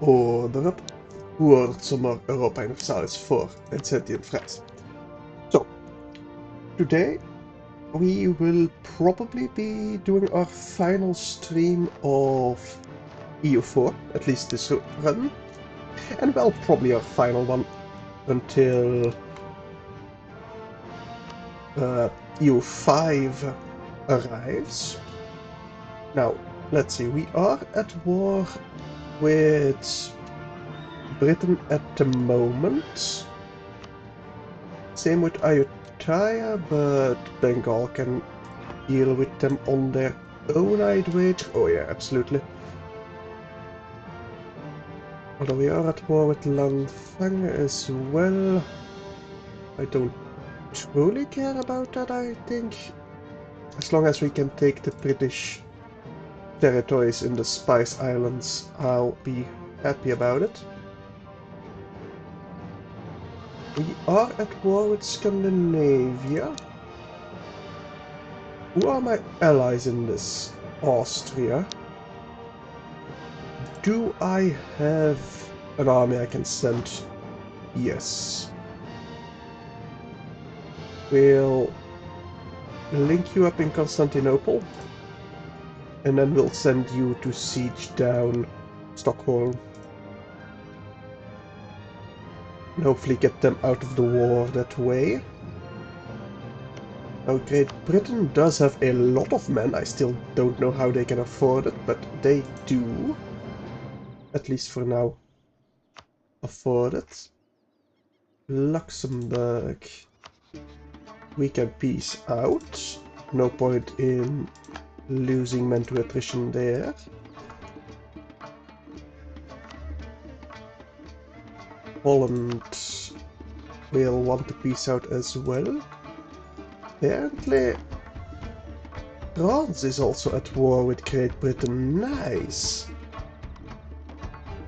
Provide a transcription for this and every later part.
ordered, who ordered some more Europa Universalis IV and sentient friends. So, today we will probably be doing our final stream of EU4, at least this run, and well, probably our final one until EU5 arrives. Now, let's see, we are at war with Britain at the moment. Same with Ayutthaya, but Bengal can deal with them on their own, I'd wager. Oh yeah, absolutely. Although we are at war with Langfang as well. I don't truly care about that, I think. As long as we can take the British territories in the Spice Islands, I'll be happy about it. We are at war with Scandinavia. Who are my allies in this? Austria. Do I have an army I can send? Yes. We'll link you up in Constantinople, and then we'll send you to siege down Stockholm. And hopefully get them out of the war that way. Now, Great Britain does have a lot of men. I still don't know how they can afford it, but they do. At least for now. Afford it. Luxembourg. We can peace out. No point in losing men to attrition there. Holland will want to peace out as well. Apparently, France is also at war with Great Britain. Nice!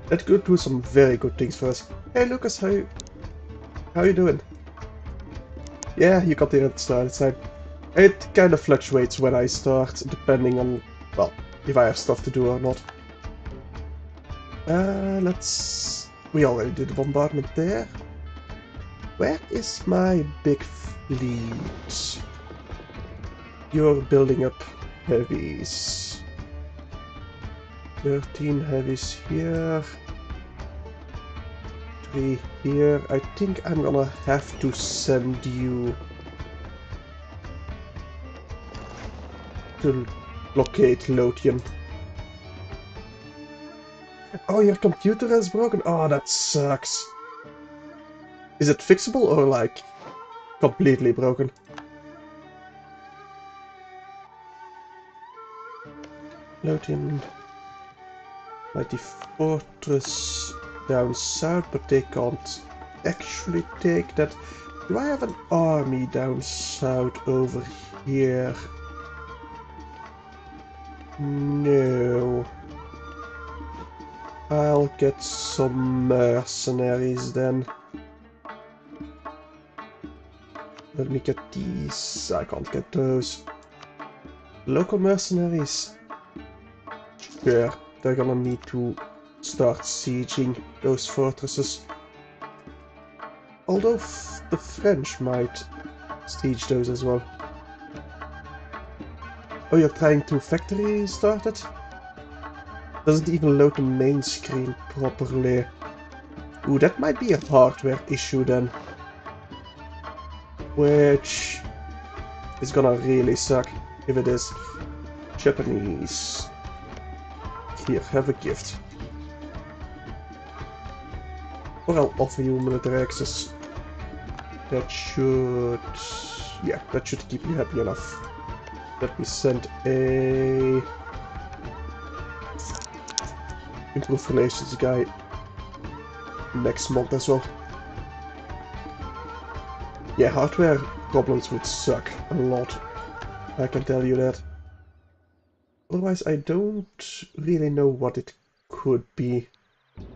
That could do some very good things for us. Hey Lucas, how you doing? Yeah, you got here at the start. It's time. It kind of fluctuates when I start, depending on, well, if I have stuff to do or not. We already did the bombardment there. Where is my big fleet? You're building up heavies. 13 heavies here. 3 here. I think I'm gonna have to send you to blockade Lothian. Oh, your computer is broken? Oh, that sucks. Is it fixable or like completely broken? Lothian. Mighty fortress down south, but they can't actually take that. Do I have an army down south over here? No. I'll get some mercenaries then. Let me get these. I can't get those. Local mercenaries. Sure, they're gonna need to start sieging those fortresses. Although the French might siege those as well. Oh, you're trying to factory start it? Doesn't even load the main screen properly. Ooh, that might be a hardware issue then. Which is gonna really suck if it is. Japanese. Here, have a gift. Or I'll offer you military access. That should... yeah, that should keep you happy enough. Let me send a... improved relations guy next month as well. Yeah, hardware problems would suck a lot. I can tell you that. Otherwise, I don't really know what it could be.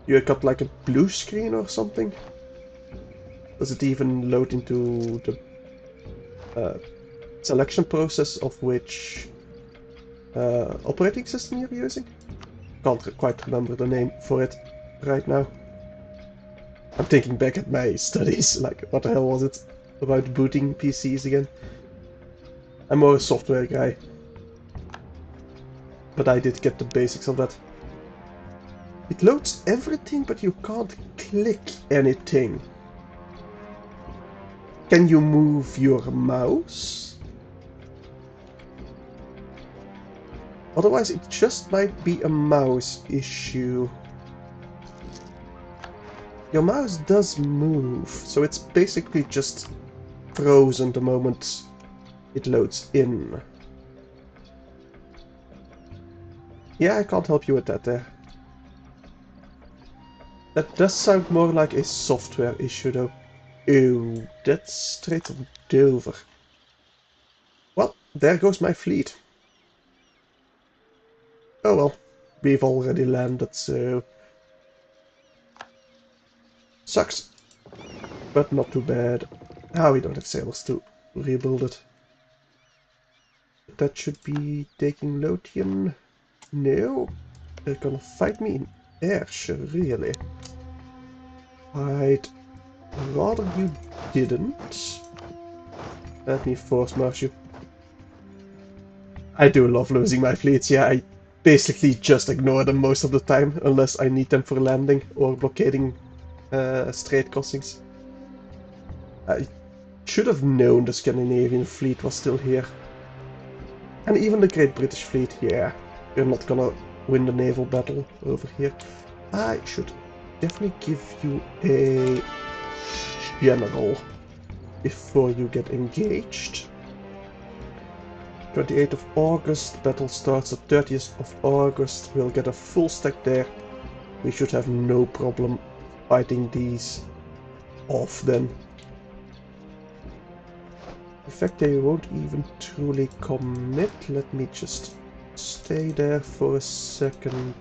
You got like a blue screen or something? Does it even load into the selection process of which operating system you're using? Can't quite remember the name for it. right now. I'm thinking back at my studies, like what the hell was it about booting PCs again? I'm more a software guy, but I did get the basics of that. It loads everything, but you can't click anything. Can you move your mouse? Otherwise, it just might be a mouse issue. Your mouse does move, so it's basically just frozen the moment it loads in. Yeah, I can't help you with that there. That does sound more like a software issue though. Ew, that's straight from Dover. Well, there goes my fleet. Oh well, we've already landed, so... Sucks. But not too bad. Ah, we don't have sailors to rebuild it. That should be taking Lothian. No, they're gonna fight me in Ayrshire, really. I'd rather you didn't. Let me force march you. I do love losing my fleets, yeah, I basically just ignore them most of the time, unless I need them for landing or blockading strait crossings. I should have known the Scandinavian fleet was still here. And even the Great British fleet, yeah. You're not gonna win the naval battle over here. I should definitely give you a general before you get engaged. 28th of August, battle starts at 30th of August. We'll get a full stack there. We should have no problem fighting these off then. In fact, they won't even truly commit. Let me just stay there for a second.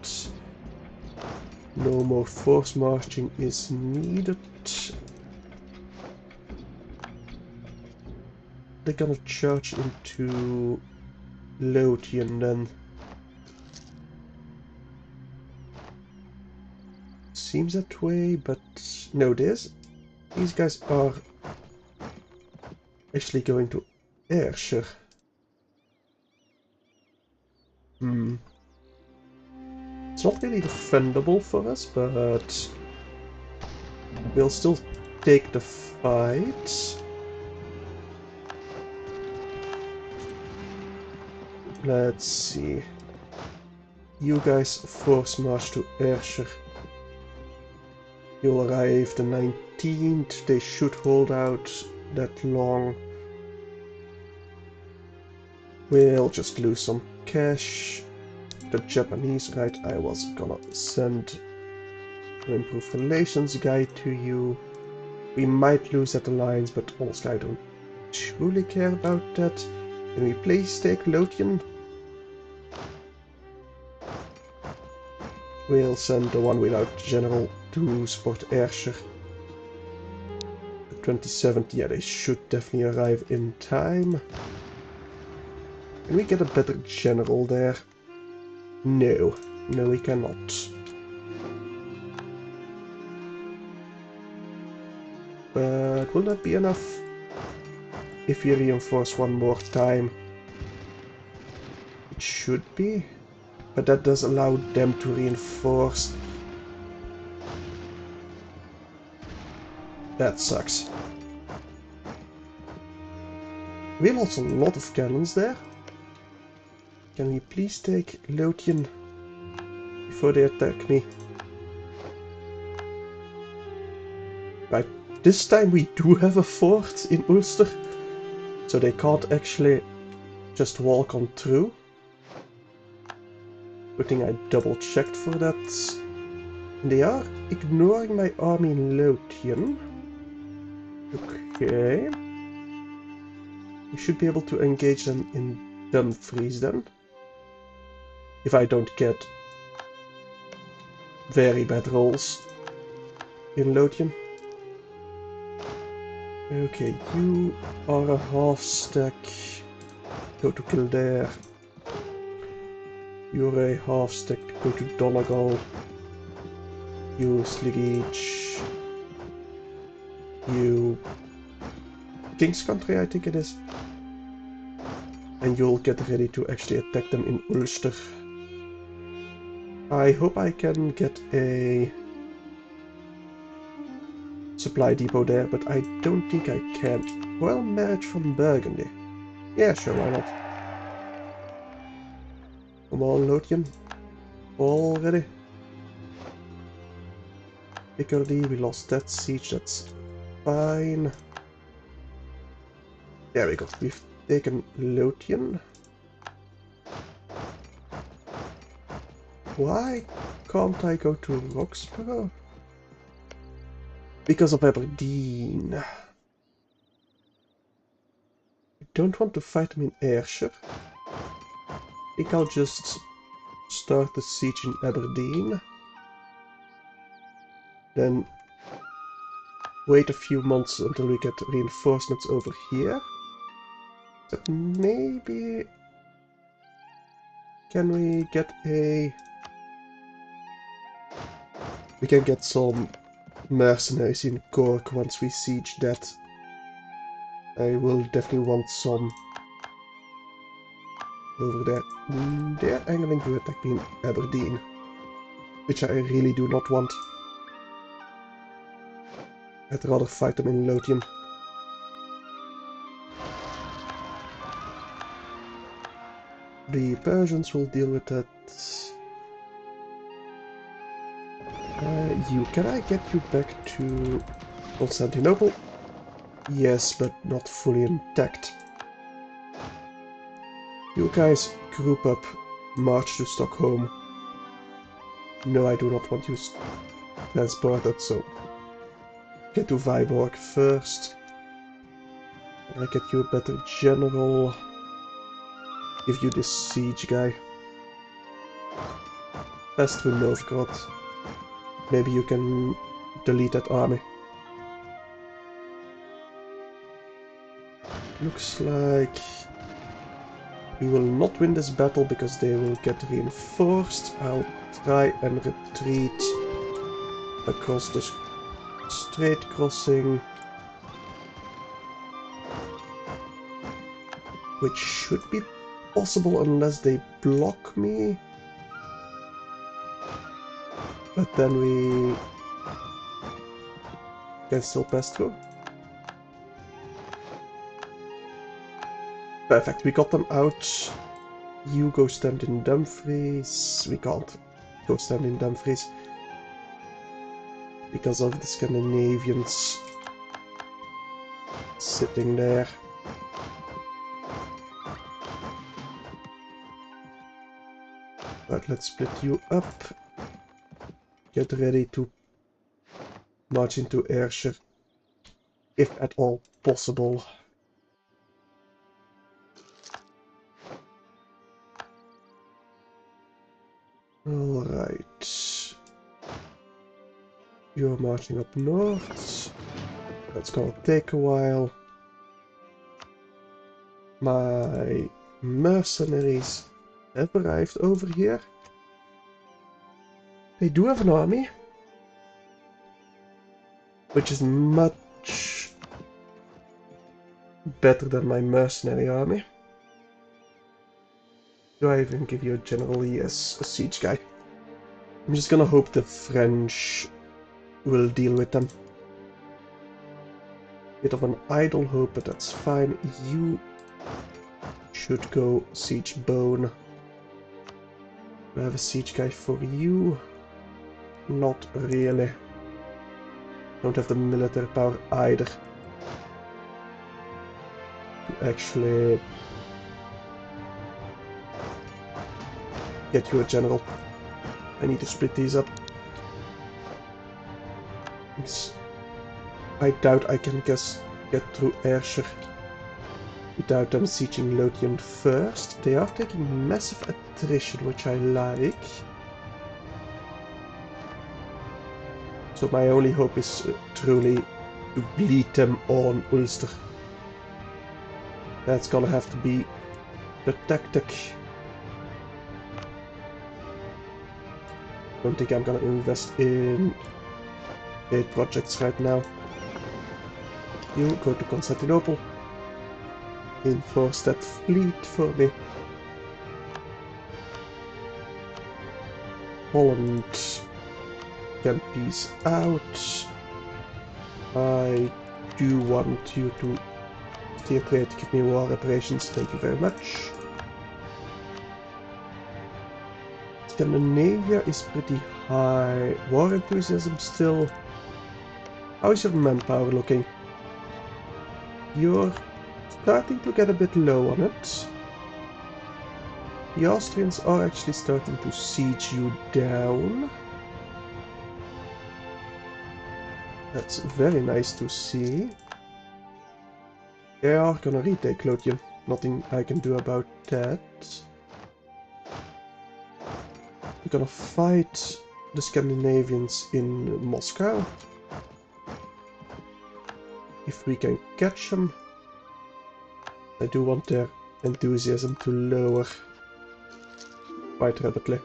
No more force marching is needed. They're gonna charge into Lothian then. Seems that way, but no, these guys are actually going to Ayrshire. It's not really defendable for us, but we'll still take the fight. Let's see. You guys force march to Ayrshire. You'll arrive the 19th. They should hold out that long. We'll just lose some cash. The Japanese, right? I was gonna send an improved relations guy to you. We might lose that alliance, but honestly, I don't truly care about that. Can we please take Lothian? We'll send the one without general to support Ayrshire. The 27th, yeah, they should definitely arrive in time. Can we get a better general there? No. No, we cannot. But will that be enough? If we reinforce one more time. It should be. But that does allow them to reinforce. That sucks. We lost a lot of cannons there. Can we please take Lothian before they attack me? Right, this time we do have a fort in Ulster, so they can't actually just walk on through. Good thing I double checked for that. They are ignoring my army in Lothian. Okay. We should be able to engage them in Dumfries then. If I don't get very bad rolls in Lothian. Okay, you are a half stack. Go to Kildare. You're a half stack. Go to Donegal. You Sligich. You King's Country, I think it is. And you'll get ready to actually attack them in Ulster. I hope I can get a supply depot there, but I don't think I can. Royal marriage from Burgundy. Yeah, sure, why not? Come on, Lothian. Already. Picardy, we lost that siege, that's fine. There we go, we've taken Lothian. Why can't I go to Roxborough? Because of Aberdeen. I don't want to fight them in Ayrshire. I think I'll just start the siege in Aberdeen. Then wait a few months until we get reinforcements over here. But maybe... Can we get a... We can get some mercenaries in Cork once we siege that. I will definitely want some over there. They're angling to attack me in Aberdeen, which I really do not want. I'd rather fight them in Lothian. The Persians will deal with that. Can I get you back to Constantinople? Yes, but not fully intact. You guys group up, march to Stockholm. No, I do not want you transported, so get to Viborg first. I get you a better general. Give you this siege guy. Pass through Novgorod. Maybe you can delete that army. Looks like we will not win this battle because they will get reinforced. I'll try and retreat across the strait crossing, which should be possible unless they block me. But then we can still pass through. Perfect, we got them out. You go stand in Dumfries. We can't go stand in Dumfries because of the Scandinavians sitting there. But let's split you up. Get ready to march into Ayrshire, if at all possible. Alright. You're marching up north. That's gonna take a while. My mercenaries have arrived over here. They do have an army, which is much better than my mercenary army. Do I even give you a general? Yes, a siege guy. I'm just gonna hope the French will deal with them. Bit of an idle hope, but that's fine. You should go siege Bone. Do I have a siege guy for you? Not really. Don't have the military power either to actually get you a general. I need to split these up. I doubt I can get through Ayrshire without them sieging Lothian first. They are taking massive attrition, which I like. So my only hope is truly to bleed them on Ulster. That's gonna have to be the tactic. Don't think I'm gonna invest in aid projects right now. You go to Constantinople. Enforce that fleet for me. Holland can peace out. I do want you to steer trade, give me war reparations, thank you very much. Scandinavia is pretty high. War enthusiasm still. How is your manpower looking? You're starting to get a bit low on it. The Austrians are actually starting to siege you down. That's very nice to see. They are gonna retake Lothian. Nothing I can do about that. We're gonna fight the Scandinavians in Moscow. If we can catch them. I do want their enthusiasm to lower quite rapidly.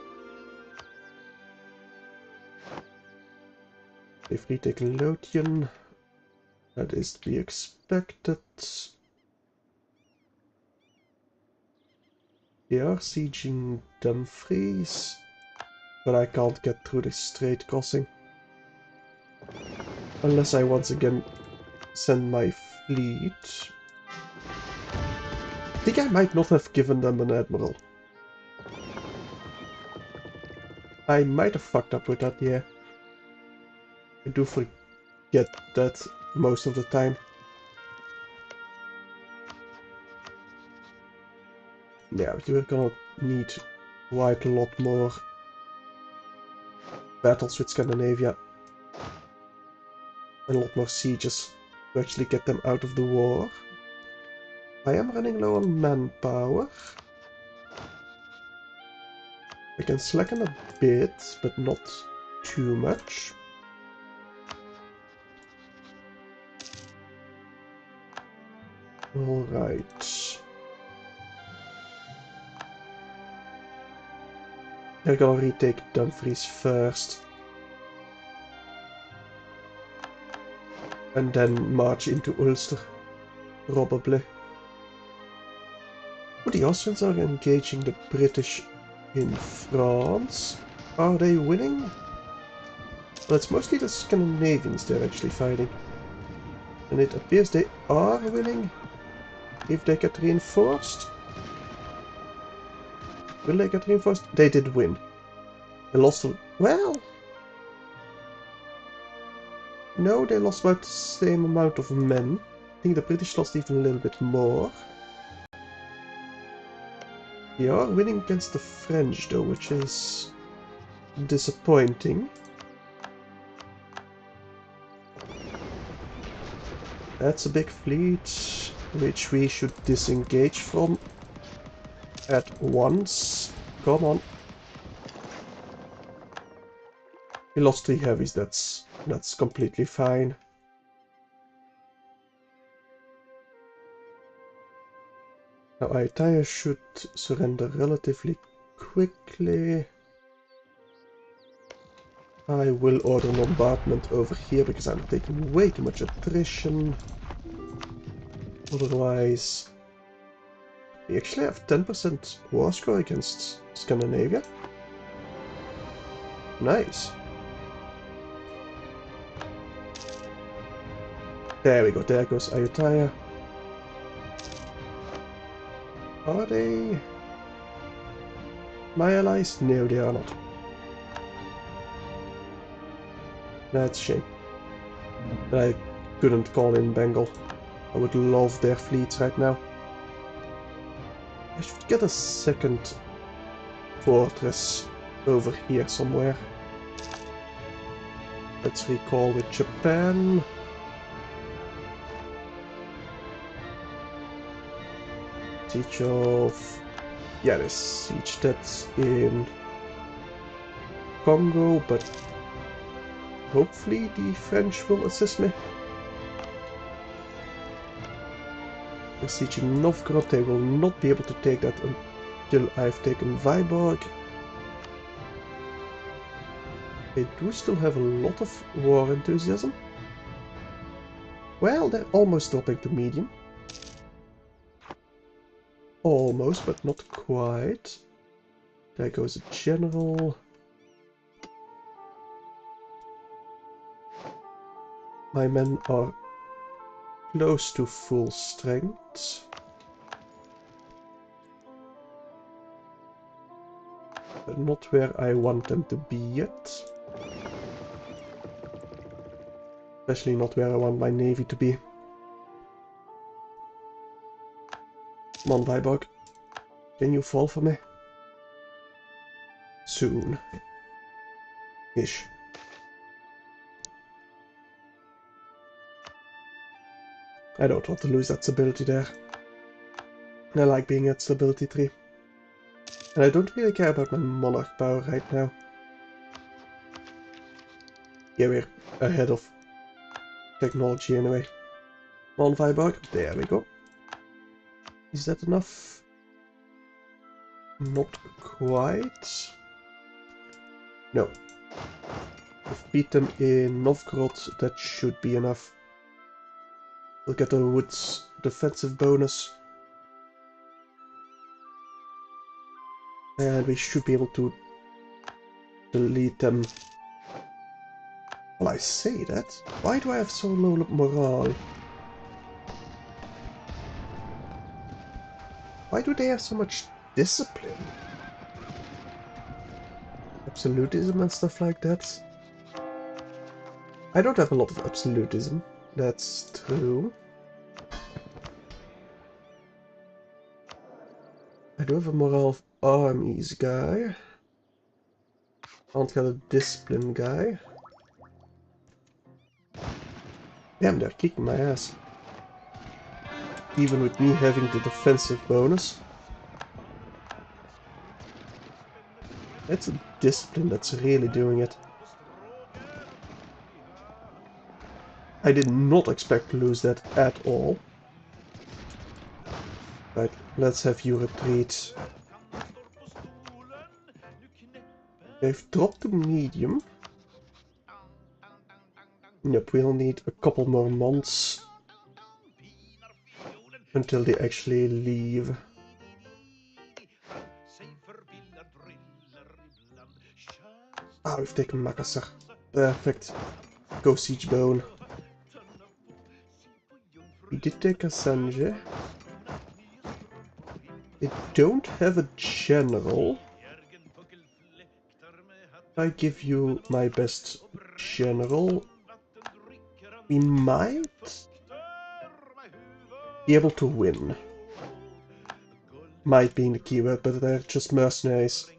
They've retaken Lothian. That is to be expected. They are sieging Dumfries, but I can't get through the strait crossing. Unless I once again send my fleet. I think I might not have given them an admiral. I might have fucked up with that, yeah. I do forget that most of the time. Yeah, but we're gonna need quite a lot more battles with Scandinavia. And a lot more sieges to actually get them out of the war. I am running low on manpower. I can slacken a bit, but not too much. Alright. They're gonna retake Dumfries first. And then march into Ulster, probably. Oh, the Austrians are engaging the British in France. Are they winning? Well, it's mostly the Scandinavians they're actually fighting. And it appears they are winning. If they get reinforced. Will they get reinforced? They did win. They lost a... well... no, they lost about the same amount of men. I think the British lost even a little bit more. They are winning against the French though, which is disappointing. That's a big fleet, which we should disengage from at once. Come on. We lost 3 heavies, that's completely fine. Now Ayutthaya should surrender relatively quickly. I will order bombardment over here because I'm taking way too much attrition. Otherwise, we actually have 10% war score against Scandinavia. Nice. There we go, there goes Ayutthaya. Are they my allies? No, they are not. That's a shame. I couldn't call in Bengal. I would love their fleets right now. I should get a second fortress over here somewhere. Let's recall with Japan. Siege of... yeah, there's siege that's in Congo, but hopefully the French will assist me. They're sieging Novgorod, they will not be able to take that until I've taken Vyborg. They do still have a lot of war enthusiasm. Well, they're almost dropping to medium. Almost, but not quite. There goes a general. My men are close to full strength. But not where I want them to be yet. Especially not where I want my navy to be. Come on, Viborg. Can you fall for me? Soon. Ish. I don't want to lose that stability there. I like being at stability 3. And I don't really care about my monarch power right now. Yeah, we're ahead of technology anyway. Come on, Viborg. There we go. Is that enough? Not quite. No. We've beat them in Novgorod. That should be enough. We'll get a woods defensive bonus. And we should be able to delete them. Well, I say that. Why do I have so low morale? Why do they have so much discipline? Absolutism and stuff like that. I don't have a lot of absolutism. That's true. I do have a morale of armies guy. I don't have a discipline guy. Damn, they're kicking my ass. Even with me having the defensive bonus. That's a discipline that's really doing it. I did not expect to lose that at all. Right, let's have you retreat. They've dropped to medium. Yep, we'll need a couple more months until they actually leave. Ah, we've taken Makassar. Perfect. Go Siege Bone. We did take Assange. They don't have a general. I give you my best general. We might be able to win. Might being the keyword, but they're just mercenaries.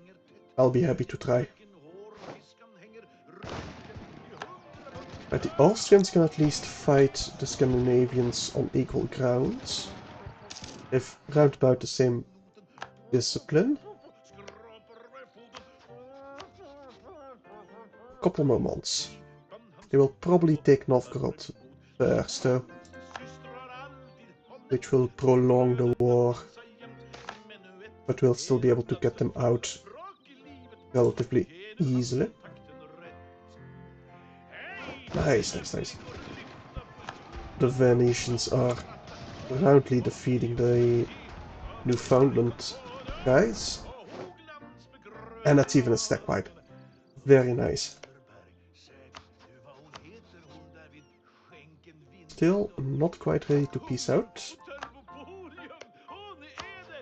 I'll be happy to try. Right, the Austrians can at least fight the Scandinavians on equal grounds. They've round about the same discipline. A couple more months. They will probably take Novgorod first, though, which will prolong the war, but we'll still be able to get them out relatively easily. Nice, nice, nice. The Venetians are roundly defeating the Newfoundland guys. And that's even a stack wipe. Very nice. Still not quite ready to peace out.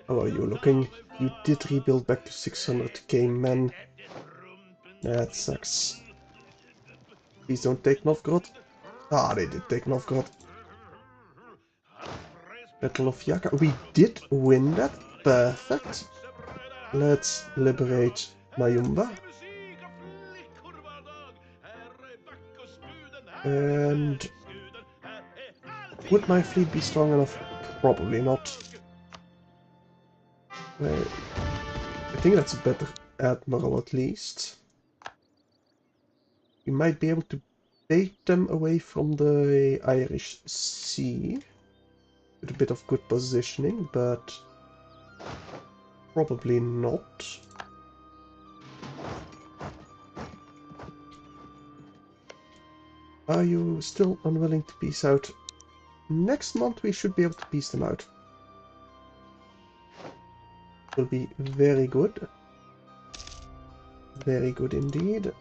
How are you looking? You did rebuild back to 600k men. That sucks. Please don't take Novgorod. Ah, they did take Novgorod. Battle of Yaka. We did win that. Perfect. Let's liberate Mayumba. And would my fleet be strong enough? Probably not. I think that's a better admiral at least. We might be able to take them away from the Irish Sea with a bit of good positioning, but probably not. Are you still unwilling to peace out? Next month we should be able to peace them out. Will be very good. Very good indeed.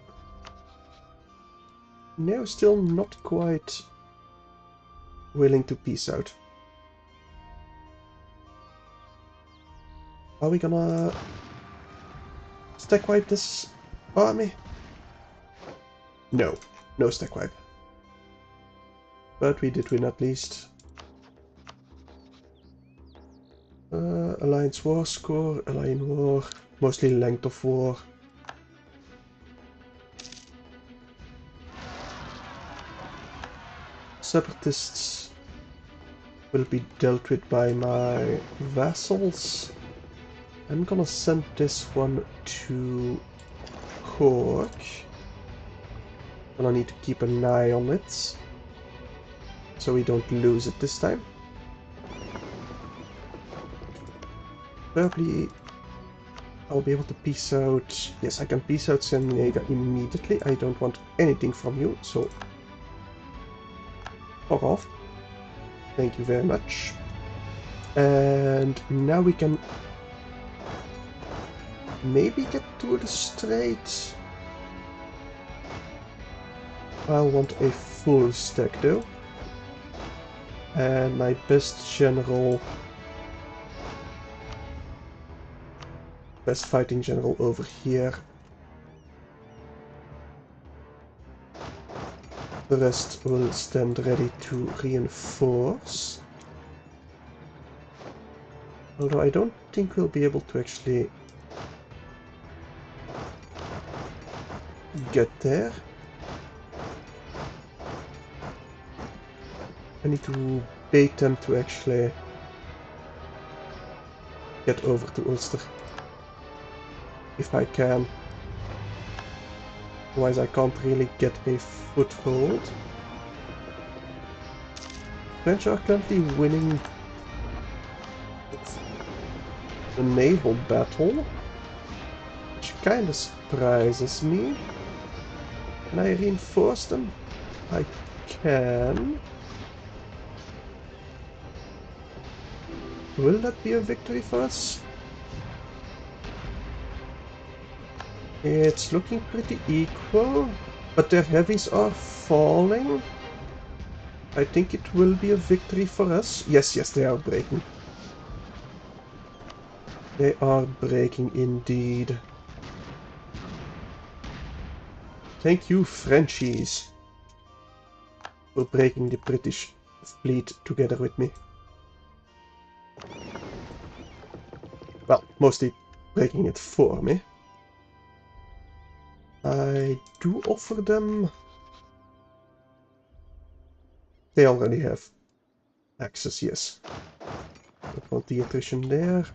No, still not quite willing to peace out. Are we gonna stack wipe this army? No, no stack wipe. But we did win at least. Alliance war score, Alliance war, mostly length of war. Separatists will be dealt with by my vassals. I'm gonna send this one to Cork. Gonna need to keep an eye on it, so we don't lose it this time. Probably I'll be able to peace out. Yes, I can peace out Scandinavia immediately. I don't want anything from you, so fuck off. Thank you very much. And now we can maybe get to the strait. I'll want a full stack though. And my best general, best fighting general over here. The rest will stand ready to reinforce. Although I don't think we'll be able to actually get there. I need to bait them to actually get over to Ulster. If I can. Otherwise I can't really get a foothold. French are currently winning the naval battle, which kinda surprises me. Can I reinforce them? I can. Will that be a victory for us? It's looking pretty equal, but their heavies are falling. I think it will be a victory for us. Yes, yes, they are breaking. They are breaking indeed. Thank you, Frenchies, for breaking the British fleet together with me. Well, mostly breaking it for me. I do offer them... They already have access, yes. Don't want the attrition there.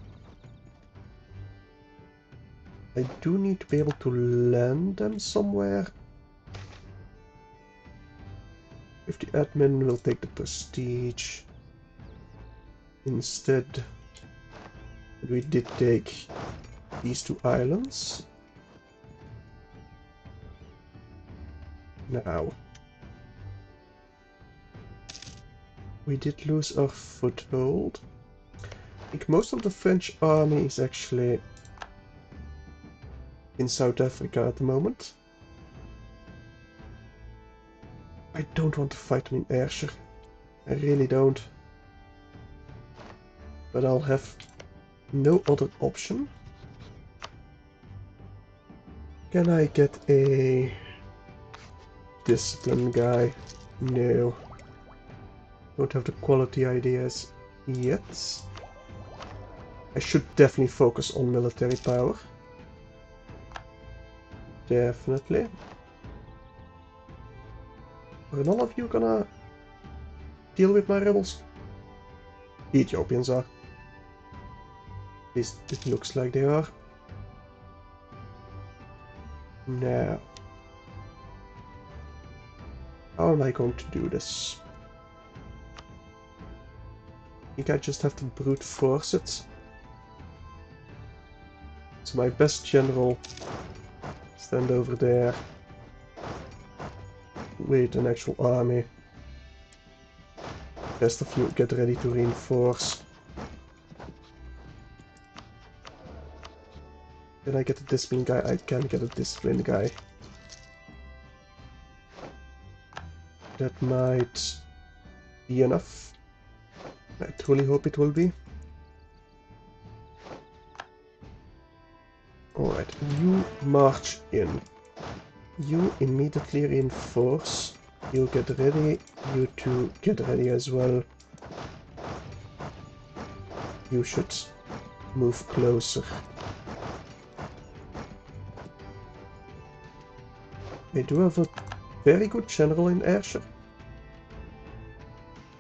I do need to be able to land them somewhere. If the admin will take the prestige instead. We did take these two islands. Now, we did lose our foothold. I think most of the French army is actually in South Africa at the moment. I don't want to fight them in Ayrshire. I really don't. But I'll have no other option. Can I get a discipline guy? No. Don't have the quality ideas yet. I should definitely focus on military power. Definitely. Are none of you gonna deal with my rebels? The Ethiopians are. At least it looks like they are. Now, how am I going to do this? I think I just have to brute force it. So my best general stand over there. with an actual army. Rest of you get ready to reinforce. Can I get a disciplined guy? I can get a disciplined guy. That might be enough. I truly hope it will be. Alright, you march in. You immediately reinforce. You get ready. You two get ready as well. You should move closer. We do have a very good general in Ayrshire.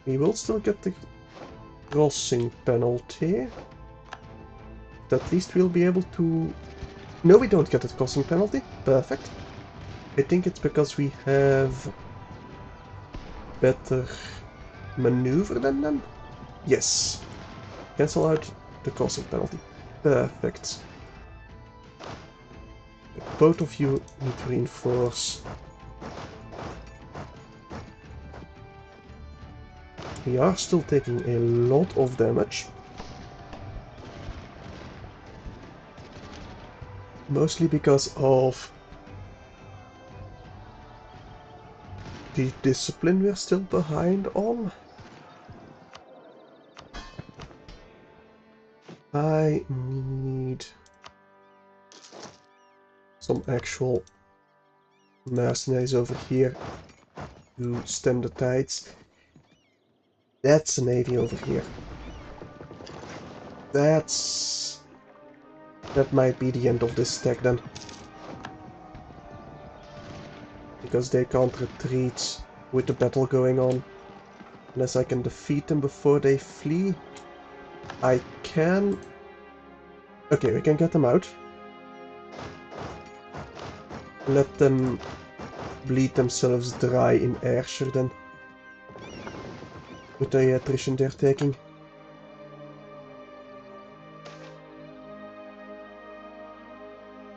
We will still get the crossing penalty. But at least we'll be able to... No, we don't get the crossing penalty. Perfect. I think it's because we have better maneuver than them. Yes. Cancel out the crossing penalty. Perfect. Both of you need to reinforce. We are still taking a lot of damage. Mostly because of the discipline we're still behind on. I need some actual mercenaries over here to stem the tides. That's a navy over here. That might be the end of this stack then. Because they can't retreat with the battle going on. Unless I can defeat them before they flee. I can... Okay, we can get them out. Let them bleed themselves dry in Ayrshire then. With the attrition they're taking.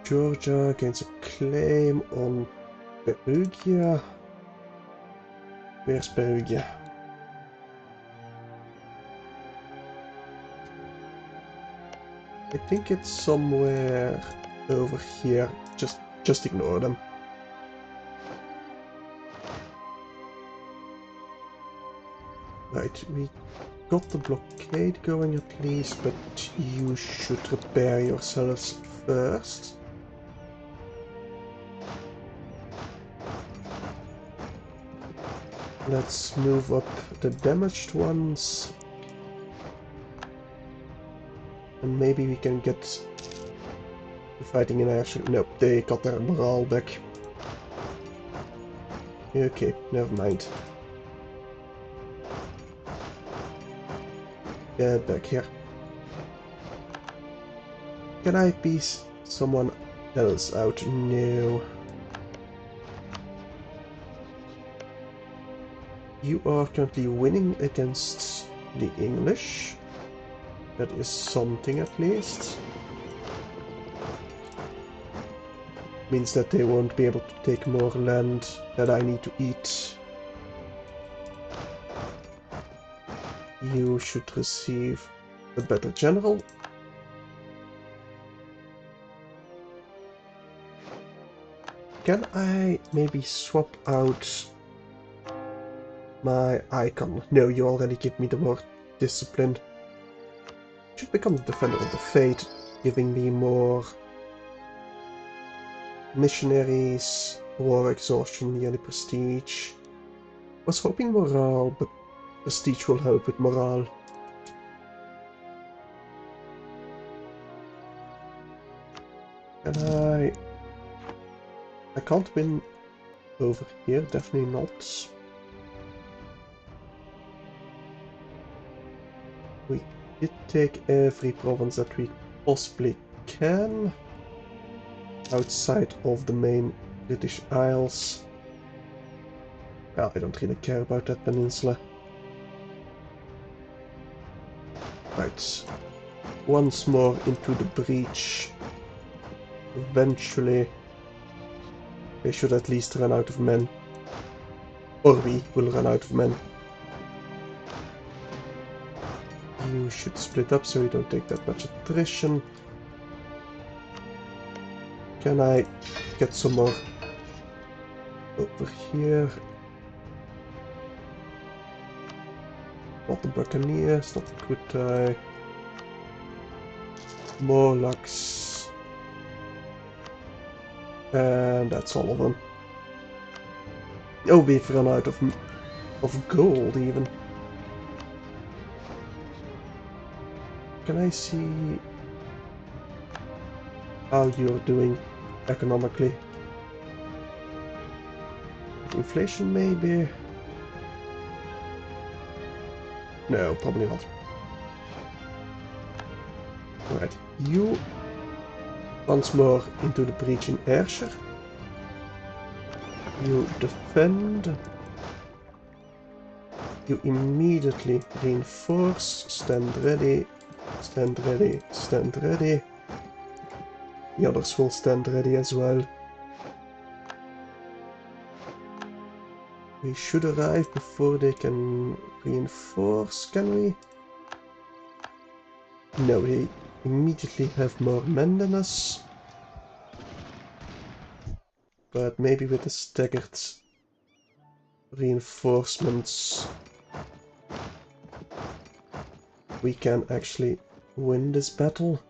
Georgia gains a claim on Perugia. Where's Perugia? I think it's somewhere over here. Just ignore them. Right, we got the blockade going at least, but you should repair yourselves first. Let's move up the damaged ones. And maybe we can get the fighting in Ayrshire. Nope, they got their morale back. Okay, never mind. Get back here. Can I piece someone else out? No. You are currently winning against the English. That is something at least. Means that they won't be able to take more land that I need to eat. You should receive a better general. Can I maybe swap out my icon? No, you already give me the word discipline. Should become the Defender of the Faith, giving me more missionaries, war exhaustion, yearly prestige. Was hoping morale, but prestige will help with morale. And I can't win over here, definitely not. We did take every province that we possibly can outside of the main British Isles. Well, I don't really care about that peninsula. Right, once more into the breach. Eventually, they should at least run out of men. Or we will run out of men. You should split up so you don't take that much attrition. Can I get some more over here? Not the Buccaneers, not the Kutai. Morlocks. And that's all of them. Oh, we've run out of gold even. Can I see how you're doing economically? Inflation maybe? No, probably not. Alright, you once more into the breach in Ayrshire. You defend. You immediately reinforce. Stand ready. Stand ready. Stand ready. The others will stand ready as well. We should arrive before they can reinforce, can we? No, they immediately have more men than us. But maybe with the staggered reinforcements we can actually win this battle.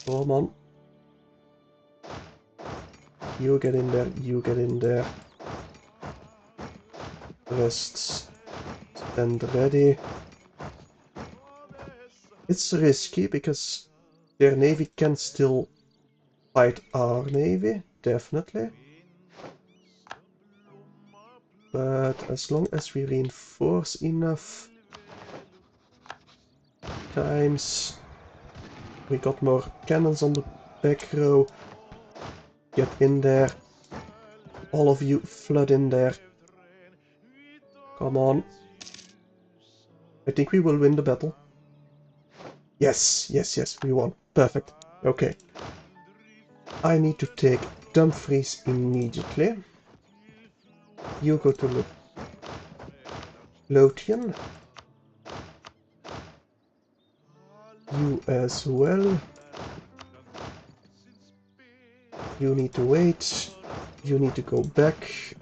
Come on. You get in there, you get in there. Rest. Stand ready. It's risky because their navy can still fight our navy, definitely. But as long as we reinforce enough times, we got more cannons on the back row. Get in there. All of you flood in there. Come on. I think we will win the battle. Yes, yes, yes, we won. Perfect. Okay. I need to take Dumfries immediately. You go to Lothian. You as well. You need to wait. You need to go back.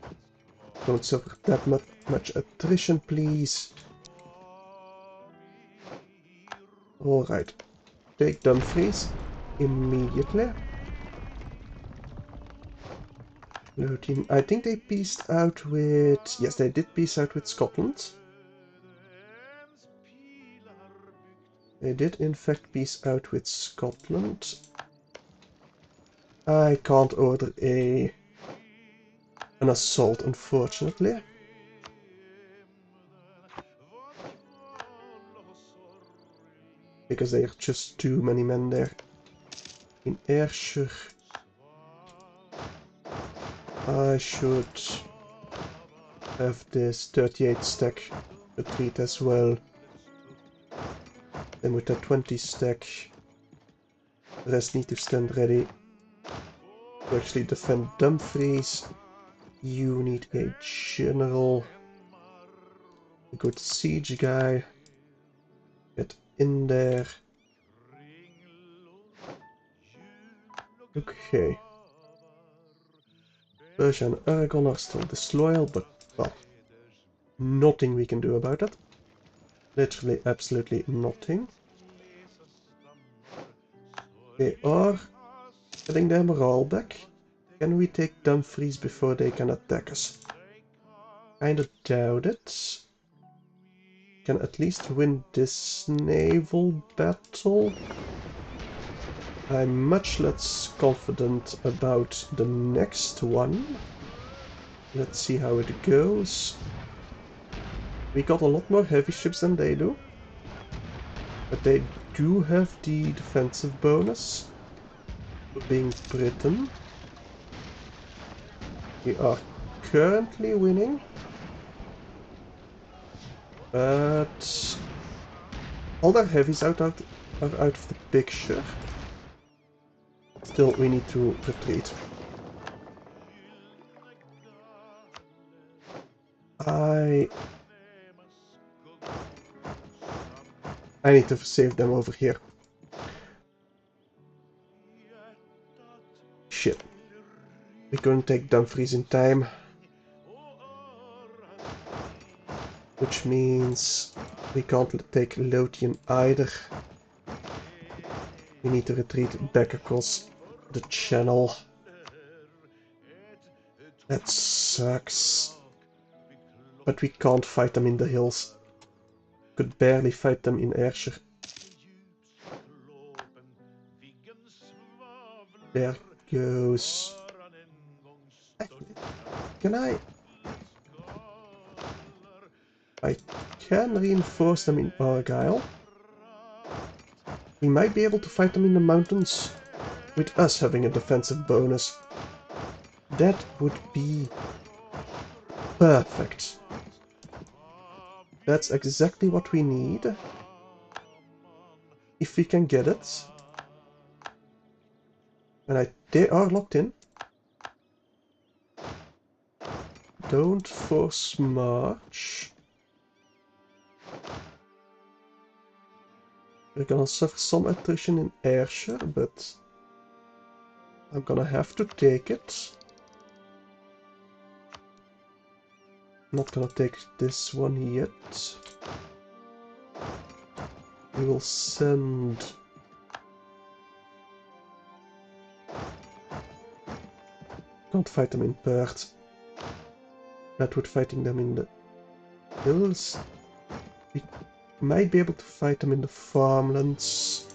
Don't suffer that much attrition, please. Alright. Take Dumfries immediately. Lothian. I think they peaced out with... Yes, they did peace out with Scotland. They did in fact peace out with Scotland. I can't order an assault, unfortunately. Because there are just too many men there. In Ayrshire, I should have this 38 stack retreat as well. Then with that 20 stack, the rest need to stand ready to actually defend Dumfries. You need a general, a good siege guy. Get in there. Okay. Persia and Aragon are still disloyal, but, well, nothing we can do about it. Literally absolutely nothing. They are getting their morale back. Can we take Dumfries before they can attack us? Kinda doubt it. Can at least win this naval battle. I'm much less confident about the next one. Let's see how it goes. We got a lot more heavy ships than they do. But they do have the defensive bonus for being Britain. We are currently winning. But all their heavies are out of the picture. Still, we need to retreat. I need to save them over here. Shit. We couldn't take Dumfries in time. Which means we can't take Lothian either. We need to retreat back across the channel. That sucks. But we can't fight them in the hills. Could barely fight them in Ayrshire. There goes... Can I can reinforce them in Argyll. We might be able to fight them in the mountains with us having a defensive bonus. That would be perfect. That's exactly what we need. If we can get it. And they are locked in. Don't force march. We're gonna suffer some attrition in Ayrshire, but I'm gonna have to take it. Not gonna take this one yet. We will send... Can't fight them in Perth. That would fighting them in the hills. We might be able to fight them in the farmlands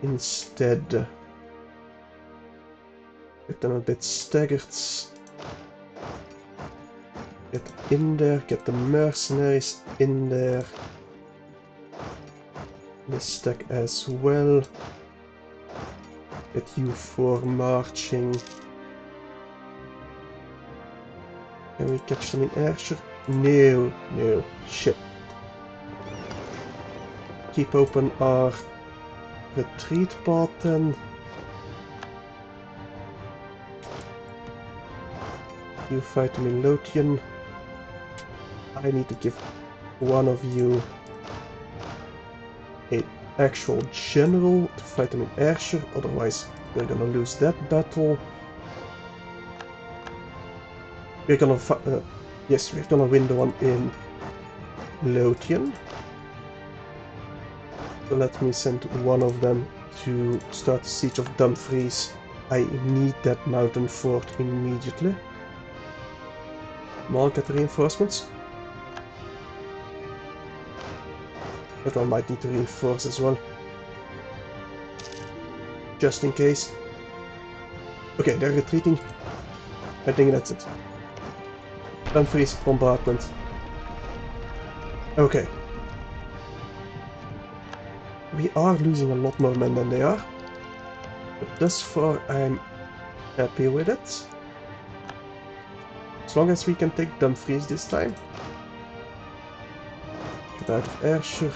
instead. Get them a bit staggered. Get in there, get the mercenaries in there. This stack as well. Get EU4 marching. Can we catch them in Ayrshire? No, no, shit. Keep open our retreat path then. You fight them in Lothian. I need to give one of you an actual general to fight them in Ayrshire, otherwise we're gonna lose that battle. We're gonna yes, we're gonna win the one in Lothian. So let me send one of them to start the siege of Dumfries. I need that mountain fort immediately. Come on, get the reinforcements. But I might need to reinforce as well. Just in case. Okay, they're retreating. I think that's it. Dumfries bombardment. Okay. We are losing a lot more men than they are. But thus far I'm happy with it. As long as we can take Dumfries this time. Get out of Ayrshire.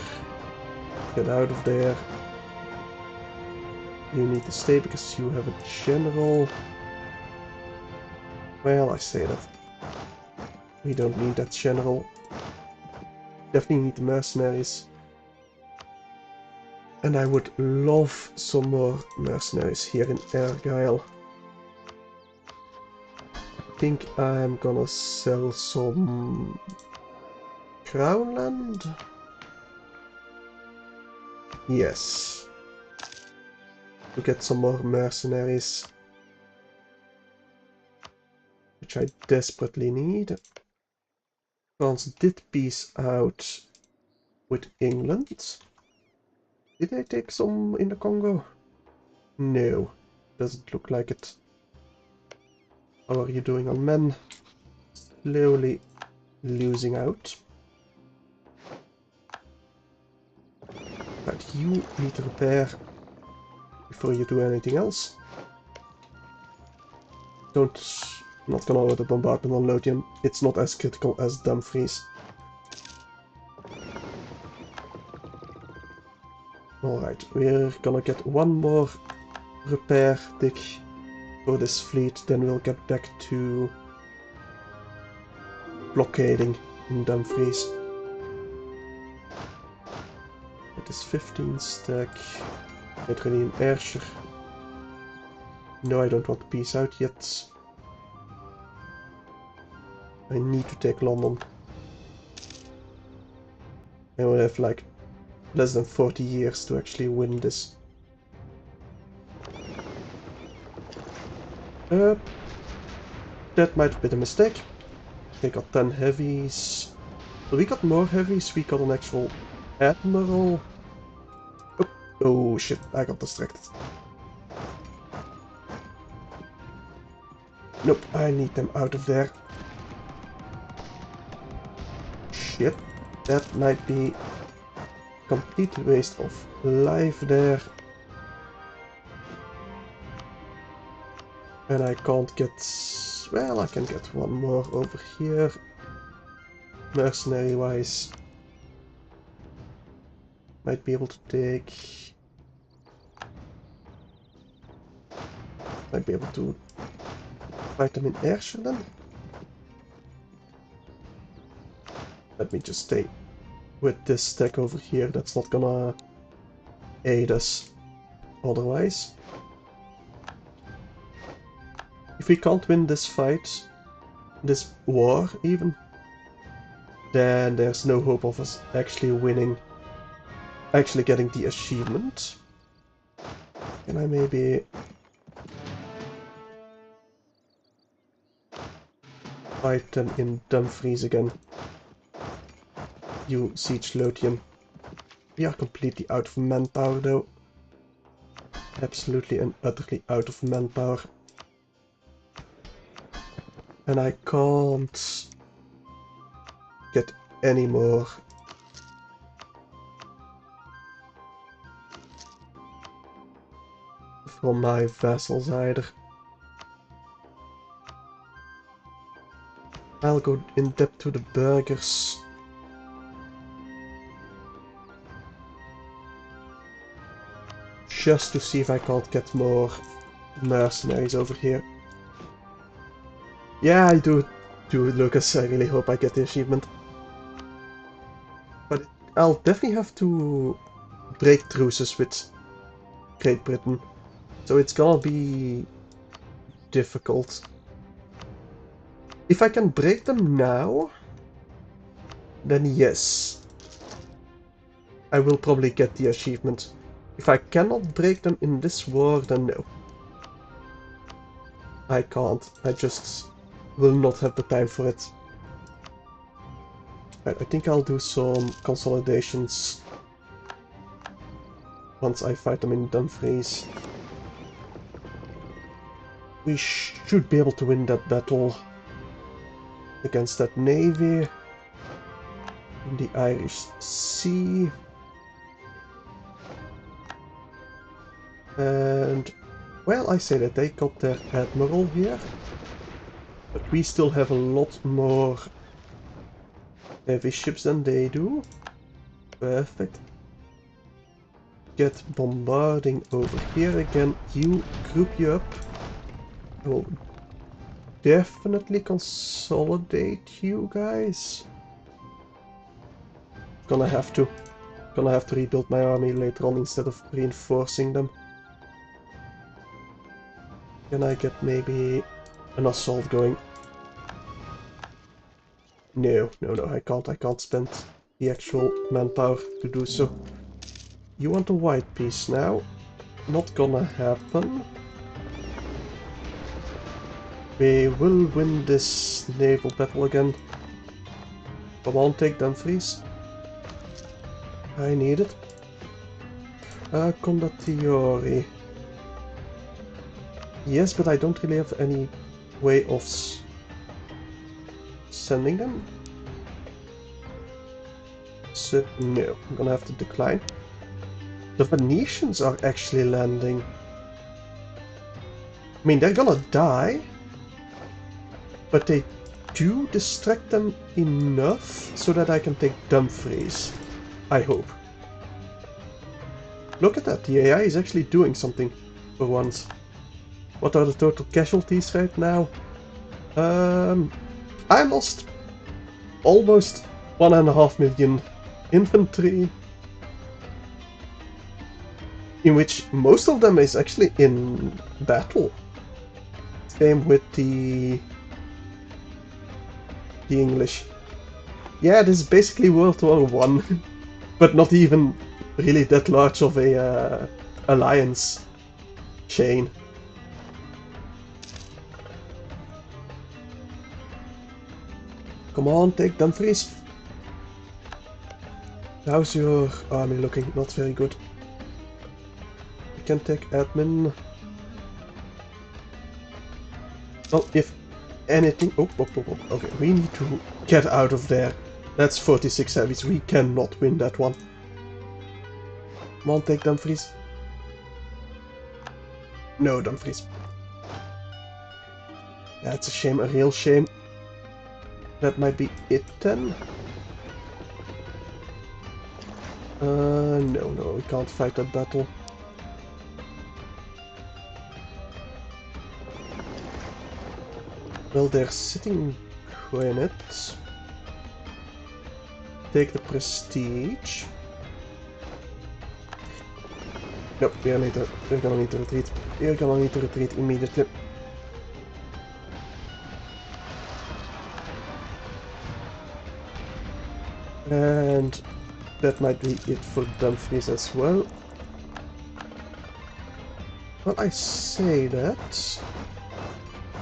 Get out of there. You need to stay because you have a general. Well, I say that. We don't need that general. Definitely need the mercenaries. And I would love some more mercenaries here in Argyll. I think I'm gonna sell some crown land. Yes. To get some more mercenaries. Which I desperately need. France did peace out with England. Did they take some in the Congo? No, doesn't look like it. How are you doing on men? Slowly losing out. But you need to repair before you do anything else. Not gonna order bombardment on Lothian. It's not as critical as Dumfries. Alright, we're gonna get one more repair dig for this fleet, then we'll get back to blockading in Dumfries. It is 15 stack. Get ready in Ayrshire. No, I don't want to peace out yet. I need to take London. I will have like less than 40 years to actually win this. That might have been a mistake. They got 10 heavies. So we got more heavies, we got an actual admiral. Oh shit, I got distracted. Nope, I need them out of there. Shit, that might be a complete waste of life there. And I can't get... well, I can get one more over here. Mercenary wise. Might be able to take... might be able to fight them in Ayrshire then. Let me just stay with this stack over here. That's not gonna aid us otherwise. If we can't win this fight, this war even, then there's no hope of us actually winning, actually getting the achievement. Can I maybe fight them in Dumfries again? You Siege Lothian. We are completely out of manpower though. Absolutely and utterly out of manpower. And I can't get any more. From my vassals either. I'll go in depth to the burghers. Just to see if I can't get more mercenaries over here. Yeah, I do, Lucas. I really hope I get the achievement. But I'll definitely have to break truces with Great Britain. So it's gonna be difficult. If I can break them now, then yes. I will probably get the achievement. If I cannot break them in this war, then no. I can't. I just will not have the time for it. Right, I think I'll do some consolidations once I fight them in Dumfries. We should be able to win that battle against that navy in the Irish Sea. And, well, I say that they got their admiral here. But we still have a lot more heavy ships than they do. Perfect. Get bombarding over here again. You group you up. I will definitely consolidate you guys. Gonna have to rebuild my army later on instead of reinforcing them. Can I get maybe an assault going? No, I can't spend the actual manpower to do so. You want a white piece now? Not gonna happen. We will win this naval battle again. Come on, take Dumfries. I need it. Condottieri. Yes, but I don't really have any way of sending them. So, no, I'm gonna have to decline. The Venetians are actually landing. I mean, they're gonna die. But they do distract them enough so that I can take Dumfries. I hope. Look at that, the AI is actually doing something for once. What are the total casualties right now? I lost almost 1.5 million infantry, in which most of them is actually in battle. Same with the English. Yeah, this is basically World War One, but not even really that large of a alliance chain. Come on, take Dumfries. How's your army looking? Not very good. You can take admin. Well, if anything... Oh, okay, we need to get out of there. That's 46 heavies. We cannot win that one. Come on, take Dumfries. No, Dumfries. That's a shame, a real shame. That might be it then. No, we can't fight that battle. Well, they're sitting granite. Take the prestige. No, we're gonna need to retreat. We're gonna need to retreat immediately. And that might be it for Dumfries as well. Well, I say that.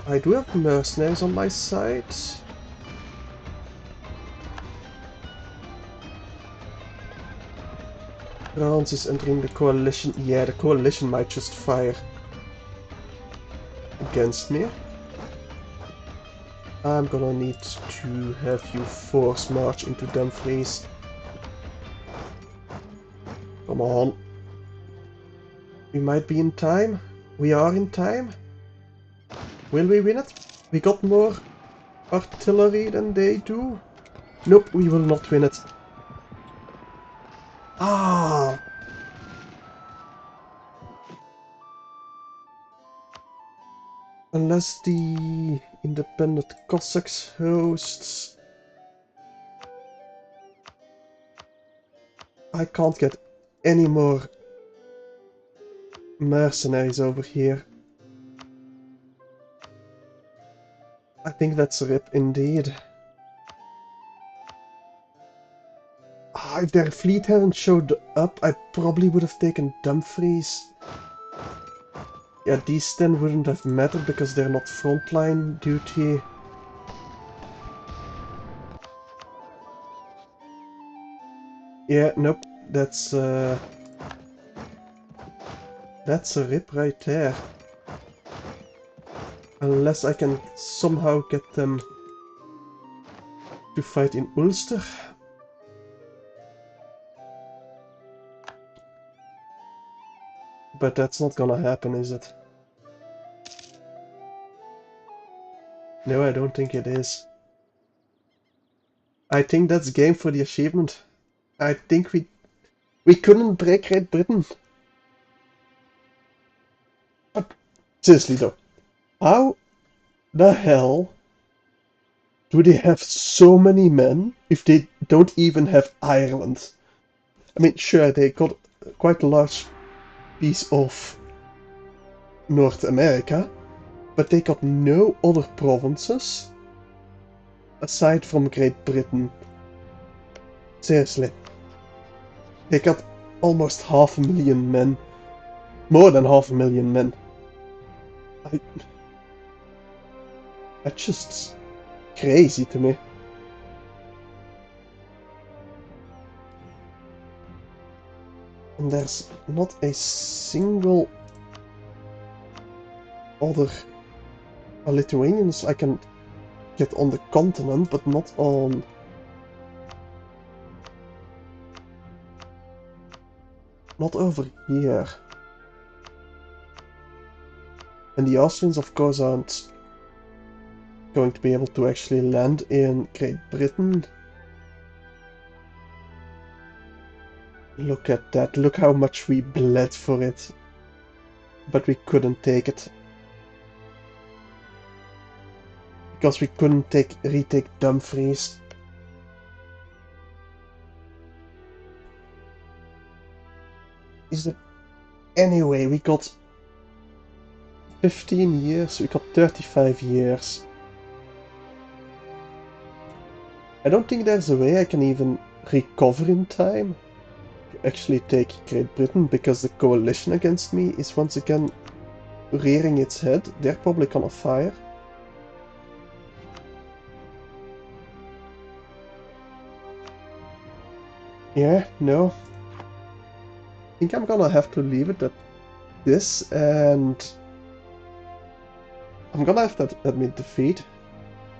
I do have mercenaries on my side. France is entering the coalition. Yeah, the coalition might just fire against me. I'm gonna need to have you force march into Dumfries. Come on. We might be in time. We are in time. Will we win it? We got more artillery than they do. Nope, we will not win it. Ah! Unless the independent Cossacks hosts... I can't get any more mercenaries over here. I think that's a rip indeed. If their fleet hadn't showed up, I probably would have taken Dumfries. Yeah, these then wouldn't have mattered because they're not frontline duty. Yeah, nope, that's a rip right there. Unless I can somehow get them to fight in Ulster. But that's not gonna happen, is it? No, I don't think it is. I think that's game for the achievement. I think we couldn't break Great Britain. But seriously though, how the hell do they have so many men if they don't even have Ireland? I mean, sure, they got quite a large piece of North America, but they got no other provinces aside from Great Britain. Seriously. They got almost 500,000 men. More than 500,000 men. That's just crazy to me. And there's not a single other Lithuanians I can get on the continent, but not on... Not over here. And the Austrians, of course, aren't going to be able to actually land in Great Britain. Look at that. Look how much we bled for it. But we couldn't take it. Because we couldn't retake Dumfries. Is there any way we got 15 years? We got 35 years. I don't think there's a way I can even recover in time to actually take Great Britain, because the coalition against me is once again rearing its head. They're probably gonna fire. Yeah, no. I think I'm gonna have to leave it at this, and I'm gonna have to admit defeat.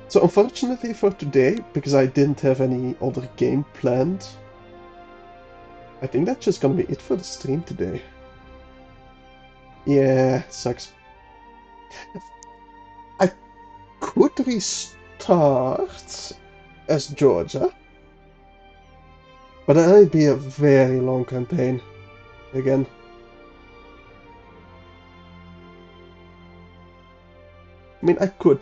So unfortunately for today, because I didn't have any other game planned, I think that's just gonna be it for the stream today. Yeah, sucks. I could restart as Georgia, but that'd be a very long campaign again. I mean, I could.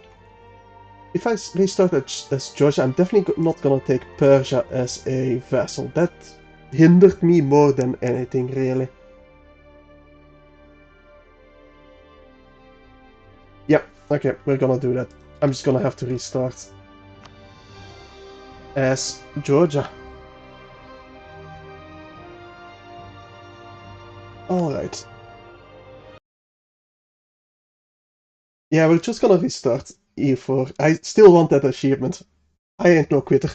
If I restart as Georgia, I'm definitely not gonna take Persia as a vassal. That hindered me more than anything, really. Yep, okay, we're gonna do that. I'm just gonna have to restart as Georgia. Alright. Yeah, we're just gonna restart EU4. I still want that achievement. I ain't no quitter.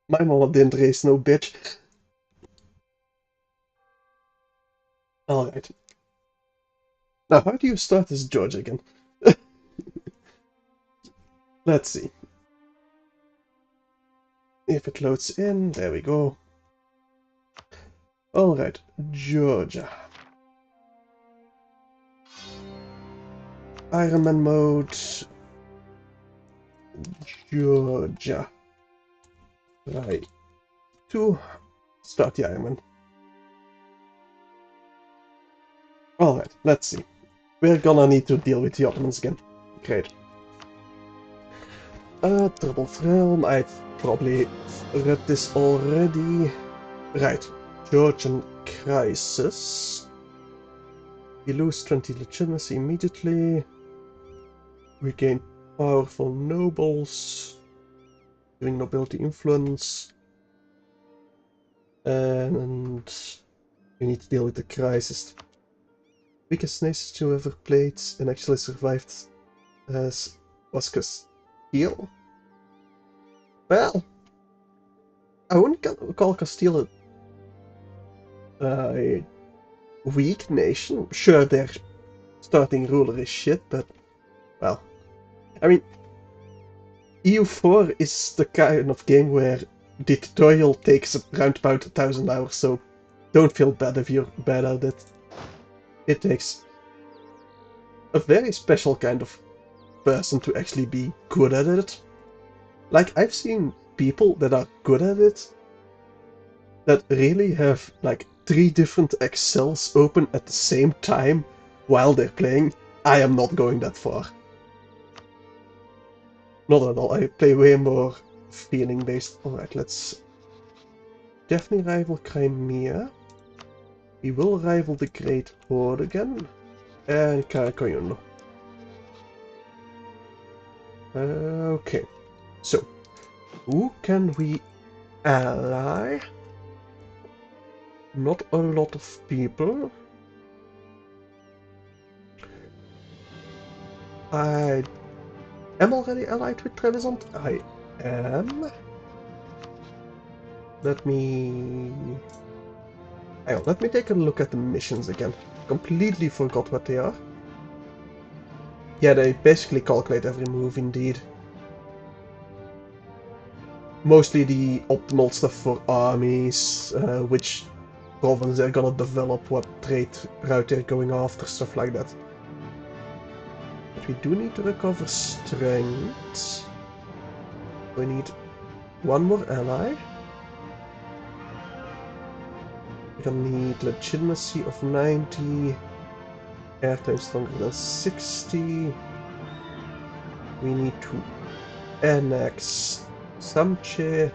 My mama didn't raise no bitch. Alright. Now, how do you start as George again? Let's see. If it loads in, there we go. Alright, Georgia. Iron Man mode. Georgia. Right. To start the Iron Man. Alright, let's see. We're gonna need to deal with the Ottomans again. Great. Trouble Realm. I've probably read this already. Right. Georgian Crisis. We lose 20 legitimacy immediately. We gain powerful nobles. Giving nobility influence. And we need to deal with the crisis. Weakest nation to ever played and actually survived was Castile. Well, I wouldn't call Castile a weak nation. Sure, their starting ruler is shit, but, well, I mean, EU4 is the kind of game where the tutorial takes around about 1,000 hours, so don't feel bad if you're bad at it. It takes a very special kind of person to actually be good at it. Like, I've seen people that are good at it that really have like 3 different Excels open at the same time while they're playing. I am not going that far. Not at all. I play way more feeling based. Alright, let's definitely rival Crimea. We will rival the Great Horde again. And Karakoyun. Okay. So, who can we ally? Not a lot of people. I am already allied with Trevisan. I am. Let me take a look at the missions again. Completely forgot what they are. Yeah, they basically calculate every move indeed. Mostly the optimal stuff for armies, which province they're gonna develop, what trade route they're going after, stuff like that. But we do need to recover strength. We need one more ally. We're gonna need legitimacy of 90. Airtime stronger than 60. We need to annex Samche.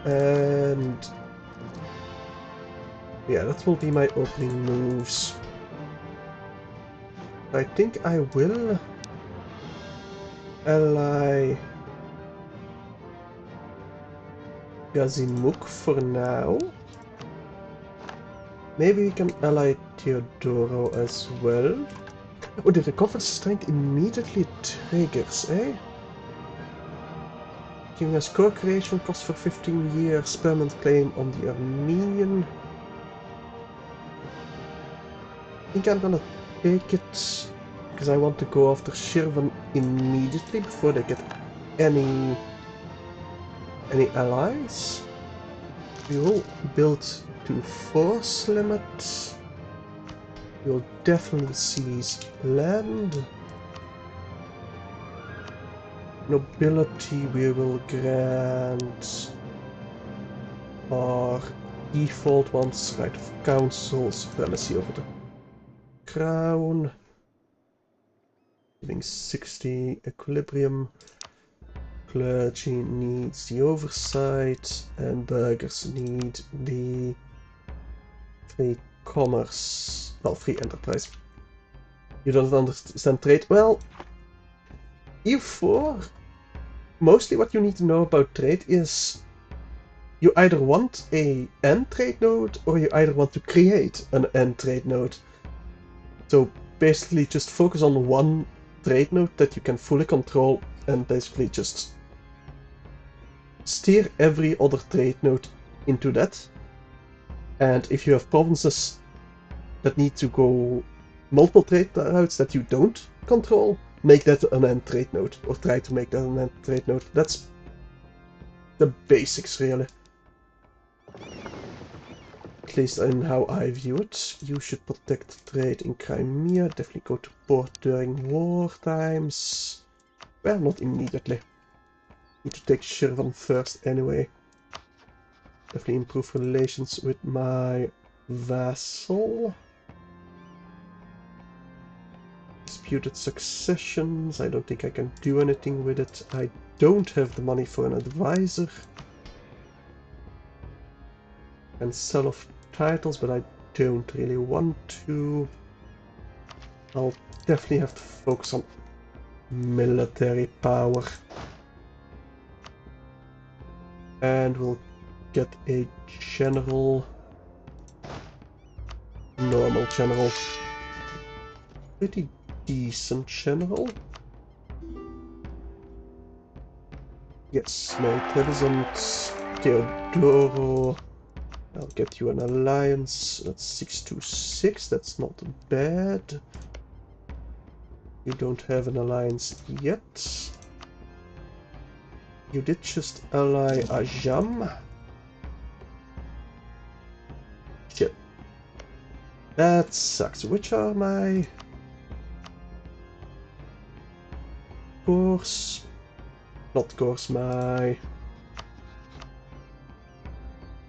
And Yeah, that will be my opening moves. I think I will ally Gazimuk for now. Maybe we can ally Teodoro as well. Oh, the recovered strength immediately triggers, eh? Giving us core creation cost for 15 years, permanent claim on the Armenian. I think I'm gonna take it because I want to go after Shirvan immediately before they get any allies. We will build to force limit. We'll definitely seize land. Nobility we will grant our default ones, right of council, supremacy over the crown, giving 60 equilibrium. Clergy needs the oversight, and burghers need the free commerce, well, free enterprise. You don't understand trade? Well, EU4, mostly what you need to know about trade is you either want an end trade node or you either want to create an end trade node. So basically just focus on one trade node that you can fully control and basically just steer every other trade node into that. And if you have provinces that need to go multiple trade routes that you don't control, make that an end trade node, or try to make that an end trade node. That's the basics, really. At least in how I view it. You should protect trade in Crimea, definitely go to port during war times. Well, not immediately. Need to take Shirvan first anyway. Definitely improve relations with my vassal. Disputed successions. I don't think I can do anything with it. I don't have the money for an advisor. And sell off titles, but I don't really want to. I'll definitely have to focus on military power. And we'll get a general. Normal general. Pretty decent general. Yes, no present. Teodoro. I'll get you an alliance. That's 626. That's not bad. You don't have an alliance yet. You did just ally Ajam. Shit. That sucks. Which are my cores? Not cores, my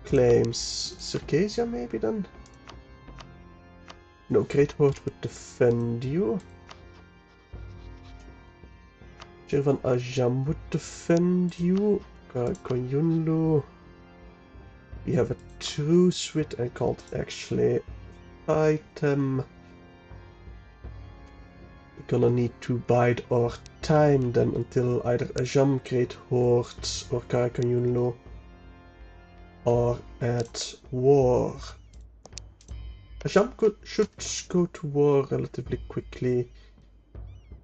claims. Circassia maybe then? No, Great Horde would defend you. Shirvan Ajam would defend you. Koyunlu. We have a truce with, I can't actually fight them. We're gonna need to bide our time then until either Ajam, Great Horde or Karakanyunlu are at war. Ajam should go to war relatively quickly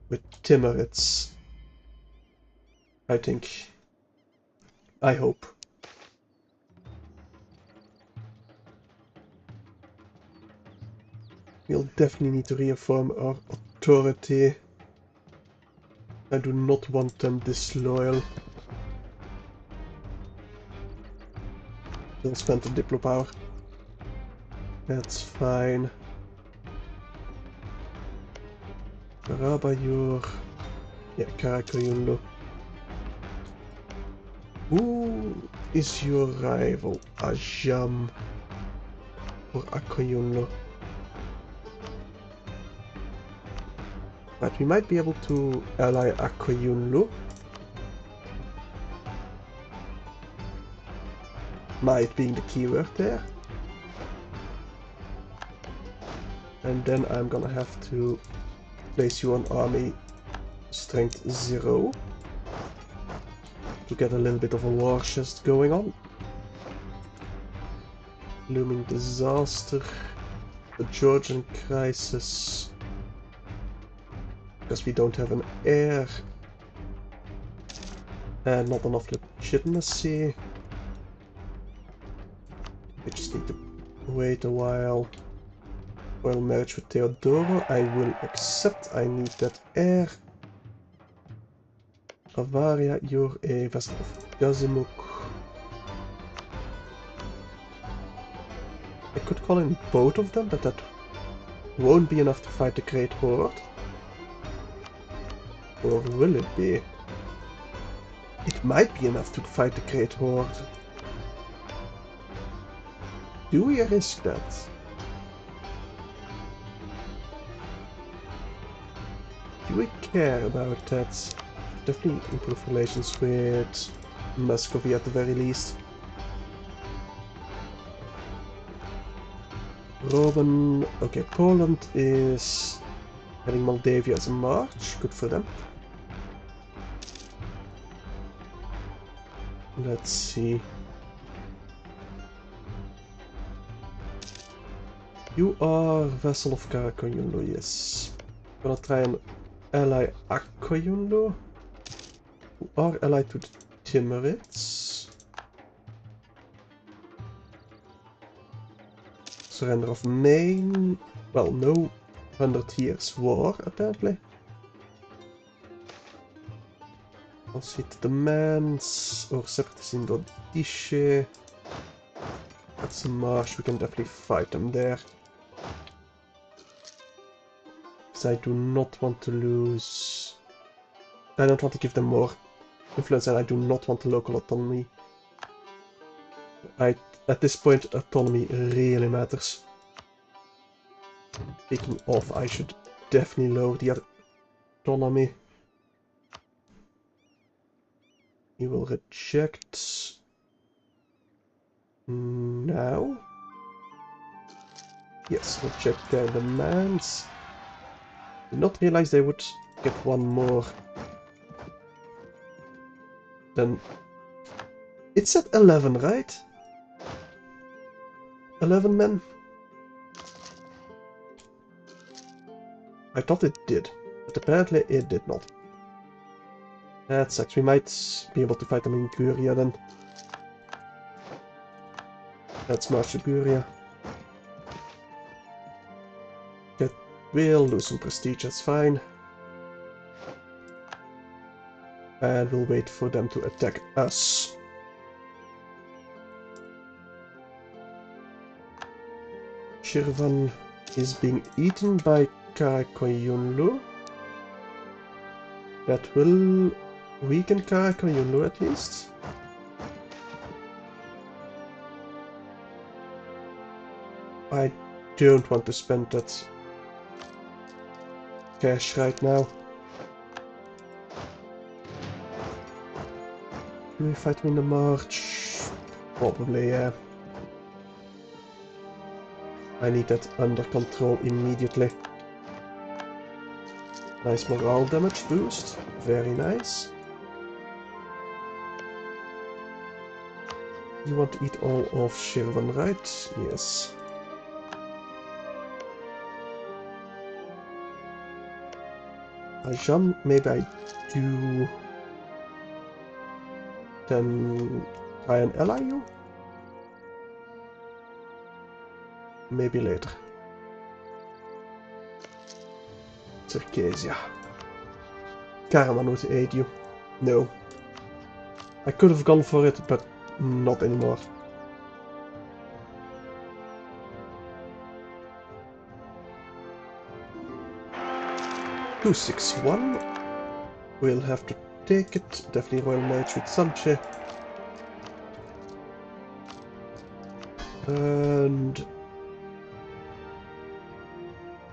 with Timurids. I think. I hope. We'll definitely need to reaffirm our authority. I do not want them disloyal. They'll spend the Diplo power. That's fine. Karabayur. Yeah, Karakoyunlu. Who is your rival? Ajam or Akoyunlu? But we might be able to ally Akoyunlu. Might being the keyword there. And then I'm gonna have to place you on army strength 0 to get a little bit of a war chest going on. Looming disaster, the Georgian crisis, because we don't have an heir, and not enough legitimacy. We just need to wait a while. Royal marriage with Theodoro, I will accept, I need that heir. Bavaria, you're a vassal of Gazimuk. I could call in both of them, but that won't be enough to fight the Great Horde. Or will it be? It might be enough to fight the Great Horde. Do we risk that? Do we care about that? Definitely improve relations with Muscovy at the very least. Roman... Okay, Poland is having Moldavia as a march. Good for them. Let's see. You are vassal of Karakoyunlu, yes. Gonna try and ally Akoyunlu, who are allied to the Timurids. Surrender of Maine. Well, no 100 years war, apparently. Concede demands, or separatists in Dodishe. That's a march, we can definitely fight them there. Because I do not want to lose... I don't want to give them more influence, and I do not want the local autonomy. At this point, autonomy really matters. Speaking of, I should definitely lower the autonomy. He will reject... now? Yes, reject their demands. Did not realize they would get one more. Then... It's at 11, right? 11 men? I thought it did, but apparently it did not. That sucks. We might be able to fight them in Guria then. Let's march to Guria. We'll lose some prestige, that's fine. And we'll wait for them to attack us. Shirvan is being eaten by Karakoyunlu. That will weaken Karakoyunlu at least. I don't want to spend that cash right now. Can we fight him in the march? Probably, yeah. I need that under control immediately. Nice morale damage boost. Very nice. You want to eat all of Shirvan, right? Yes. Ajam, maybe I do... Then try and ally you? Maybe later. Circassia. Karaman would aid you. No. I could have gone for it, but not anymore. (261). We'll have to take it. Definitely royal marriage with Sanche. And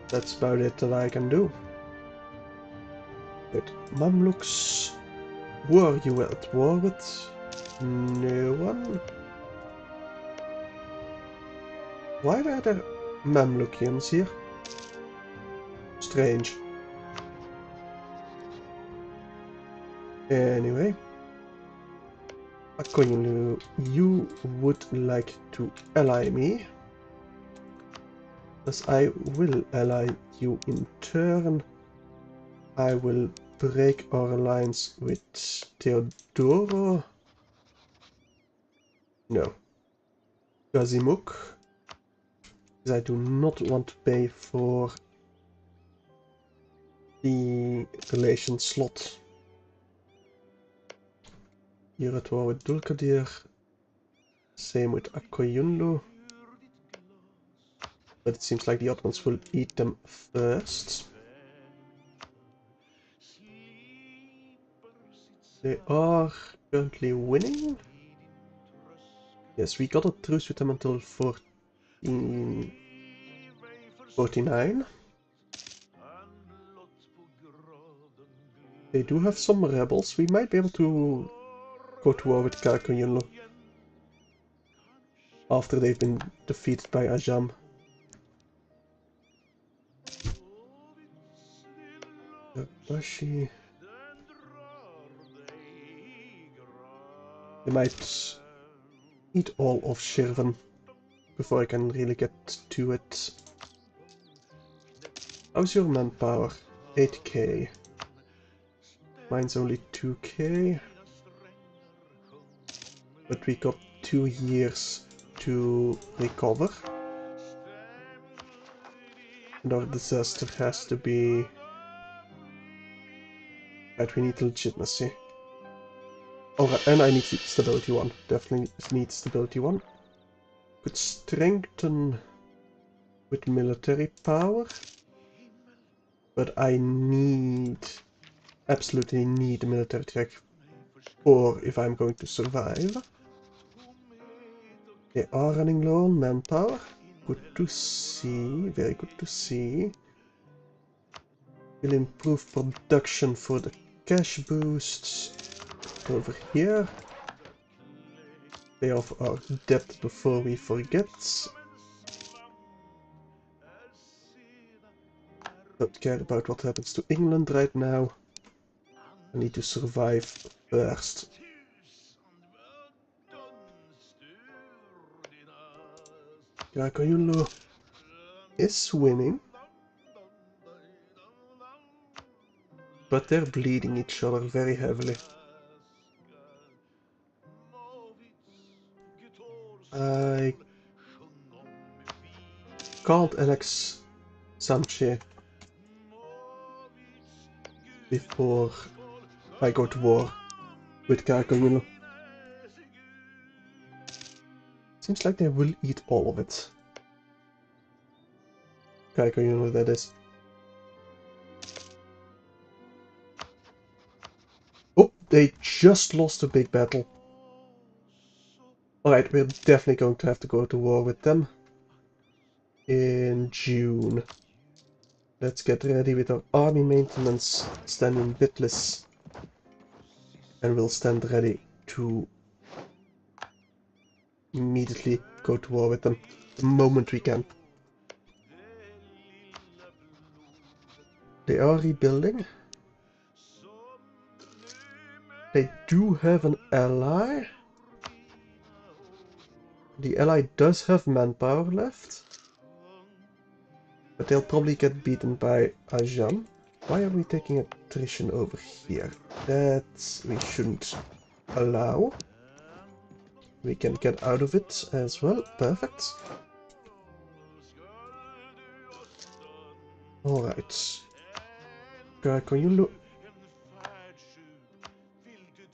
that's about it that I can do. But Mamluks, who are you at war with? No one. Why were there Mamlukians here? Strange. Anyway. Akoyunu, you would like to ally me. Thus I will ally you in turn. I will break our alliance with Teodoro. No. Gazimuk. Because I do not want to pay for the relation slot. You're at war with Dulkadir. Same with Akoyunlu. But it seems like the Ottomans will eat them first. They are currently winning. Yes, we got a truce with them until 1449. They do have some rebels. We might be able to go to war with Karakonyunlu after they've been defeated by Ajam. Bashi. They might eat all of Shirvan before I can really get to it. How's your manpower? 8k. Mine's only 2k. But we got 2 years to recover. And our disaster has to be... Right, we need legitimacy. Alright, and I need stability 1. Definitely need stability 1. Could strengthen with military power. But I absolutely need a military track for if I'm going to survive. They are running low on manpower. Good to see, very good to see. Will improve production for the cash boosts. Over here. Pay off our debt before we forget. Don't care about what happens to England right now. I need to survive first. Karakayulu is winning. But they're bleeding each other very heavily. I called Alex Samche before I go to war with Karakayulu. Seems like they will eat all of it. Karakayulu, that is. Oh, they just lost a big battle. Alright, we're definitely going to have to go to war with them in June. Let's get ready with our army maintenance, stand in Bitlis, and we'll stand ready to immediately go to war with them the moment we can. They are rebuilding. They do have an ally. The ally does have manpower left. But they'll probably get beaten by Ajam. Why are we taking attrition over here? That we shouldn't allow. We can get out of it as well. Perfect. Alright. Karakonyulu.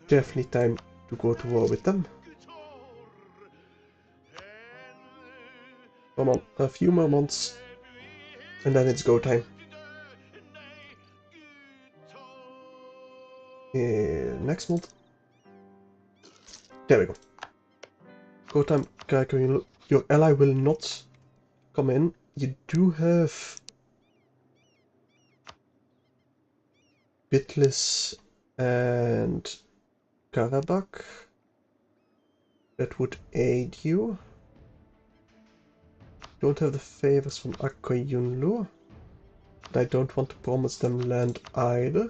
Definitely time to go to war with them. Come on, a few more months. And then it's go time. Next month. There we go. Go time, Karakonyulu. Your ally will not come in. You do have Bitlis and Karabakh. That would aid you. Don't have the favors from Akoyunlu. but I don't want to promise them land either.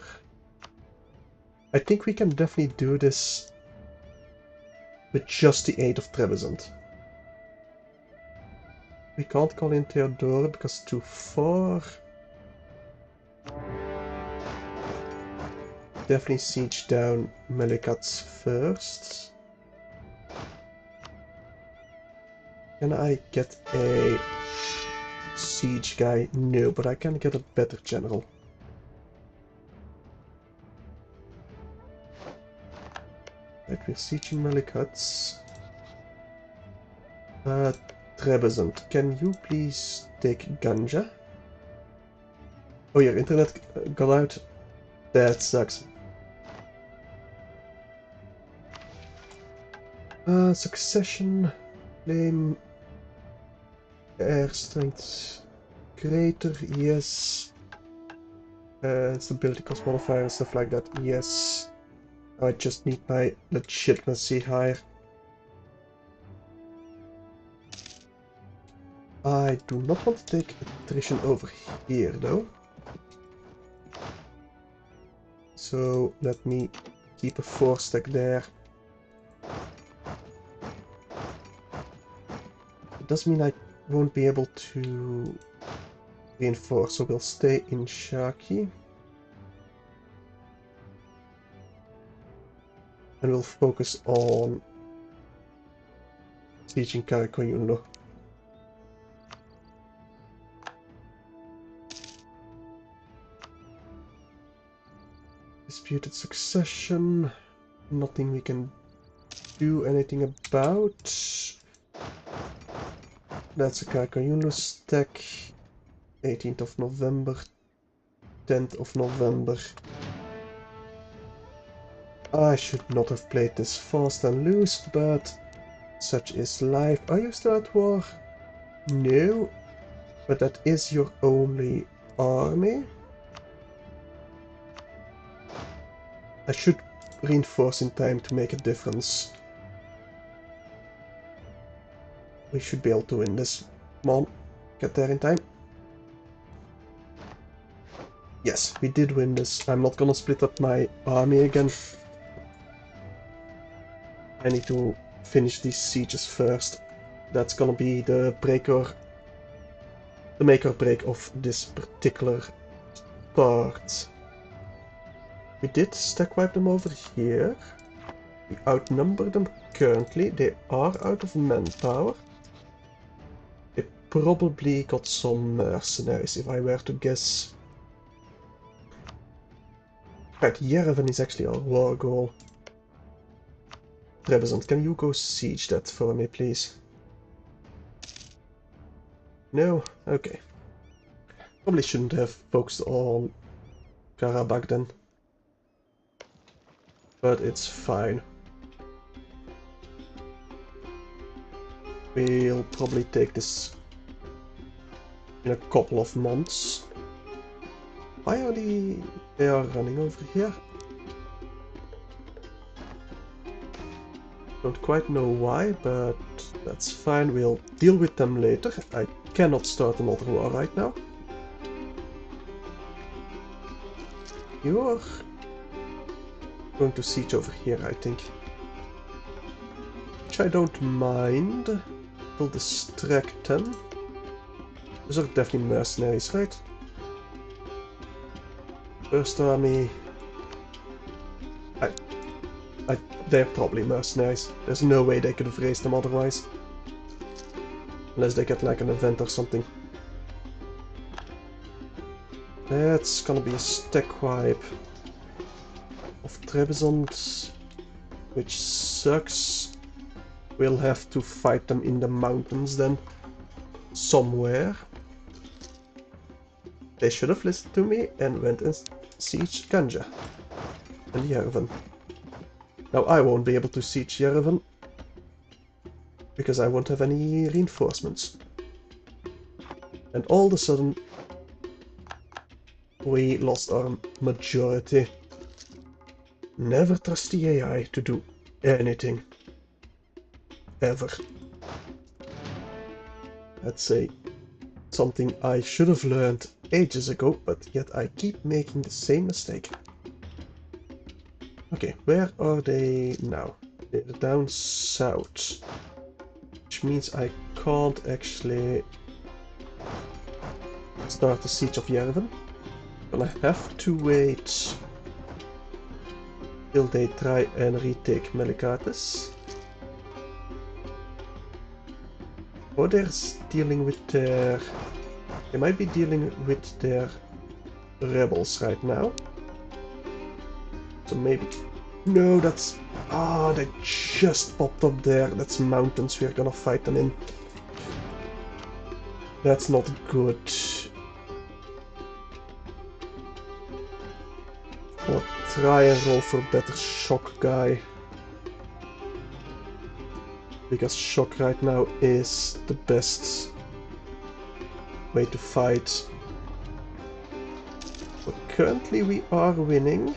I think we can definitely do this with just the aid of Trebizond. We can't call in Theodora because it's too far. Definitely siege down Melikats first. Can I get a siege guy? No, but I can get a better general. Right, we're sieging Melikats. Trebizond, can you please take Ganja? Oh, your internet got out. That sucks. Succession, claim, air strength, greater, yes. Stability cost modifier and stuff like that, yes. I just need my legitimacy higher. I do not want to take attrition over here though. So let me keep a 4-stack there. It does mean I won't be able to reinforce, so we'll stay in Shaki. And we'll focus on sieging Karakoyunlu. Disputed succession. Nothing we can do anything about. That's a Karakoyunlu stack. 18th of November. 10th of November. I should not have played this fast and loose, but such is life. Are you still at war? No, but that is your only army. I should reinforce in time to make a difference. We should be able to win this. Come on, get there in time. Yes, we did win this. I'm not gonna split up my army again. I need to finish these sieges first. That's gonna be the make or break of this particular part. We did stack wipe them over here. We outnumber them currently. They are out of manpower. They probably got some mercenaries, if I were to guess. Right, Yerevan is actually our war goal. Trebizond, can you go siege that for me, please? No? Okay. Probably shouldn't have focused on Karabakh then. But it's fine. We'll probably take this in a couple of months. Why are they are running over here? Don't quite know why, but that's fine. We'll deal with them later. I cannot start another war right now. You're going to siege over here, I think. Which I don't mind. We'll distract them. Those are definitely mercenaries, right? First army. They're probably mercenaries. There's no way they could have raised them otherwise. Unless they get like an event or something. That's gonna be a stack wipe of Trebizond, which sucks. We'll have to fight them in the mountains then. Somewhere. They should have listened to me and went and sieged Ganja and Yerevan. Now I won't be able to siege Yerevan because I won't have any reinforcements. And all of a sudden we lost our majority. Never trust the AI to do anything. Ever. Let's say Something I should have learned ages ago, but yet I keep making the same mistake. Okay, where are they now? They're down south. Which means I can't actually start the siege of Yerevan. Gonna have to wait till they try and retake Melikatis. Or they're dealing with their... They might be dealing with their rebels right now. So maybe... No, that's... Ah, they just popped up there. That's mountains we're gonna fight them in. That's not good. I'll try and roll for better shock guy. Because shock right now is the best way to fight. But currently we are winning,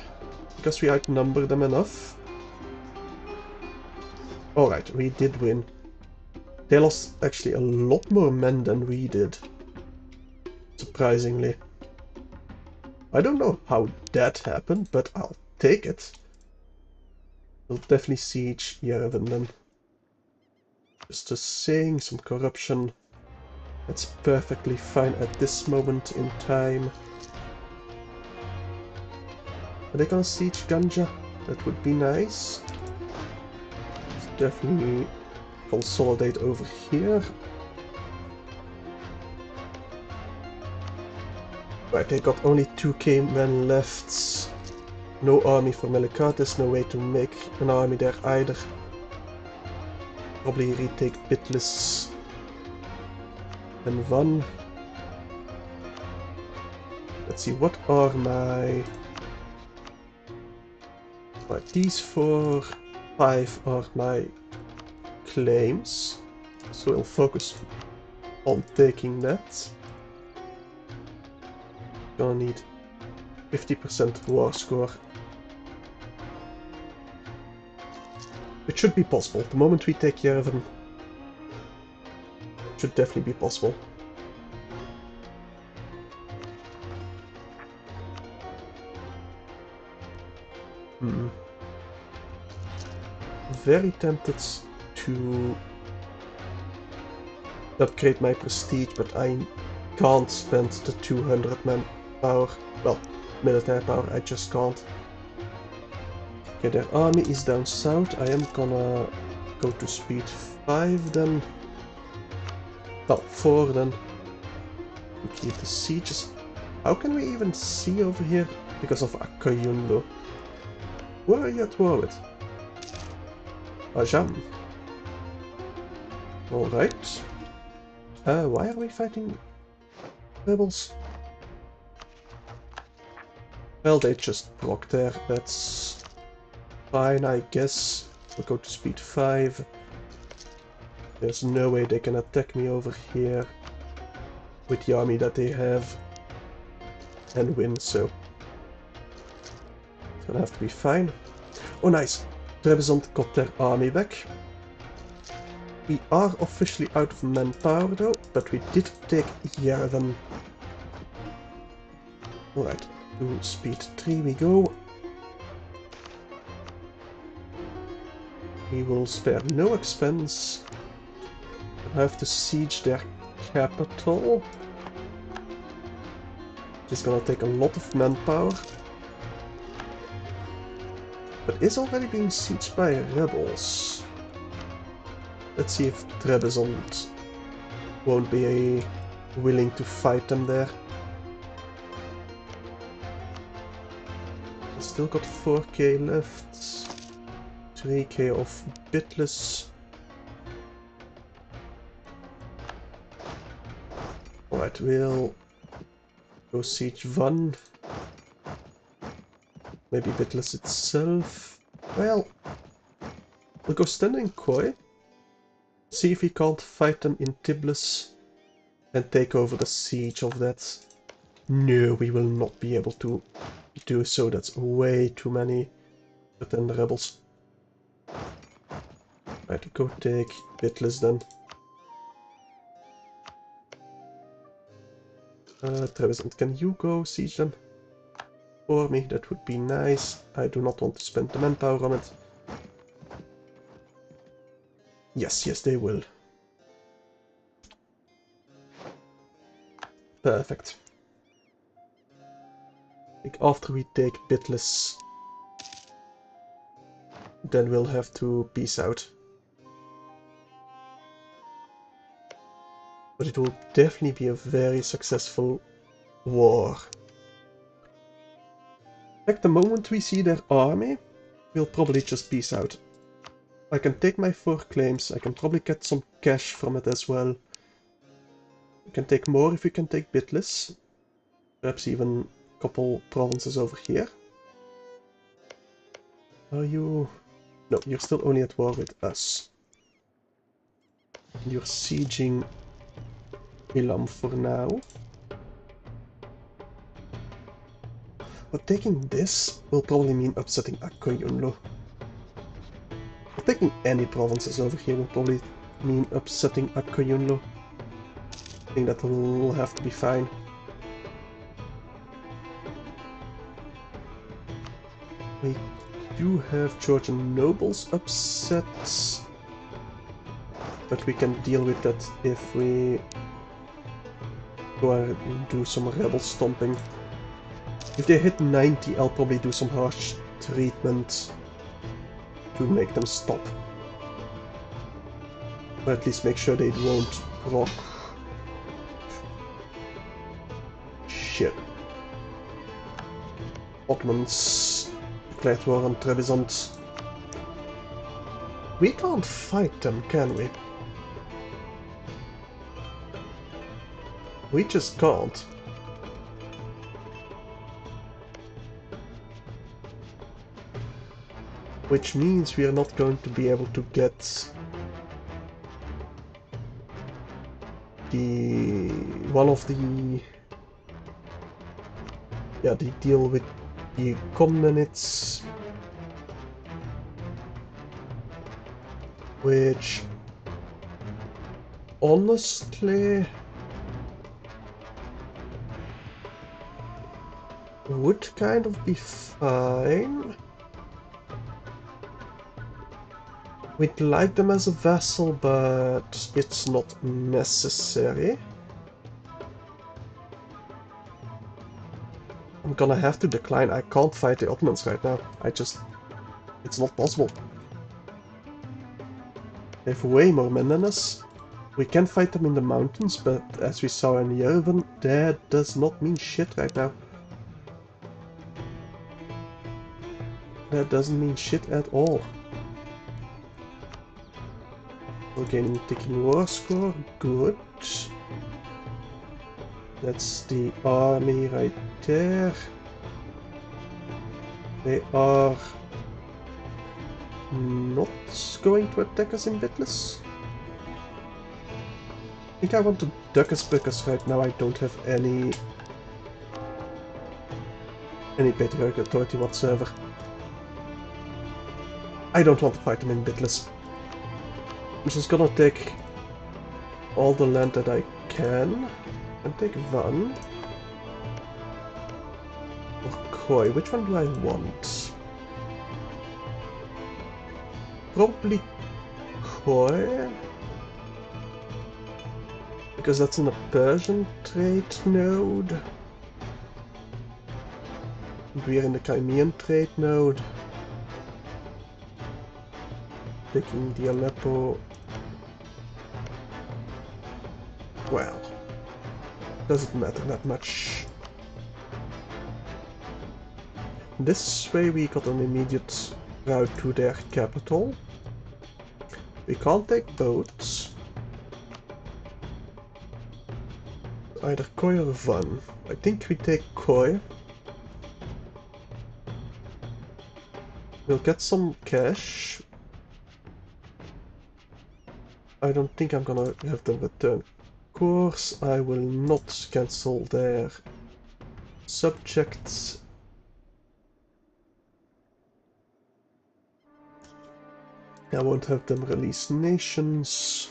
because we outnumber them enough. Alright, we did win. They lost actually a lot more men than we did. Surprisingly. I don't know how that happened, but I'll take it. We'll definitely siege Yerevan then. Just saying, some corruption. That's perfectly fine at this moment in time. Are they gonna siege Ganja? That would be nice. Let's definitely consolidate over here. Right, they got only 2k men left. No army for Melikatis, no way to make an army there either. Probably retake Bitlis and Van. Let's see, what are my... Right, these 4, 5 are my claims. So we'll focus on taking that. Gonna need 50% war score. It should be possible. The moment we take Yerevan, it should definitely be possible. Very tempted to upgrade my prestige, but I can't spend the 200 manpower. Well, military power, I just can't. Okay, their army is down south. I am gonna go to speed 5 then. Well, 4 then. To keep the sieges. How can we even see over here? Because of Akayundo. Who are you at war with? Ajam. Alright. Why are we fighting rebels? Well, they just blocked there. That's fine, I guess. We'll go to speed 5. There's no way they can attack me over here with the army that they have and win, so it's gonna have to be fine. Oh, nice! Trebizond got their army back. We are officially out of manpower though, but we did take Yerevan. Alright, to speed 3 we go. We will spare no expense. We'll have to siege their capital. It's gonna take a lot of manpower. But is already being sieged by rebels. Let's see if Trebizond won't be willing to fight them there. Still got 4k left. 3k of Bitlis. Alright, we'll go siege Van. Maybe Bitlis itself. Well, we'll go stand in Koi. See if we can't fight them in Tiblis and take over the siege of that. No, we will not be able to do so. That's way too many. But then the rebels. Right, go take Bitlis then. Trevisant, can you go siege them for me? That would be nice. I do not want to spend the manpower on it. Yes, yes, they will. Perfect. Like after we take Bitless, then we'll have to peace out. But it will definitely be a very successful war. Like the moment we see their army, we'll probably just peace out. I can take my 4 claims, I can probably get some cash from it as well. We can take more if we can take Bitless. Perhaps even a couple provinces over here. Are you... No, you're still only at war with us. You're sieging Ilam for now. But taking this will probably mean upsetting Akoyunlu. But taking any provinces over here will probably mean upsetting Akoyunlu. I think that will have to be fine. We do have Georgian nobles upset, but we can deal with that if we go and do some rebel stomping. If they hit 90, I'll probably do some harsh treatment to make them stop. Or at least make sure they won't proc. Shit. Ottomans declared war on Trebizond. We can't fight them, can we? We just can't. Which means we are not going to be able to get the deal with the Communists, which honestly would kind of be fine. We'd like them as a vassal, but it's not necessary. I'm gonna have to decline. I can't fight the Ottomans right now. It's not possible. They have way more men than us. We can fight them in the mountains, but as we saw in Yerevan, that does not mean shit right now. That doesn't mean shit at all. We're gaining ticking war score, good. That's the army right there. They are not going to attack us in Bitless. I think I want to duck us because right now I don't have any patriotic authority whatsoever. I don't want to fight them in Bitless. I'm just gonna take all the land that I can and take Van. Or Koi, which one do I want? Probably Koi, because that's in the Persian trade node. And we're in the Crimean trade node. Taking the Aleppo. Well, doesn't matter that much. This way we got an immediate route to their capital. We can't take boats. Either Koi or Van. I think we take Koi. We'll get some cash. I don't think I'm gonna have them return course. I will not cancel their subjects. I won't have them release nations.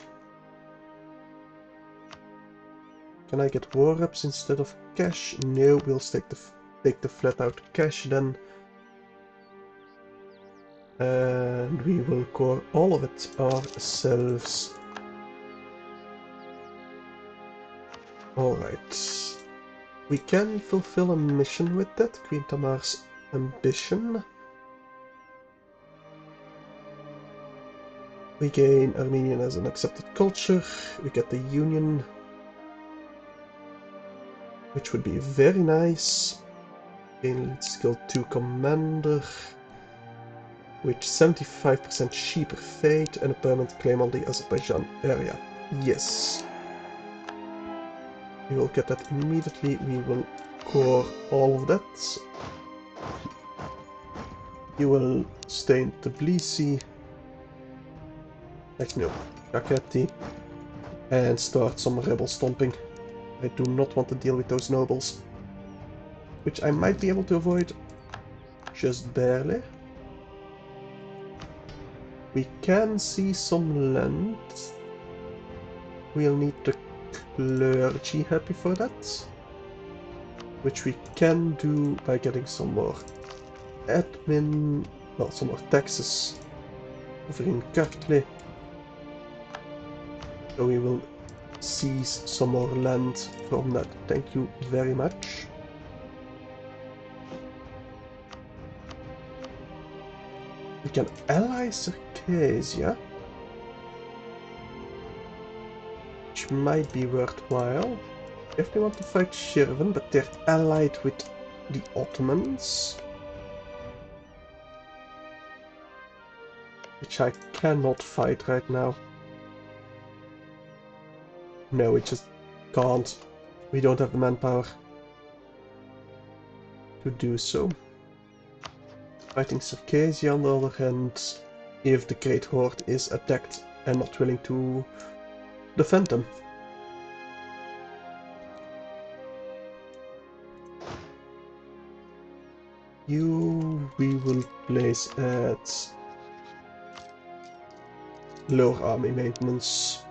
Can I get war reps instead of cash? No, we'll take the flat out cash then. And we will core all of it ourselves. Alright. We can fulfill a mission with that. Queen Tamar's ambition. We gain Armenian as an accepted culture. We get the Union, which would be very nice. Gain skill 2 commander, with 75% cheaper fate and a permanent claim on the Azerbaijan area. Yes. We will get that immediately. We will core all of that. You will stay in Tbilisi. No, Kakheti, and start some rebel stomping. I do not want to deal with those nobles, which I might be able to avoid just barely. We can see some land. We'll need the clergy happy for that, which we can do by getting some more admin, well, some more taxes over in Kartli. So we will seize some more land from that. Thank you very much. We can ally Circassia, which might be worthwhile if they want to fight Shirvan, but they're allied with the Ottomans, which I cannot fight right now. No, we just can't. We don't have the manpower to do so. Fighting Circassia, on the other hand, if the Great Horde is attacked and not willing to defend them. You we will place at lower army maintenance.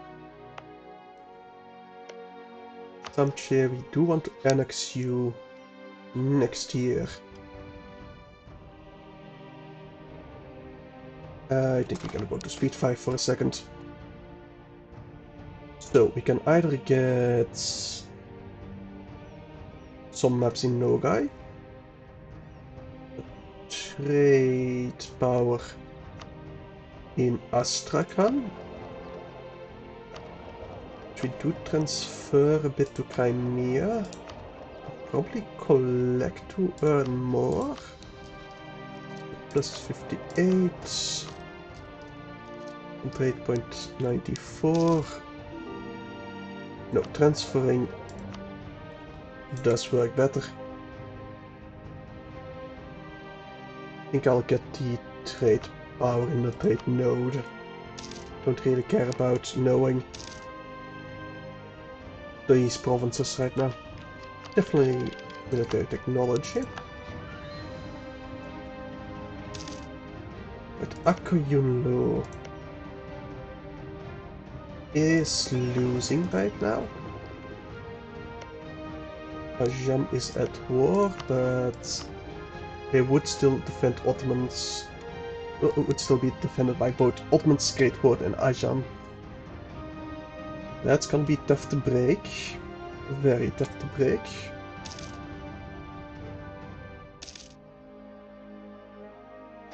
Tamche, we do want to annex you next year. I think we're gonna go to speed 5 for a second. So we can either get some maps in Nogai, trade power in Astrakhan, we do transfer a bit to Crimea, probably collect to earn more, plus 58, trade point 94, no, transferring does work better. I think I'll get the trade power in the trade node, don't really care about knowing these provinces right now. Definitely military technology. But Akoyunlu is losing right now. Ajam is at war, but they would still defend Ottomans. Would still be defended by both Ottomans, Great Horde, and Ajam. That's gonna be tough to break. Very tough to break.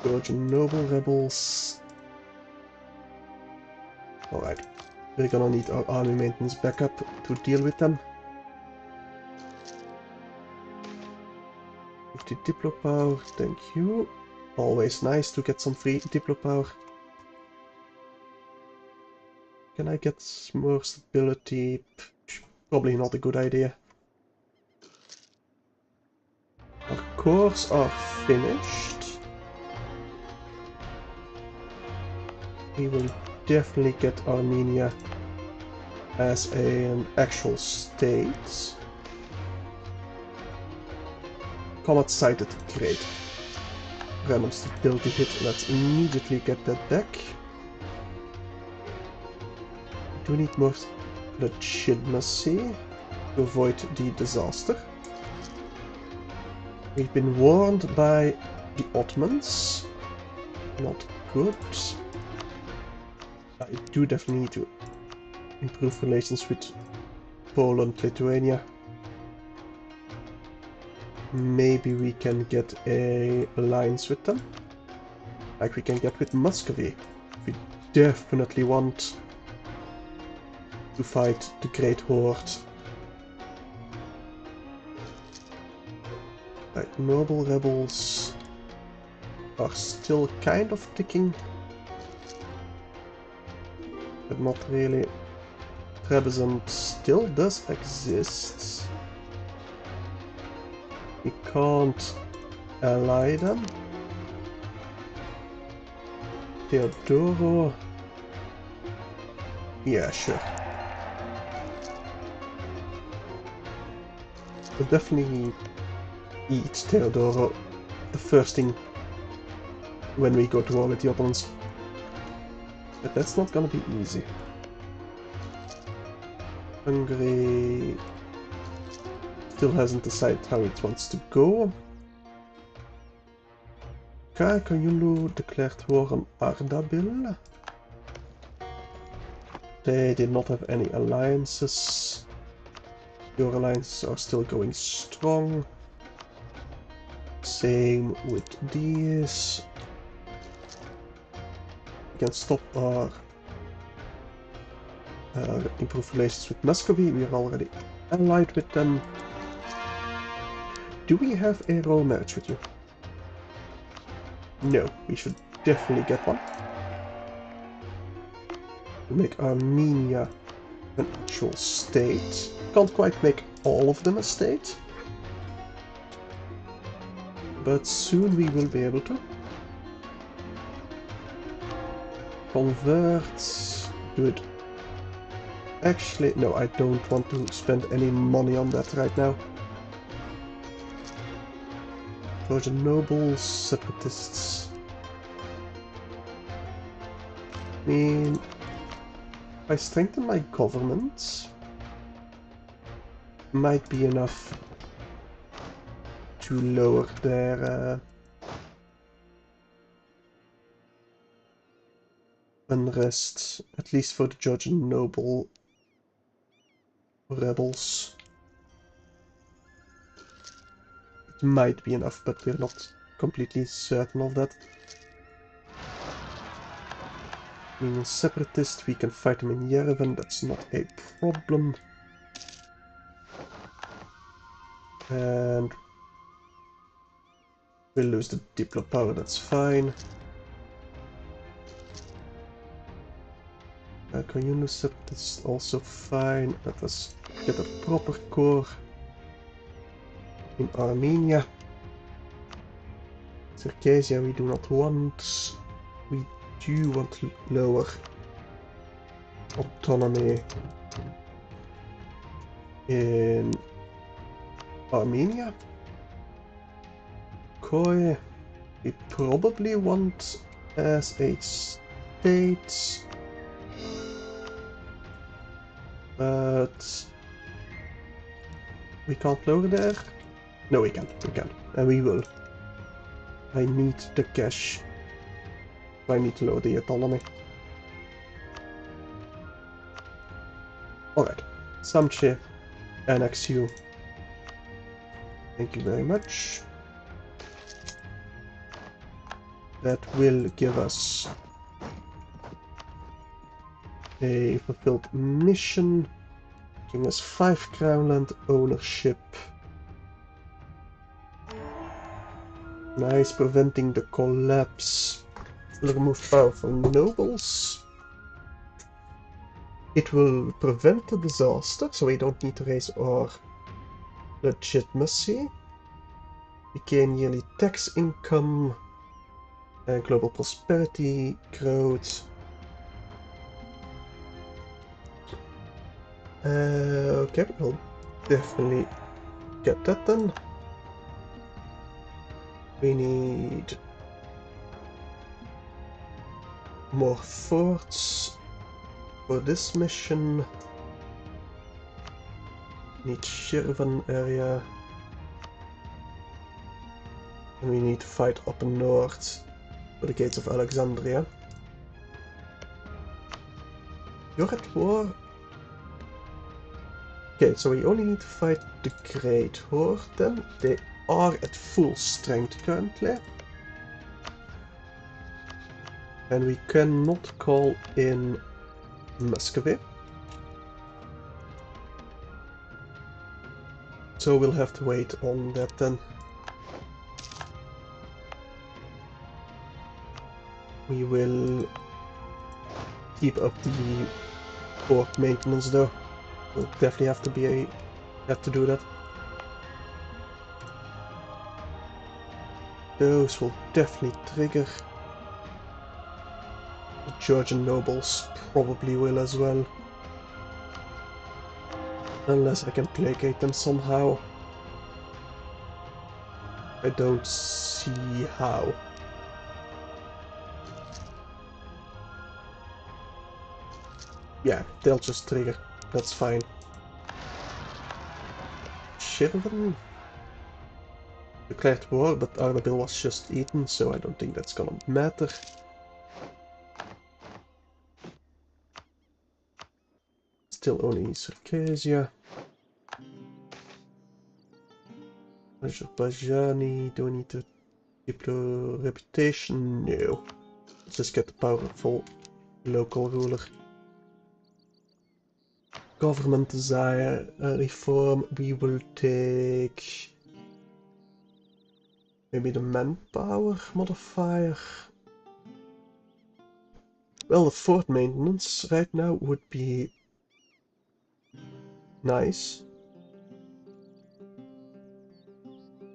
Georgian noble rebels. Alright. We're gonna need our army maintenance backup to deal with them. 50 Diplo power, thank you. Always nice to get some free Diplo power. Can I get more stability? Probably not a good idea. Our cores are finished. We will definitely get Armenia as an actual state. Combat sighted, great. Random stability hit, let's immediately get that back. Do we need more legitimacy? to avoid the disaster. We've been warned by the Ottomans. Not good. I do definitely need to improve relations with Poland, Lithuania. Maybe we can get a alliance with them. Like we can get with Muscovy. We definitely want to fight the Great Horde. Like, noble rebels are still kind of ticking, but not really. Trebizond still does exist. We can't ally them. Teodoro. Yeah, sure. We'll definitely eat Teodoro the first thing when we go to war with the Ottomans. But that's not gonna be easy. Hungary still hasn't decided how it wants to go. Kayulu declared war on Ardabil. They did not have any alliances. Your alliances are still going strong. Same with these. We can stop our improve relations with Muscovy. We are already allied with them. Do we have a royal marriage with you? No, we should definitely get one. To make Armenia an actual state. Can't quite make all of them a state, but soon we will be able to. Convert, do it. Actually, no, I don't want to spend any money on that right now. Trojan nobles, separatists. I mean, if I strengthen my government, might be enough to lower their unrest, at least for the Georgian noble rebels. It might be enough, but we're not completely certain of that. Being a separatist, we can fight them in Yerevan, that's not a problem. And we'll lose the Diplo power, that's fine. Communist separatists also fine. Let us get a proper core in Armenia. Circassia we do not want. We do want to lower autonomy in Armenia. Koi we probably want as a state, but we can't lower there. No, we can, and we will. I need the cash. I need to lower the autonomy. Alright, Samche, annex you. Thank you very much. That will give us a fulfilled mission, giving us 5 Crownland ownership. Nice, preventing the collapse. Will remove powerful nobles. It will prevent the disaster, so we don't need to raise our legitimacy. We gain yearly tax income, and global prosperity growth. Okay, we'll definitely get that done. We need more forts for this mission. Need Shirvan area. And we need to fight up north for the gates of Alexandria. You're at war? Okay, so we only need to fight the Great Horde then. They are at full strength currently. And we cannot call in Muscovy. So we'll have to wait on that then. We will keep up the port maintenance though. We'll definitely have to do that. Those will definitely trigger. The Georgian nobles probably will as well. Unless I can placate them somehow. I don't see how. Yeah, they'll just trigger. That's fine. Shirvan declared war, but Arnabil was just eaten, so I don't think that's gonna matter. Still only Circassia. Azerbaijani, do we need to deploy reputation? No. Let's just get the powerful local ruler. Government desire reform, we will take maybe the manpower modifier. Well, the fort maintenance right now would be nice.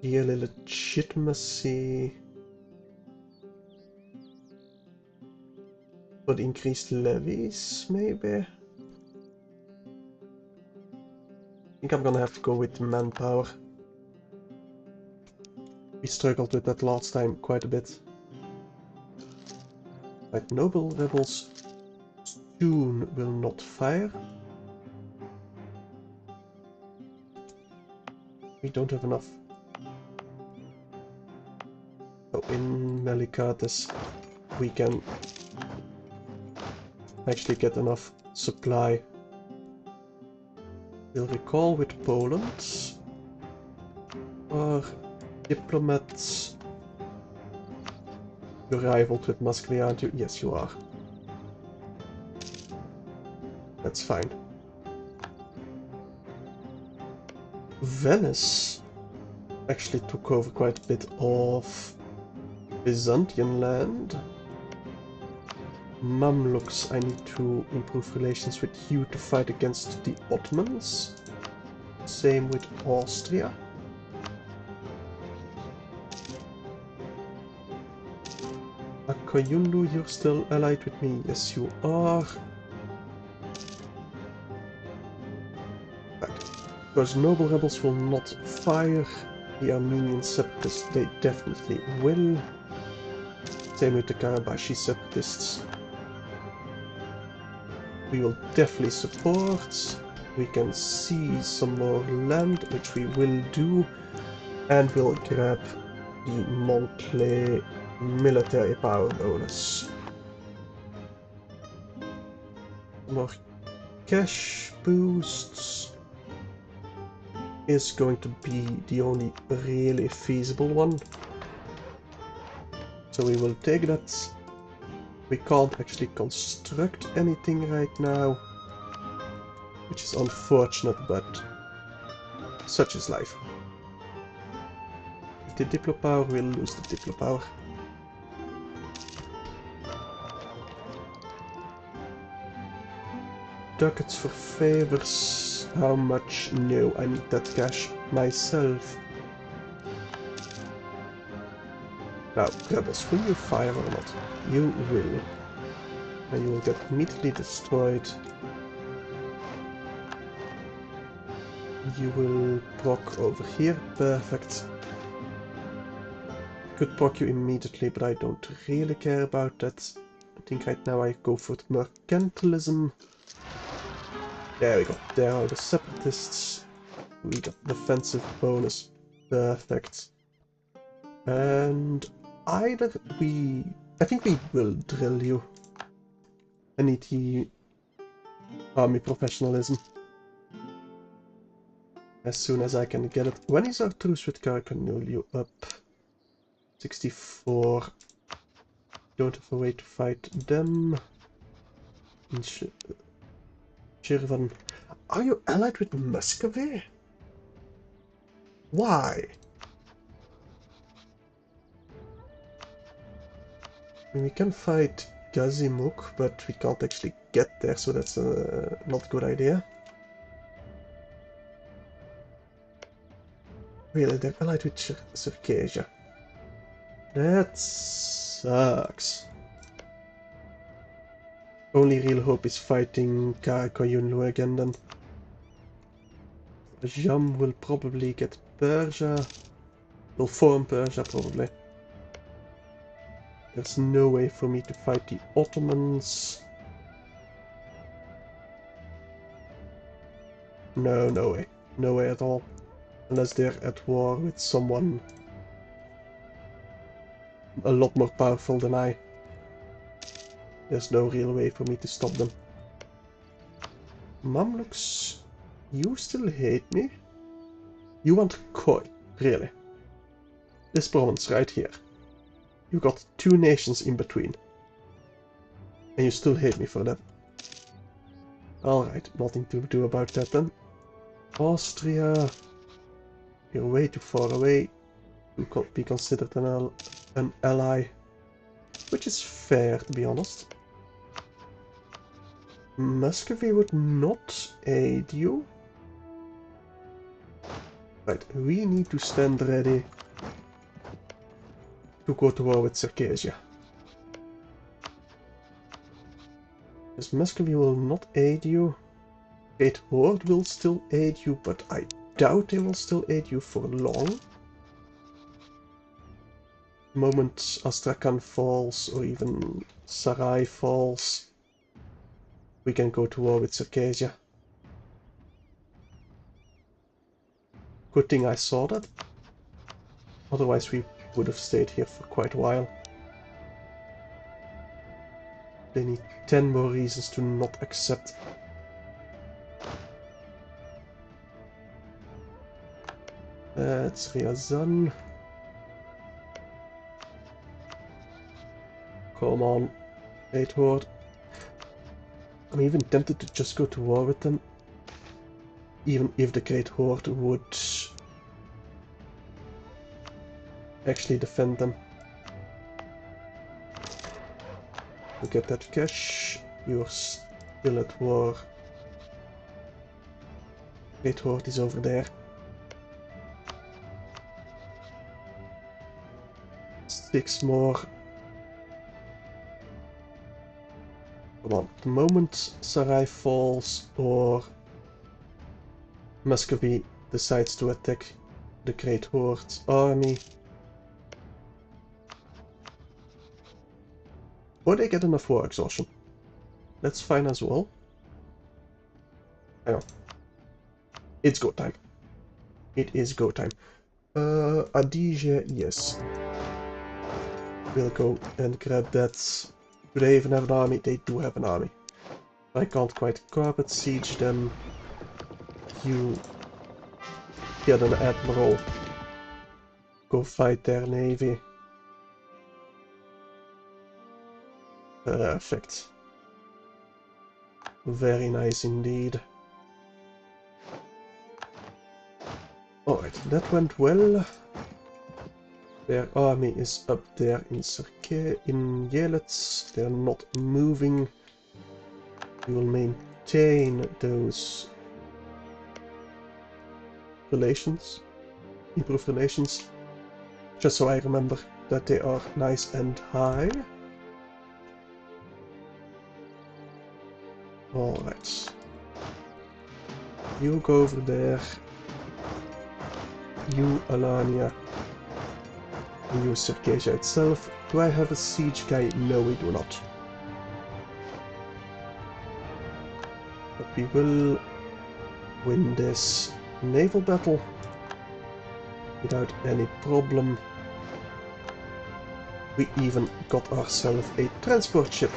Yearly legitimacy for the increased levies, maybe? I think I'm gonna have to go with manpower. We struggled with that last time quite a bit. Right, noble rebels soon will not fire. We don't have enough. Oh, in Melikates we can actually get enough supply. We'll recall with Poland. Our diplomats. You're rivaled with Muscovy, aren't you? Yes, you are. That's fine. Venice actually took over quite a bit of Byzantine land. Mamluks, I need to improve relations with you to fight against the Ottomans. Same with Austria. Akayunlu, you're still allied with me. Yes, you are. Right. Because noble rebels will not fire. The Armenian separatists, they definitely will. Same with the Karabashi separatists. We will definitely support. We can seize some more land, which we will do. And we'll grab the monthly military power bonus. More cash boosts is going to be the only really feasible one. So we will take that. We can't actually construct anything right now, which is unfortunate, but such is life. With the Diplo power, we'll lose the Diplo power. Ducats for favors. How much? No, I need that cash myself. Now, rebels, will you fire or not? You will. And you will get immediately destroyed. You will proc over here. Perfect. Could proc you immediately, but I don't really care about that. I think right now I go for mercantilism. There we go. There are the separatists. We got defensive bonus. Perfect. And either we... I think we will drill you. I need the army professionalism. As soon as I can get it. When is our truce with Carcanulio up? 64. Don't have a way to fight them. Shirvan. Are you allied with Muscovy? Why? I mean, we can fight Gazimuk, but we can't actually get there, so that's not a good idea. Really, they're allied with Circassia. That sucks. Only real hope is fighting Karakoyunlu again then. Jam will probably get Persia. Will form Persia probably. There's no way for me to fight the Ottomans. No, no way. No way at all. Unless they're at war with someone a lot more powerful than I. There's no real way for me to stop them. Mamluks, you still hate me? You want Khoi, really? This province right here. You got 2 nations in between. And you still hate me for that. Alright, nothing to do about that then. Austria. You're way too far away to be considered an ally. Which is fair, to be honest. Muscovy would not aid you. Right, we need to stand ready to go to war with Circassia. Because Muscovy will not aid you. Great Horde will still aid you, but I doubt they will still aid you for long. The moment Astrakhan falls, or even Sarai falls, we can go to war with Circassia. Good thing I saw that. Otherwise we would have stayed here for quite a while. They need 10 more reasons to not accept. It's Ryazan. Come on, Great Horde. I'm even tempted to just go to war with them. Even if the Great Horde would actually defend them. Look at that cash. You're still at war. Great Horde is over there. 6 more. Come on. The moment Sarai falls or Muscovy decides to attack the Great Horde's army, or they get enough war exhaustion. That's fine as well. Hang on. It's go time. It is go time. Adige, yes. We'll go and grab that. Do they even have an army? They do have an army. I can't quite carpet siege them. You get an admiral. Go fight their navy. Perfect. Very nice indeed. Alright, that went well. Their army is up there in Yelets. They're not moving. We will maintain those relations. Improve relations. Just so I remember that they are nice and high. Alright. You go over there. You, Alania. And you, Circassia itself. Do I have a siege guy? No, we do not. But we will win this naval battle without any problem. We even got ourselves a transport ship.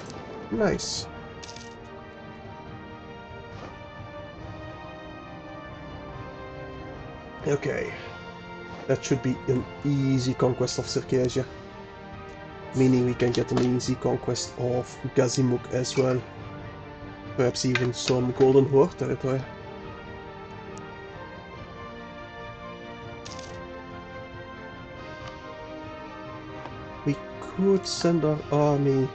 Nice. Okay. That should be an easy conquest of Circassia. Meaning we can get an easy conquest of Gazimuk as well. Perhaps even some Golden Horde territory. We could send our army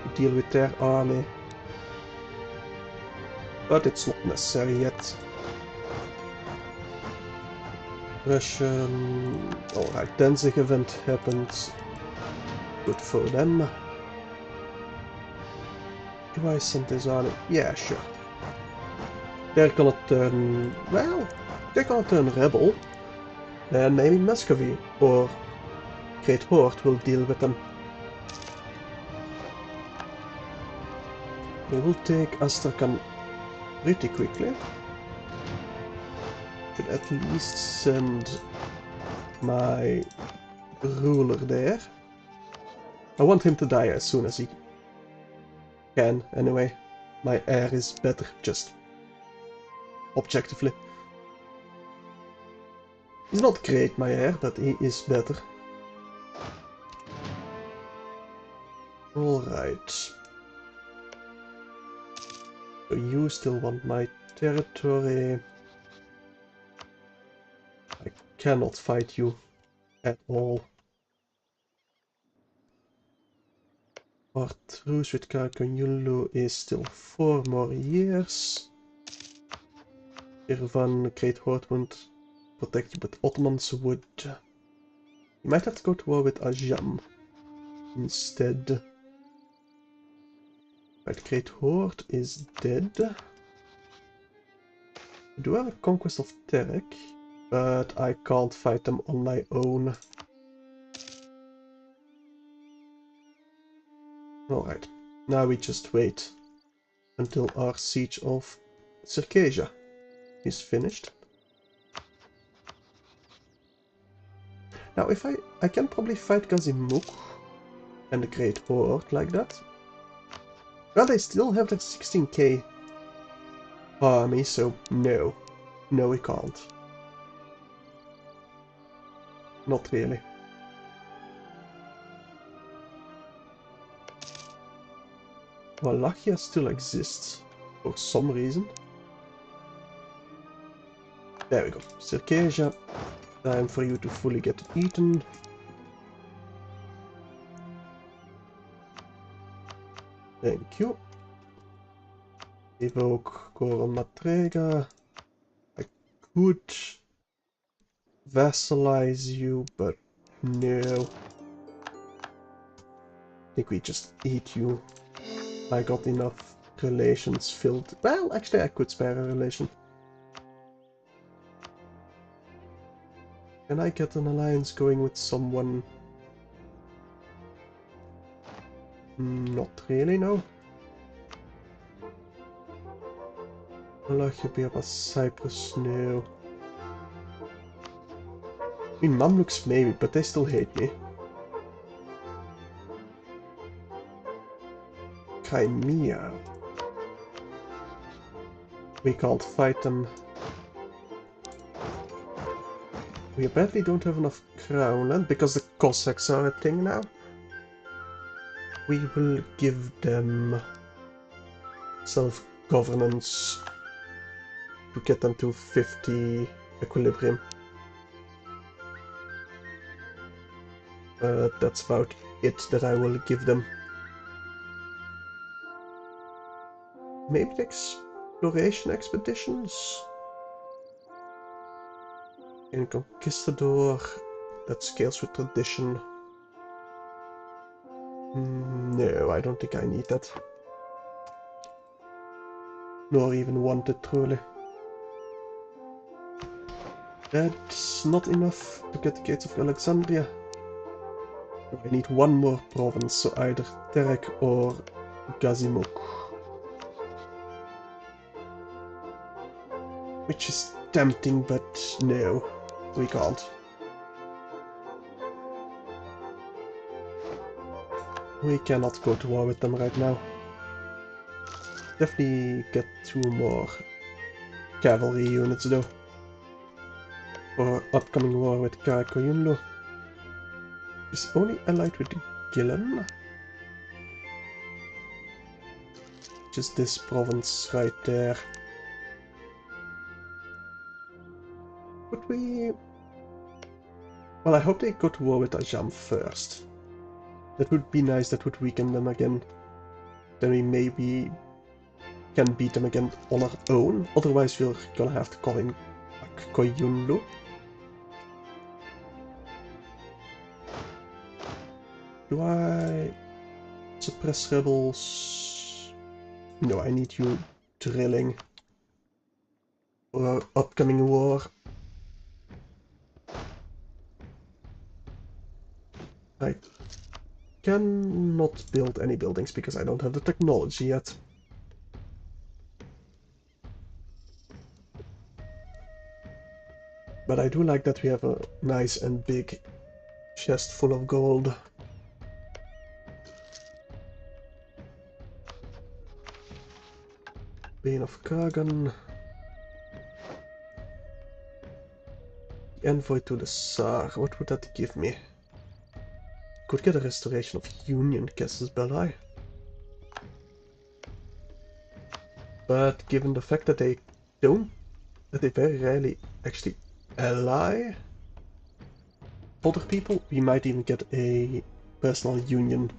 to deal with their army. But it's not necessary yet. Russian... Alright, Danzig event happened. Good for them. Do I send this army? Yeah, sure. They're gonna turn... well, they're gonna turn rebel. And maybe Muscovy or Great Horde will deal with them. We will take Astrakhan pretty quickly. Should at least send my ruler there. I want him to die as soon as he can, anyway. My heir is better, just objectively. He's not great, my heir, but he is better. Alright. So you still want my territory. I cannot fight you at all. Our truce with Karkanyulu is still 4 more years. Irvan, Great Horde won't protect you, but Ottomans would. You might have to go to war with Ajam instead. Right, Great Horde is dead. I do have a Conquest of Terek, but I can't fight them on my own. Alright, now we just wait until our siege of Circassia is finished. Now if I can probably fight Gazimuk and the Great Horde like that. Well, they still have that 16k army, so no. No, we can't. Not really. Wallachia still exists for some reason. There we go. Circassia. Time for you to fully get eaten. Thank you. Evoke Goron Matrega. I could vassalize you, but no. I think we just eat you. I got enough relations filled. Well, actually I could spare a relation. Can I get an alliance going with someone? Not really, no. Wallachia, Berba, Cyprus, no. I mean, Mamluks maybe, but they still hate me. Crimea. We can't fight them. We apparently don't have enough crown land because the Cossacks are a thing now. We will give them self-governance to get them to 50 equilibrium. That's about it that I will give them. Maybe the exploration expeditions? And Conquistador, that scales with tradition. No, I don't think I need that. Nor even want it, truly. That's not enough to get the Gates of Alexandria. I need one more province, so either Terek or Gazimuk. Which is tempting, but no, we can't. We cannot go to war with them right now. Definitely get 2 more cavalry units though. For upcoming war with Karakoyunlu. Is only allied with Gillen. Which is this province right there. Could we... Well, I hope they go to war with Ajam first. That would be nice, that would weaken them again. Then we maybe can beat them again on our own. Otherwise we're gonna have to call in Koyunlu. Do I suppress rebels? No, I need you drilling for our upcoming war. I cannot build any buildings because I don't have the technology yet. But I do like that we have a nice and big chest full of gold. Bane of Kagan. Envoy to the Tsar. What would that give me? Could get a restoration of Union Casus Belli. But given the fact that they very rarely actually ally other people, we might even get a personal union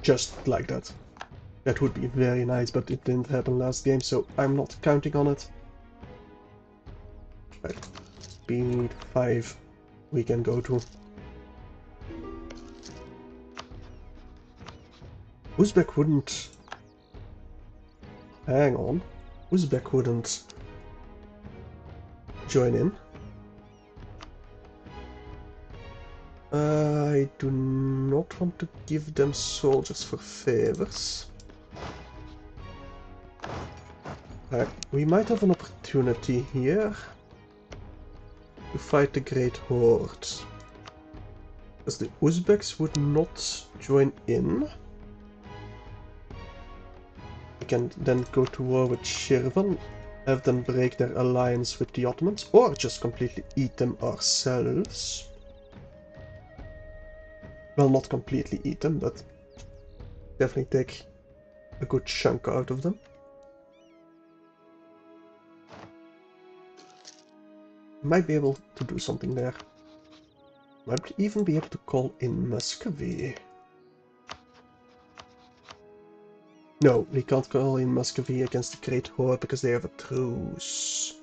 just like that. That would be very nice, but it didn't happen last game, so I'm not counting on it. Right, speed 5 we can go to. Uzbek wouldn't... Hang on. Uzbek wouldn't join in. I do not want to give them soldiers for favors. We might have an opportunity here to fight the Great Horde. Because the Uzbeks would not join in. We can then go to war with Shirvan, have them break their alliance with the Ottomans, or just completely eat them ourselves. Well, not completely eat them, but definitely take a good chunk out of them. Might be able to do something there. Might even be able to call in Muscovy. No, we can't call in Muscovy against the Great Horde because they have a truce.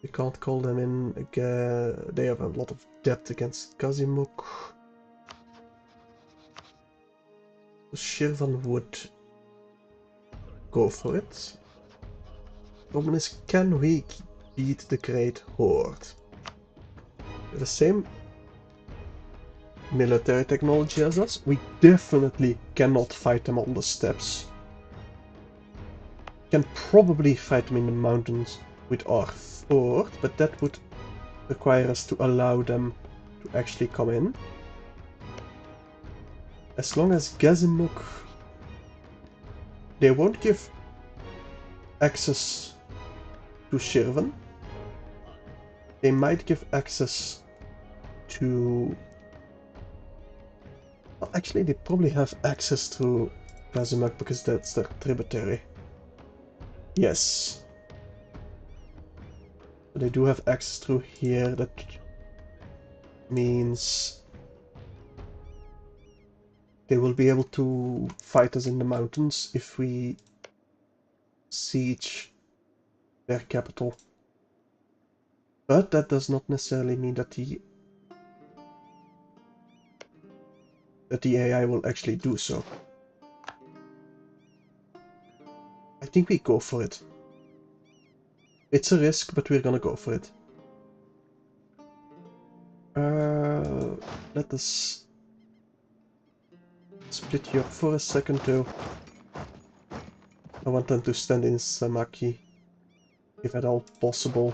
We can't call them in again. They have a lot of debt against Kazimuk. Shirvan would go for it. Problem is, can we beat the Great Horde? The same military technology as us, we definitely cannot fight them on the steppes. Can probably fight them in the mountains with our fort, but that would require us to allow them to actually come in. As long as Gazimuk... They won't give access to Shirvan. They might give access to... Well, actually, they probably have access to Kazimuk because that's their tributary. Yes. But they do have access through here. That means they will be able to fight us in the mountains if we siege their capital. But that does not necessarily mean that the AI will actually do so. I think we go for it. It's a risk, but we're gonna go for it. Let us split you up for a second though. I want them to stand in Samaki, if at all possible.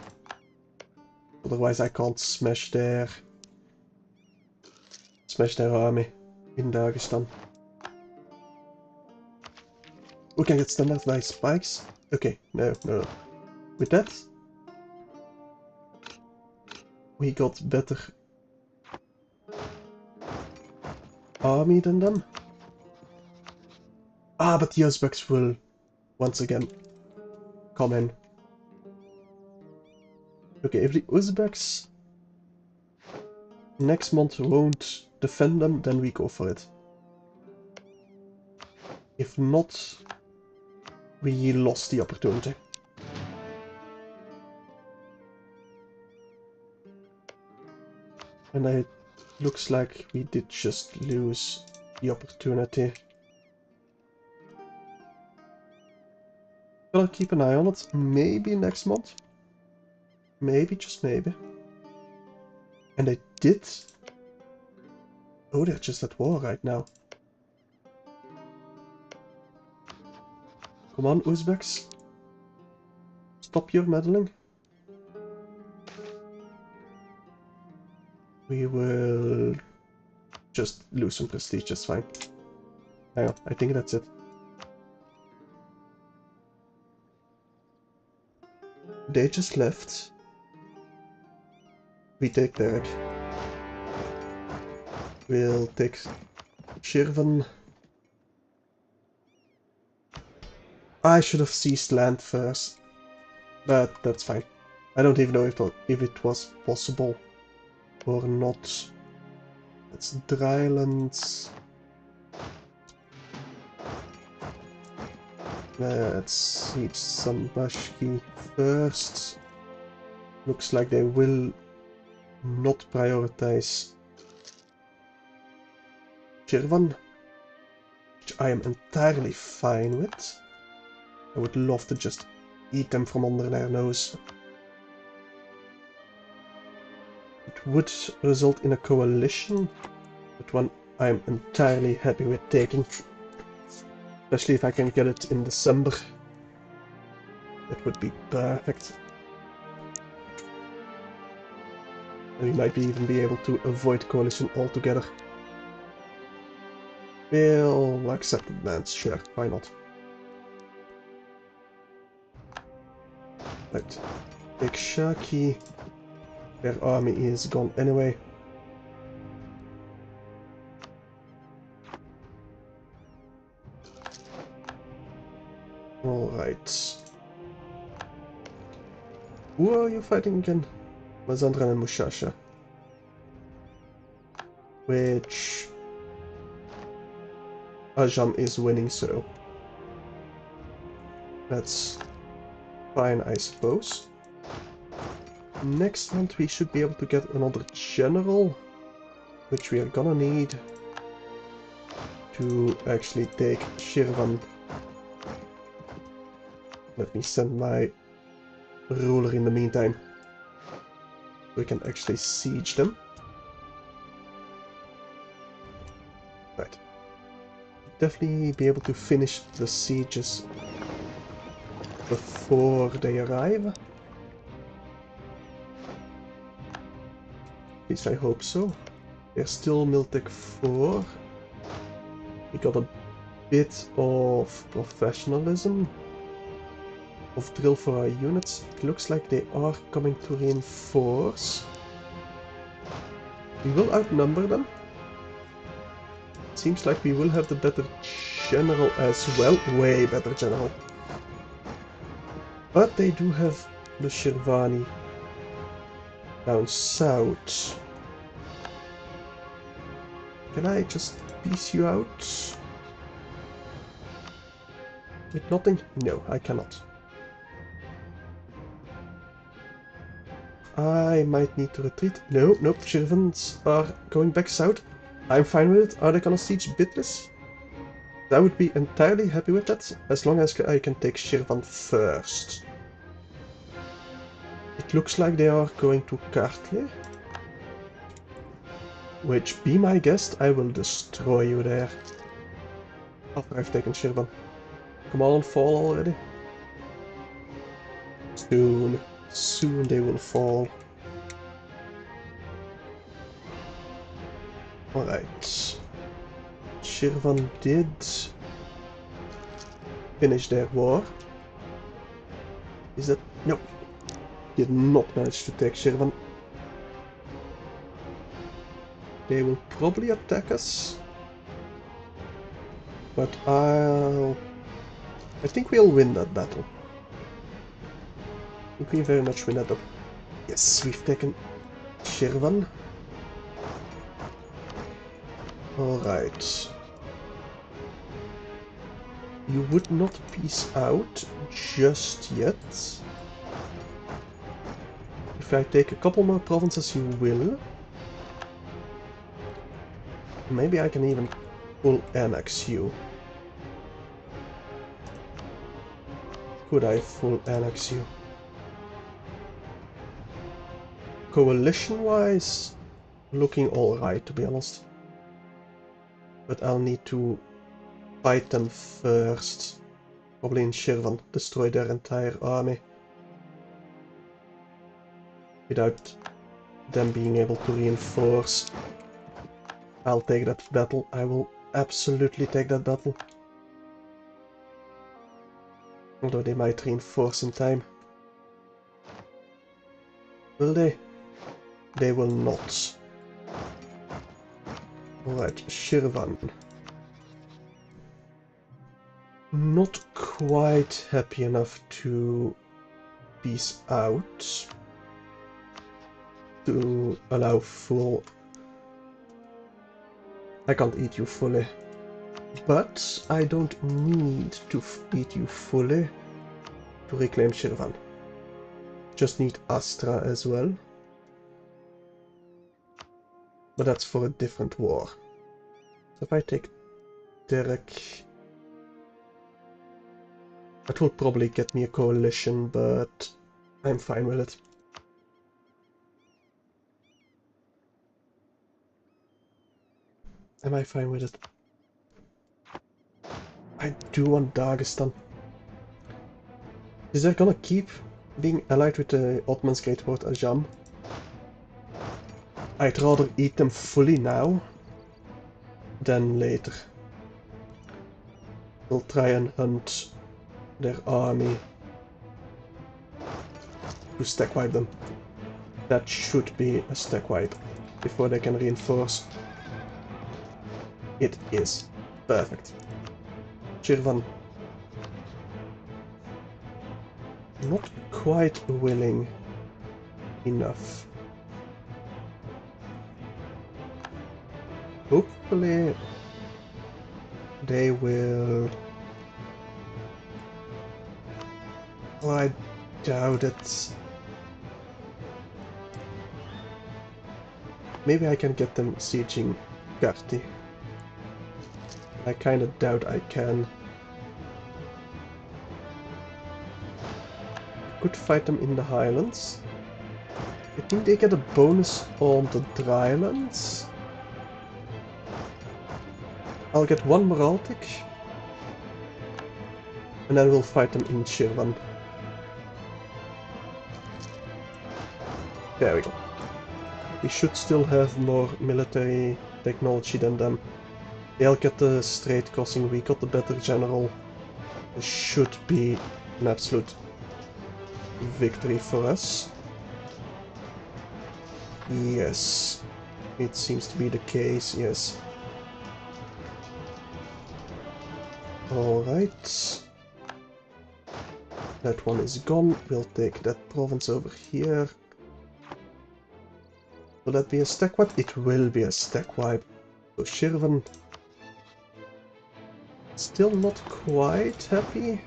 Otherwise I can't smash their army in Dagestan. We can get standardized spikes. Okay, no. With that, we got better army than them. Ah, but the Uzbeks will once again come in. Okay, if the Uzbeks next month won't defend them, then we go for it. If not, we lost the opportunity. And it looks like we did just lose the opportunity. But I'll keep an eye on it. Maybe next month. Maybe, just maybe. And they did. Oh, they're just at war right now. Come on, Uzbeks. Stop your meddling. We will just lose some prestige, just fine. Hang on, I think that's it. They just left. We take that. We'll take Shirvan. I should have seized land first, but that's fine. I don't even know if it was possible or not. It's Drylands. Let's siege Sambashki first. Looks like they will not prioritize Shirvan, which I am entirely fine with. I would love to just eat them from under their nose. It would result in a coalition, but one I am entirely happy with taking. Especially if I can get it in December. That would be perfect. We might even be able to avoid coalition altogether. We'll accept the demands, sure, why not? Right. Take Shaki. Their army is gone anyway. Alright. Who are you fighting again? Mazandran and Mushasha. Which Ajam is winning, so that's fine, I suppose. Next month we should be able to get another general, which we are gonna need to actually take Shirvan. Let me send my ruler in the meantime. We can actually siege them. Right. Definitely be able to finish the sieges before they arrive. At least I hope so. They're still Miltech 4. We got a bit of professionalism. Of drill for our units. It looks like they are coming to reinforce. We will outnumber them. Seems like we will have the better general as well. Way better general. But they do have the Shirvani down south. Can I just piece you out? With nothing? No, I cannot. I might need to retreat. No, nope, Shirvans are going back south. I'm fine with it. Are they gonna siege Bitlis? I would be entirely happy with that, as long as I can take Shirvan first. It looks like they are going to Kartle. Which, be my guest, I will destroy you there. After I've taken Shirvan. Come on, fall already. Soon. Soon they will fall. Alright. Shirvan did finish their war. Is that... No. Did not manage to take Shirvan. They will probably attack us. But I think we'll win that battle. I think we very much win that battle. Yes, we've taken Shirvan. Alright. You would not peace out just yet. If I take a couple more provinces, you will. Maybe I can even full annex you. Could I full annex you? Coalition-wise, looking alright, to be honest. But I'll need to fight them first. Probably in Shirvan, destroy their entire army. Without them being able to reinforce. I'll take that battle. I will absolutely take that battle. Although they might reinforce in time. Will they? They will not. Alright, Shirvan. Not quite happy enough to peace out. To allow full... I can't eat you fully. But I don't need to eat you fully to reclaim Shirvan. Just need Astra as well. But that's for a different war. So if I take Derek... That will probably get me a coalition, but I'm fine with it. Am I fine with it? I do want Dagestan. Is that gonna keep being allied with the Ottoman's Great Lord Ajam? I'd rather eat them fully now than later. We'll try and hunt their army to stack wipe them. That should be a stack wipe before they can reinforce. It is. Perfect. Shirvan. Not quite willing enough. Hopefully they will... Oh, I doubt it. Maybe I can get them sieging Garti. I kinda doubt I can. Could fight them in the Highlands. I think they get a bonus on the Drylands. I'll get one Moraltic. And then we'll fight them in Shirvan. There we go. We should still have more military technology than them. They'll get the straight crossing, we got the better general. This should be an absolute victory for us. Yes, it seems to be the case, yes. Alright. That one is gone. We'll take that province over here. Will that be a stack wipe? It will be a stack wipe. So Shirvan... Still not quite happy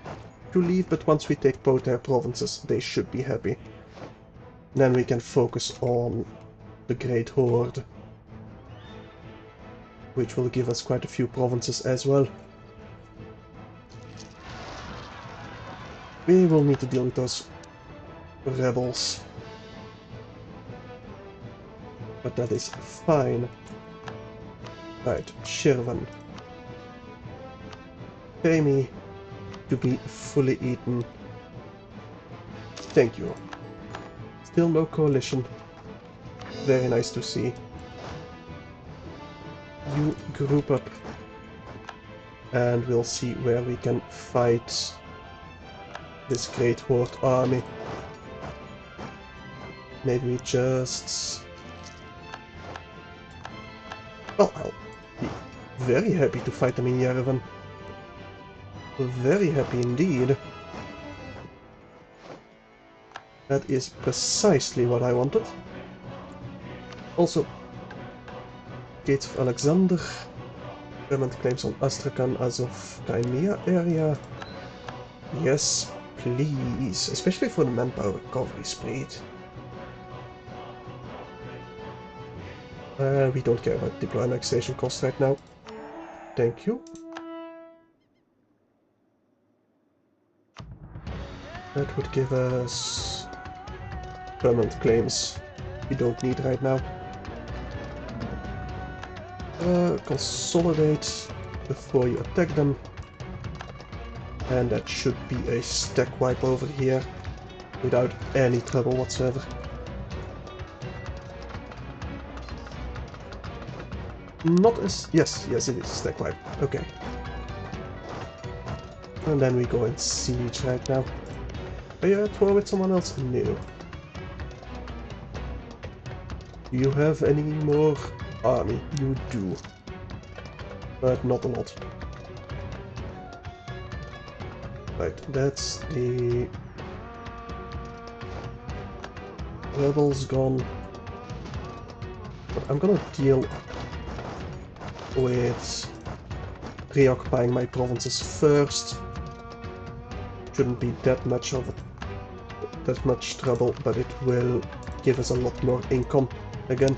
to leave, but once we take both their provinces, they should be happy. Then we can focus on the Great Horde, which will give us quite a few provinces as well. We will need to deal with those rebels. But that is fine. Right, Shirvan. Pay me to be fully eaten. Thank you. Still no coalition. Very nice to see. You group up and we'll see where we can fight this Great Horde army. Maybe we just... Well, I'll be very happy to fight them in Yerevan. Very happy indeed. That is precisely what I wanted. Also, Gates of Alexander. Government claims on Astrakhan, Azov, Crimea area. Yes, please. Especially for the manpower recovery speed. We don't care about deploy annexation costs right now. Thank you. That would give us permanent claims we don't need right now. Consolidate before you attack them. And that should be a stack wipe over here without any trouble whatsoever. Not as... yes, it is stack wipe. Okay. And then we go in siege right now. Are you at war with someone else? No. Do you have any more army? You do. But not a lot. Right, that's the... rebels gone. But I'm gonna deal with reoccupying my provinces first. Shouldn't be that much of that much trouble, but it will give us a lot more income again.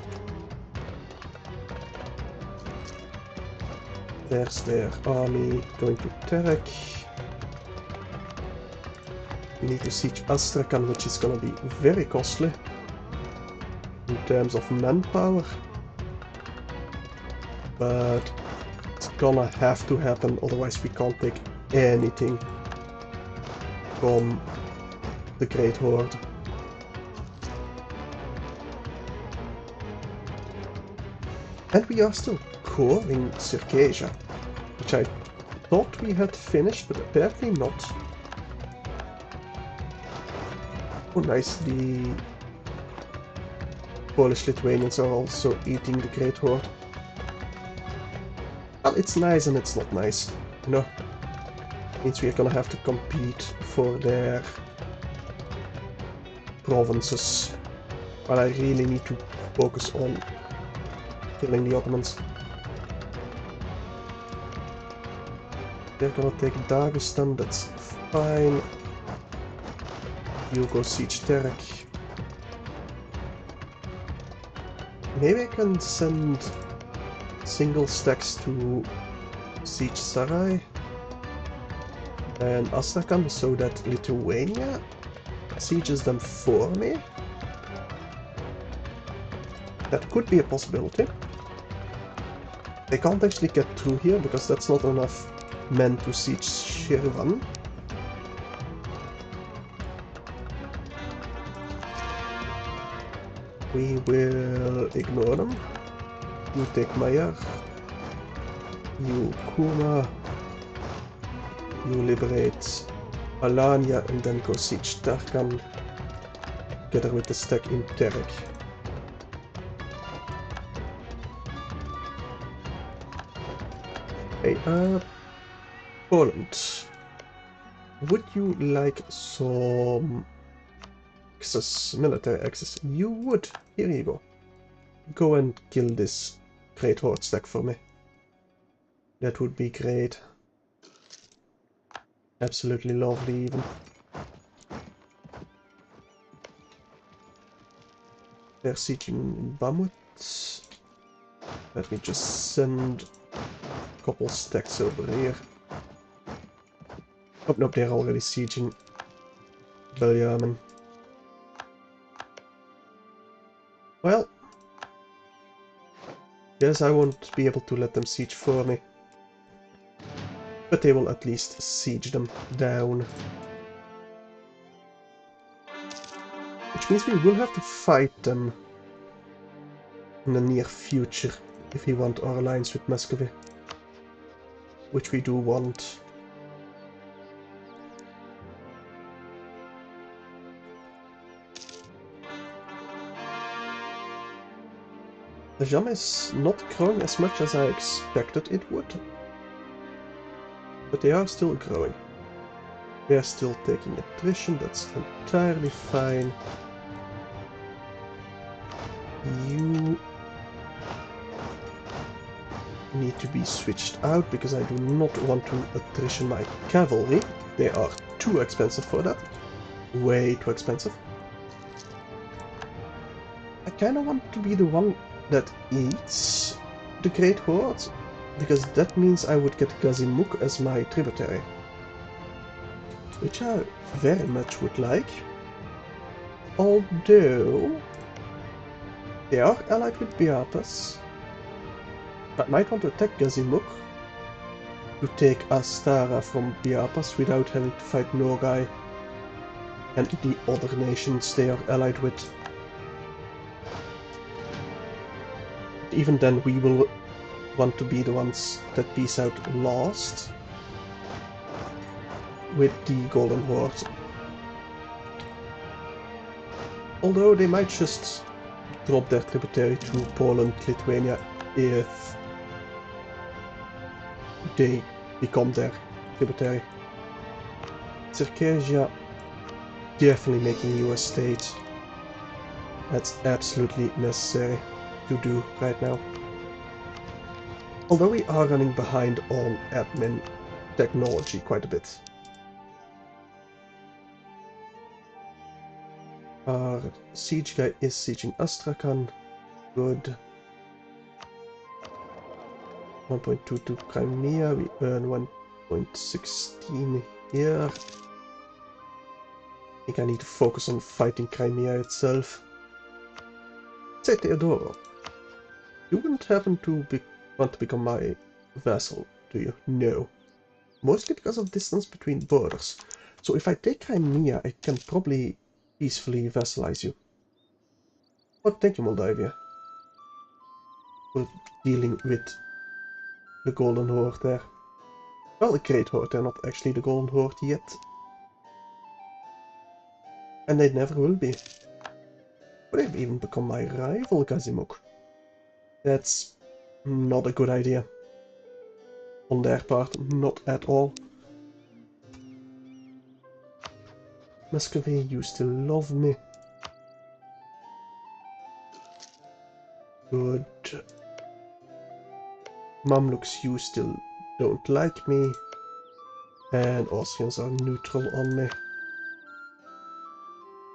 There's their army going to Terek. We need to siege Astrakhan, which is gonna be very costly in terms of manpower. But it's gonna have to happen, otherwise we can't take anything from the Great Horde. And we are still coring Circassia, which I thought we had finished, but apparently not. Oh nice, the Polish Lithuanians are also eating the Great Horde. Well, it's nice and it's not nice, you know. Means we're gonna have to compete for their provinces. But I really need to focus on killing the Ottomans. They're gonna take Dagestan, that's fine. You go siege Terek. Maybe I can send single stacks to siege Sarai and Astrakhan so that Lithuania sieges them for me. That could be a possibility. They can't actually get through here because that's not enough men to siege Shirvan. We will ignore them. You take Mayer. You Kuma. You liberate Alania and then go siege Tarkan. Together with the stack in Terek. Hey, Poland. Would you like some access, military access? You would. Here you go. Go and kill this Great Horde stack for me. That would be great. Absolutely lovely even. They're sieging Bamut. Let me just send a couple stacks over here. Oh no, they're already sieging Belyamen. Well, guess I won't be able to let them siege for me. But they will at least siege them down. Which means we will have to fight them in the near future if we want our alliance with Muscovy. Which we do want. The Jam is not growing as much as I expected it would. But they are still growing. They are still taking attrition, that's entirely fine. You need to be switched out because I do not want to attrition my cavalry. They are too expensive for that. Way too expensive. I kinda want to be the one that eats the Great Horde, because that means I would get Gazimuk as my tributary. Which I very much would like. Although they are allied with Beatas. I might want to attack Gazimuk to take Astara from Beatas without having to fight Nogai and the other nations they are allied with. Even then we will want to be the ones that peace out last with the Golden Horde. Although they might just drop their tributary to Poland, Lithuania if they become their tributary. Circassia definitely making you a state. That's absolutely necessary to do right now. Although we are running behind on admin technology quite a bit. Our siege guy is sieging Astrakhan. Good. 1.22 Crimea, we earn 1.16 here. I think I need to focus on fighting Crimea itself. Say Teodoro, you wouldn't happen to want to become my vassal, do you? No. Mostly because of distance between borders. So if I take Crimea, I can probably peacefully vassalize you. Oh, thank you, Moldavia. For dealing with the Golden Horde there. Well, the Great Horde, they're not actually the Golden Horde yet. And they never will be. But they've even become my rival, Gazimuk. That's not a good idea. On their part, not at all. Muscovy, you still love me. Good. Mamluks, you still don't like me. And Austrians are neutral on me.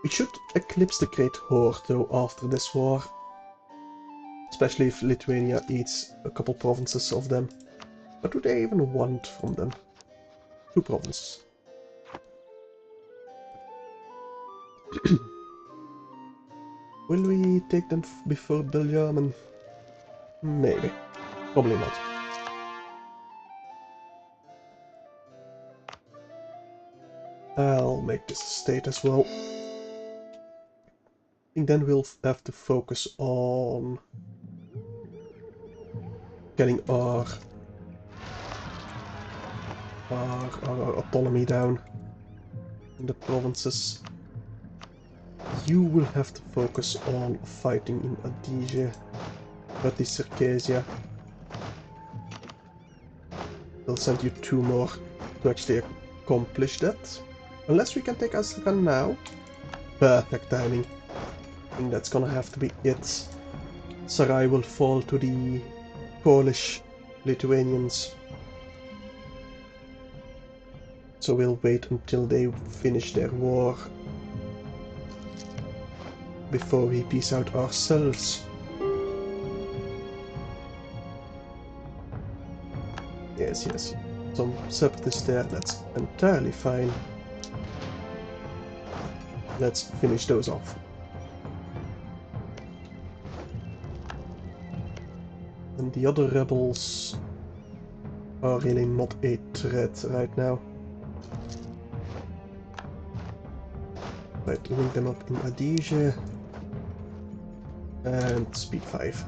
We should eclipse the Great Horde though after this war. Especially if Lithuania eats a couple provinces of them. What do they even want from them? 2 provinces. Will we take them before Belgium? Maybe. Probably not. I'll make this a state as well. And then we'll have to focus on getting our autonomy down in the provinces. You will have to focus on fighting in Adige, but the Circassia. We'll send you 2 more to actually accomplish that. Unless we can take Astrakhan now. Perfect timing. I think that's gonna have to be it. Sarai will fall to the Polish Lithuanians. So we'll wait until they finish their war before we peace out ourselves. Yes, yes. Some separatists there, that's entirely fine. Let's finish those off. And the other rebels, are really not a threat right now. Right, link them up in Adige. And speed 5.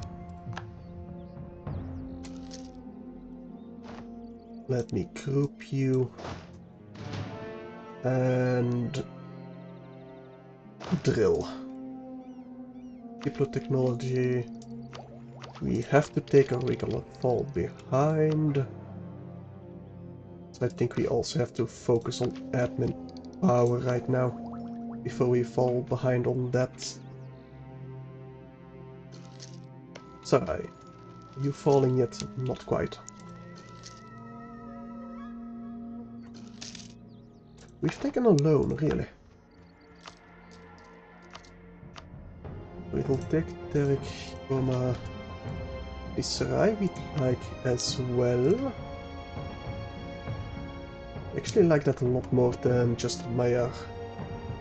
Let me group you. And drill. Diplo technology. We have to take or we're gonna fall behind. So I think we also have to focus on admin power right now before we fall behind on that. Sorry, you falling yet? Not quite. We've taken a loan, really. We will take Derek from Israel, we'd like as well. Actually like that a lot more than just Maya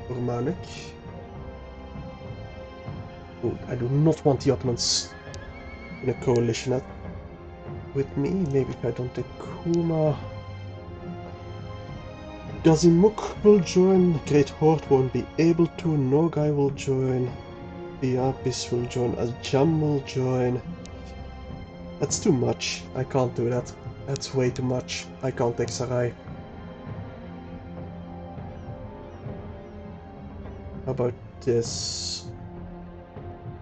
or Manik. Oh, I do not want the Ottomans in a coalition with me. Maybe if I don't take Kuma. Gazimuk will join, Great Horde won't be able to, Nogai will join, Biapis will join, Ajam will join. That's too much. I can't do that. That's way too much. I can't take Sarai. How about this?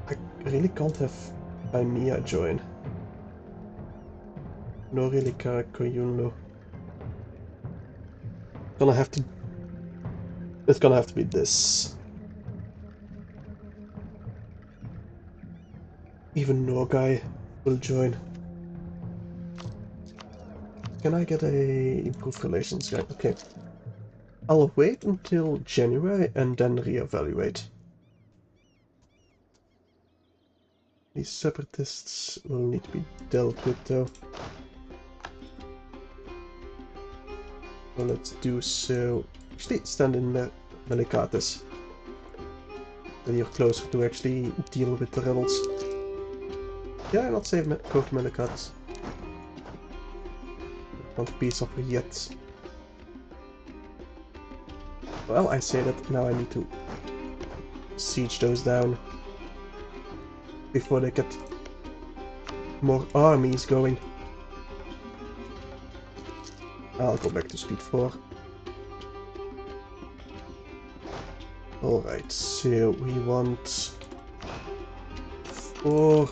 I really can't have Crimea join. No, really, Karakoyunlu. Gonna have to. It's gonna have to be this. Even Nogai will join. Can I get a improved relations guy? Okay. I'll wait until January and then reevaluate. These separatists will need to be dealt with though. So let's do so. Actually, stand in Melikatis. Then you're closer to actually deal with the rebels. Yeah, not say go to Melikatis. Not peace offer yet. Well, I say that now I need to siege those down before they get more armies going. I'll go back to speed 4. Alright, so we want 4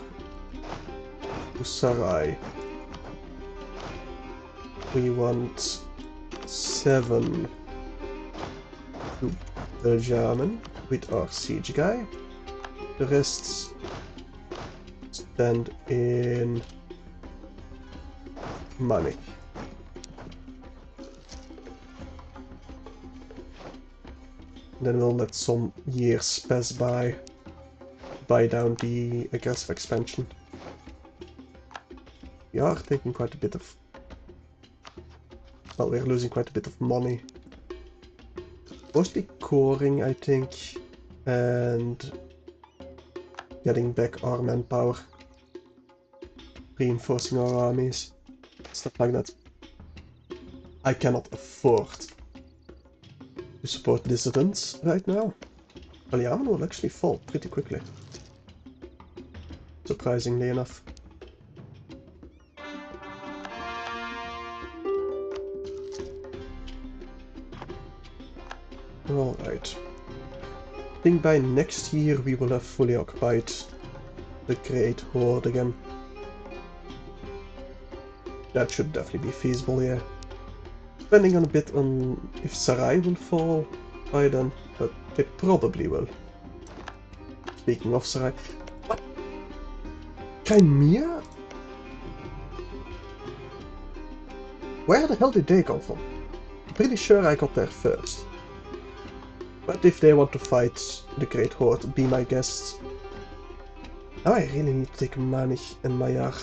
to Sarai. We want 7 to the German with our siege guy. The rest stand in Manik. Then we'll let some years pass by, buy down the aggressive expansion. We are taking quite a bit of... Well, we're losing quite a bit of money. Mostly coring, I think, and getting back our manpower. Reinforcing our armies. Stuff like that. I cannot afford to support dissidents right now. Aliaman will actually fall pretty quickly. Surprisingly enough. Alright. I think by next year we will have fully occupied the Great Horde again. That should definitely be feasible, yeah. Depending on a bit on if Sarai will fall by then, but it probably will. Speaking of Sarai... What? Crimea? Where the hell did they come from? I'm pretty sure I got there first. But if they want to fight the Great Horde, be my guests. Now I really need to take Manich and Mayar.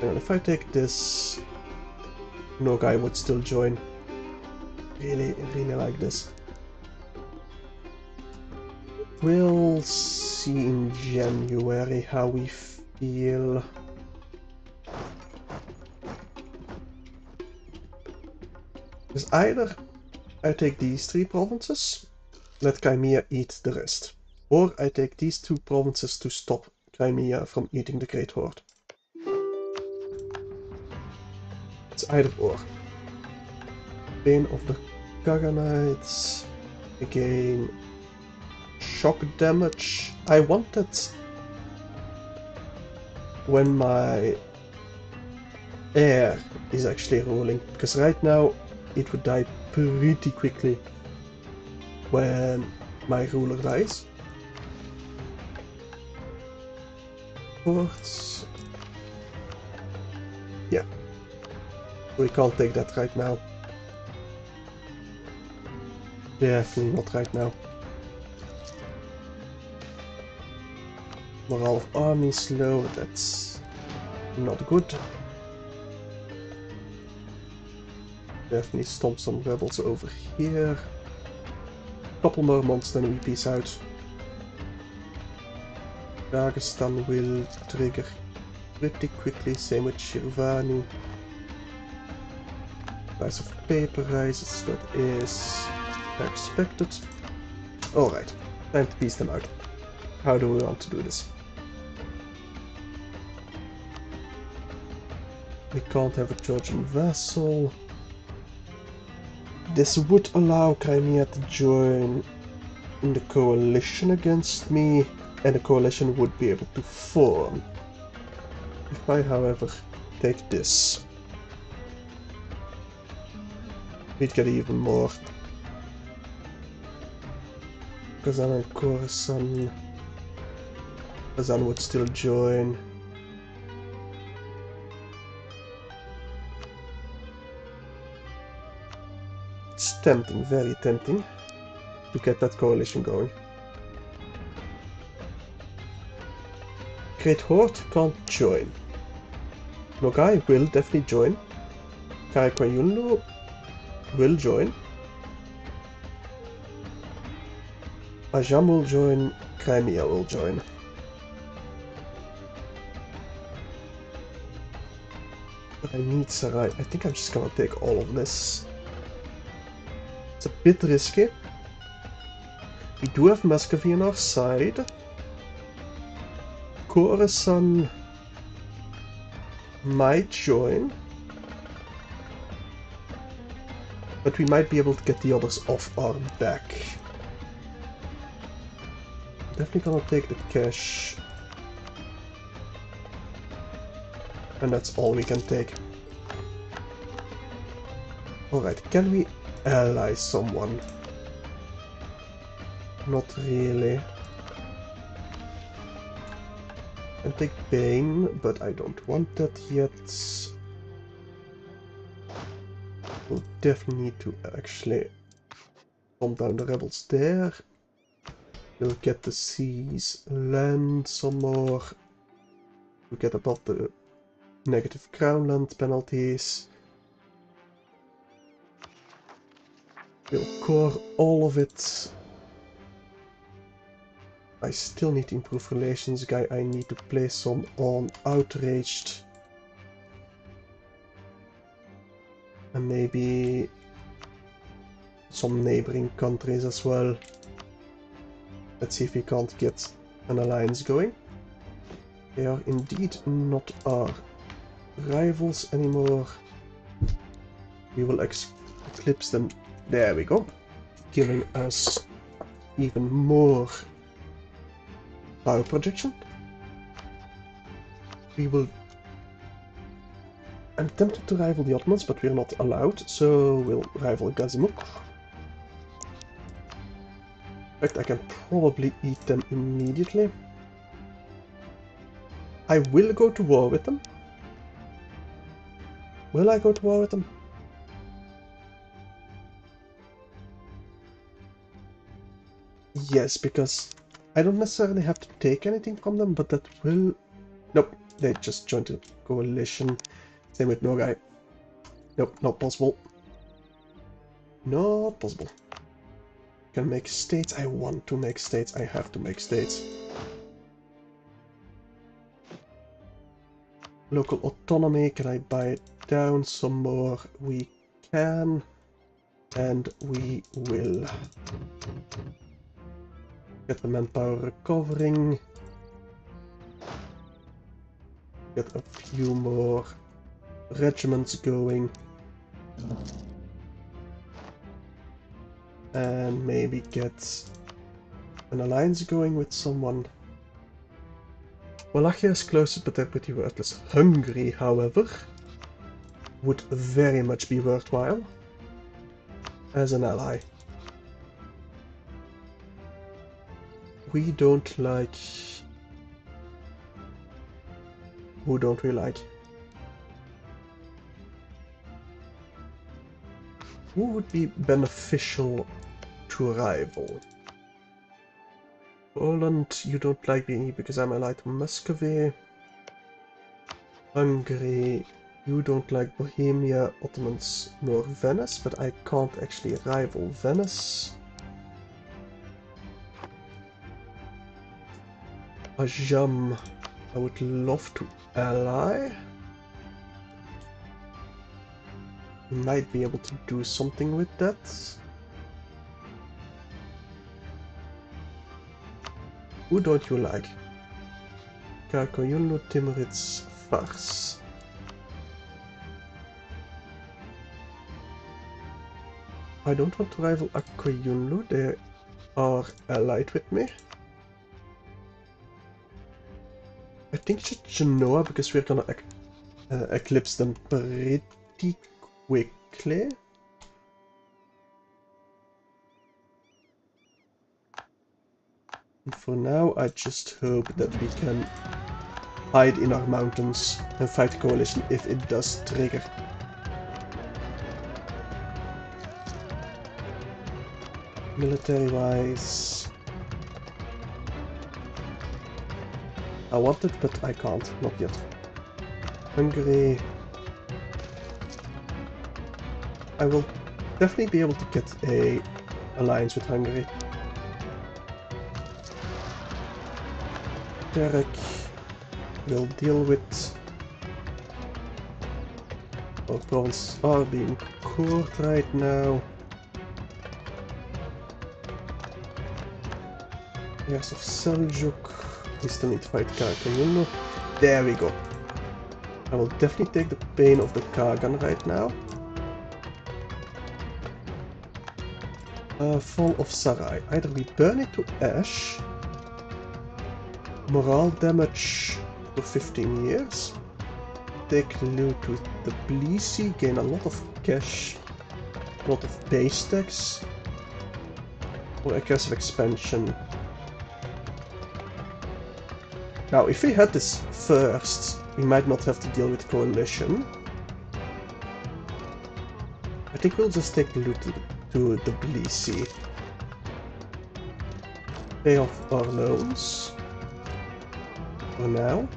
And if I take this, no guy would still join. Really like this. We'll see in January how we feel. Because either I take these 3 provinces, let Crimea eat the rest. Or I take these 2 provinces to stop Crimea from eating the Great Horde. It's either or. Bane of the Kaganites. Again, shock damage. I wanted when my heir is actually ruling, because right now it would die pretty quickly when my ruler dies. Ports. Yeah. We can't take that right now. Definitely not right now. Morale of armies low, that's not good. Definitely stomp some rebels over here. Couple more months, then we peace out. Dagestan will trigger pretty quickly, same with Shirvani. Price of paper rises, that is expected. Alright, time to piece them out. How do we want to do this? We can't have a Georgian vassal. This would allow Crimea to join in the coalition against me, and the coalition would be able to form. If I, however, take this, we'd get even more. Kazan and Khorasan. Kazan would still join. It's tempting, very tempting, to get that coalition going. Great Horde can't join. Nogai will definitely join. Karakoyunlu will join. Ajam will join. Crimea will join. But I need Sarai. I think I'm just gonna take all of this. It's a bit risky. We do have Muscovy on our side. Khorasan might join. But we might be able to get the others off our back. Definitely gonna take the cash. And that's all we can take. Alright, can we ally someone? Not really. And take Bane, but I don't want that yet. We'll definitely need to actually calm down the rebels there. We'll get the seas, land some more. We'll get above the negative crown land penalties. We'll core all of it. I still need to improve relations, guy. I need to place some on outraged. And maybe some neighboring countries as well. Let's see if we can't get an alliance going. They are indeed not our rivals anymore. We will eclipse them. There we go. Giving us even more power projection. We will... I'm tempted to rival the Ottomans, but we're not allowed, so we'll rival Gazimuk. In fact, I can probably eat them immediately. I will go to war with them. Will I go to war with them? Yes, because I don't necessarily have to take anything from them, but that will... Nope, they just joined the coalition. Same with Nogai. Nope, not possible. Not possible. Can make states. I want to make states. I have to make states. Local autonomy. Can I buy it down some more? We can. And we will. Get the manpower recovering. Get a few more regiments going. And maybe get an alliance going with someone. Wallachia is close, but they're pretty worthless. Hungary, however, would very much be worthwhile as an ally. We don't like... Who don't we like? Who would be beneficial to rival? Poland, you don't like me because I'm allied to Muscovy. Hungary, you don't like Bohemia, Ottomans, nor Venice, but I can't actually rival Venice. Ajam, I would love to ally. Might be able to do something with that. Who don't you like? Karkoyunlu, Timuritz, Fars. I don't want to rival Akkoyunlu, they are allied with me. I think Genoa, because we're gonna eclipse them pretty quickly. And for now, I just hope that we can hide in our mountains and fight the coalition if it does trigger. Military-wise, I want it, but I can't. Not yet. Hungary. I will definitely be able to get a alliance with Hungary. Derek will deal with... Our provinces are being court right now. Heirs of Seljuk. We still need to fight Karkoyunlu. There we go. I will definitely take the pain of the Kagan right now. Fall of Sarai. Either we burn it to ash. Morale damage for 15 years. Take loot with the Tbilisi. Gain a lot of cash. A lot of base tax. Or aggressive expansion. Now, if we had this first, we might not have to deal with coalition. I think we'll just take the loot to the Tbilisi. Pay off our loans. For now.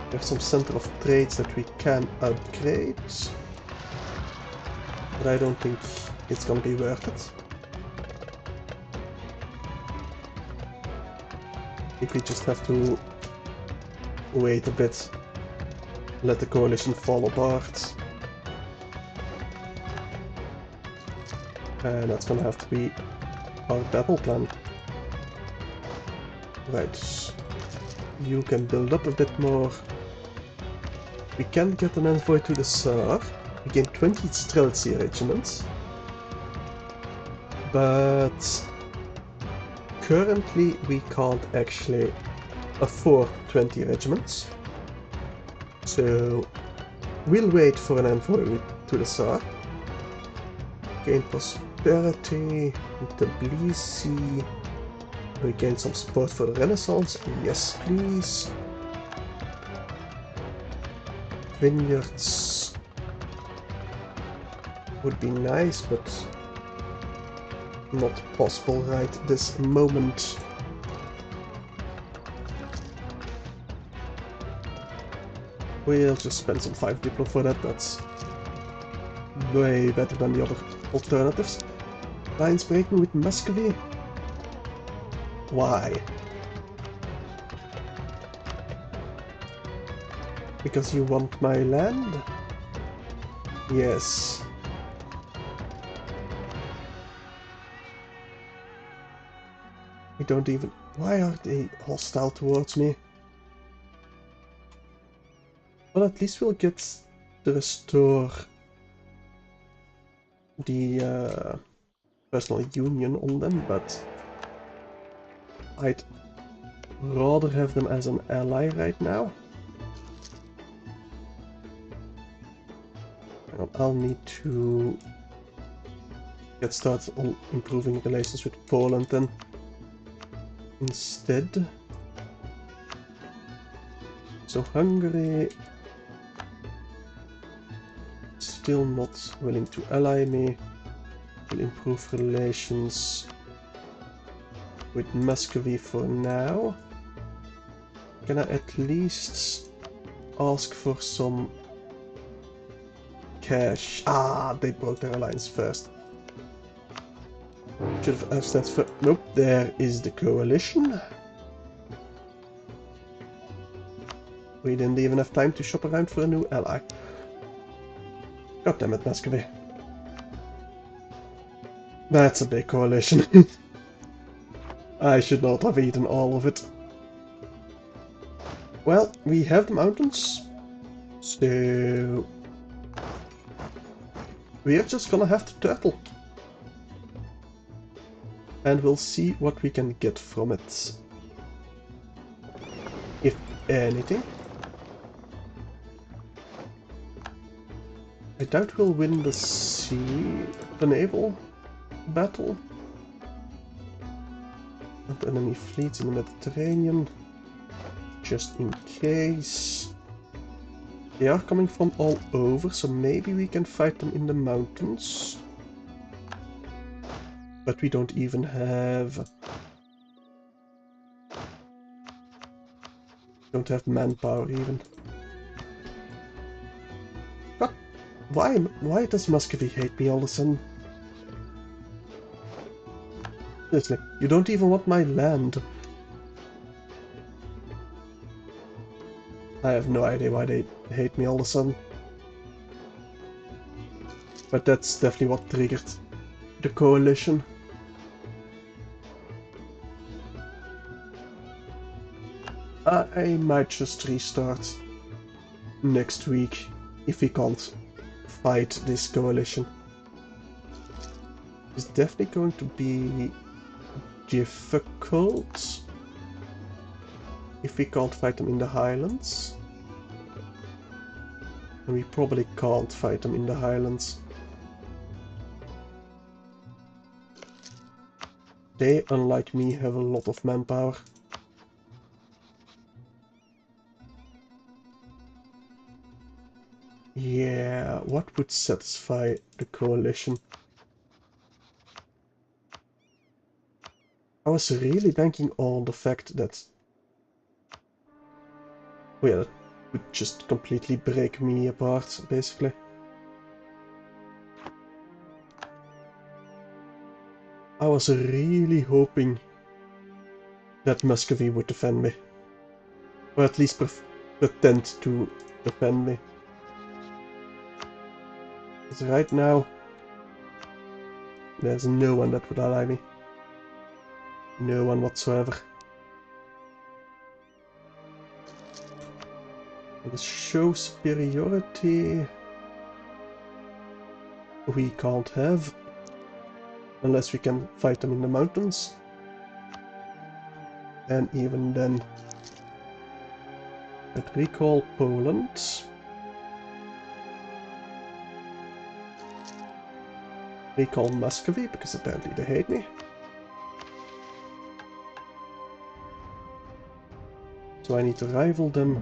We have some center of trades that we can upgrade. But I don't think it's gonna be worth it. I think we just have to wait a bit, let the coalition fall apart. And that's gonna have to be our battle plan. Right, you can build up a bit more. We can get an envoy to the Tsar. We gain 20 Streltsy regiments. But currently we can't actually afford 20 regiments. So we'll wait for an envoy to the Tsar. Gain prosperity, Tbilisi. We gain some support for the Renaissance. Yes, please. Vineyards would be nice, but not possible right this moment. We'll just spend some 5 diplo for that. That's way better than the other alternatives. Lines breaking with Muscovy? Why? Because you want my land? Yes. We don't even... Why are they hostile towards me? Well, at least we'll get to restore the personal union on them, but I'd rather have them as an ally right now. I'll need to get started on improving relations with Poland then. Instead. So Hungary still not willing to ally me. Will improve relations with Muscovy for now. Can I at least ask for some cash? Ah, they broke their alliance first. Should have asked that first. Nope, there is the coalition. We didn't even have time to shop around for a new ally. God damn it, Muscovy. That's a big coalition. I should not have eaten all of it. Well, we have the mountains. So... we are just gonna have to turtle. And we'll see what we can get from it. If anything. I doubt we'll win the naval battle. Not enemy fleets in the Mediterranean. Just in case. They are coming from all over, so maybe we can fight them in the mountains. But we don't even have... don't have manpower even. God, why does Muscovy hate me all of a sudden? Seriously, you don't even want my land. I have no idea why they hate me all of a sudden. But that's definitely what triggered the coalition. I might just restart next week if we can't fight this coalition. It's definitely going to be difficult if we can't fight them in the Highlands. And we probably can't fight them in the Highlands. They, unlike me, have a lot of manpower. Yeah, what would satisfy the coalition? I was really banking on the fact that... oh yeah, that would just completely break me apart, basically. I was really hoping that Muscovy would defend me. Or at least pretend to defend me. Because right now, there's no one that would ally me. No one whatsoever. The show superiority we can't have unless we can fight them in the mountains, and even then let's recall Poland, recall Muscovy because apparently they hate me. So I need to rival them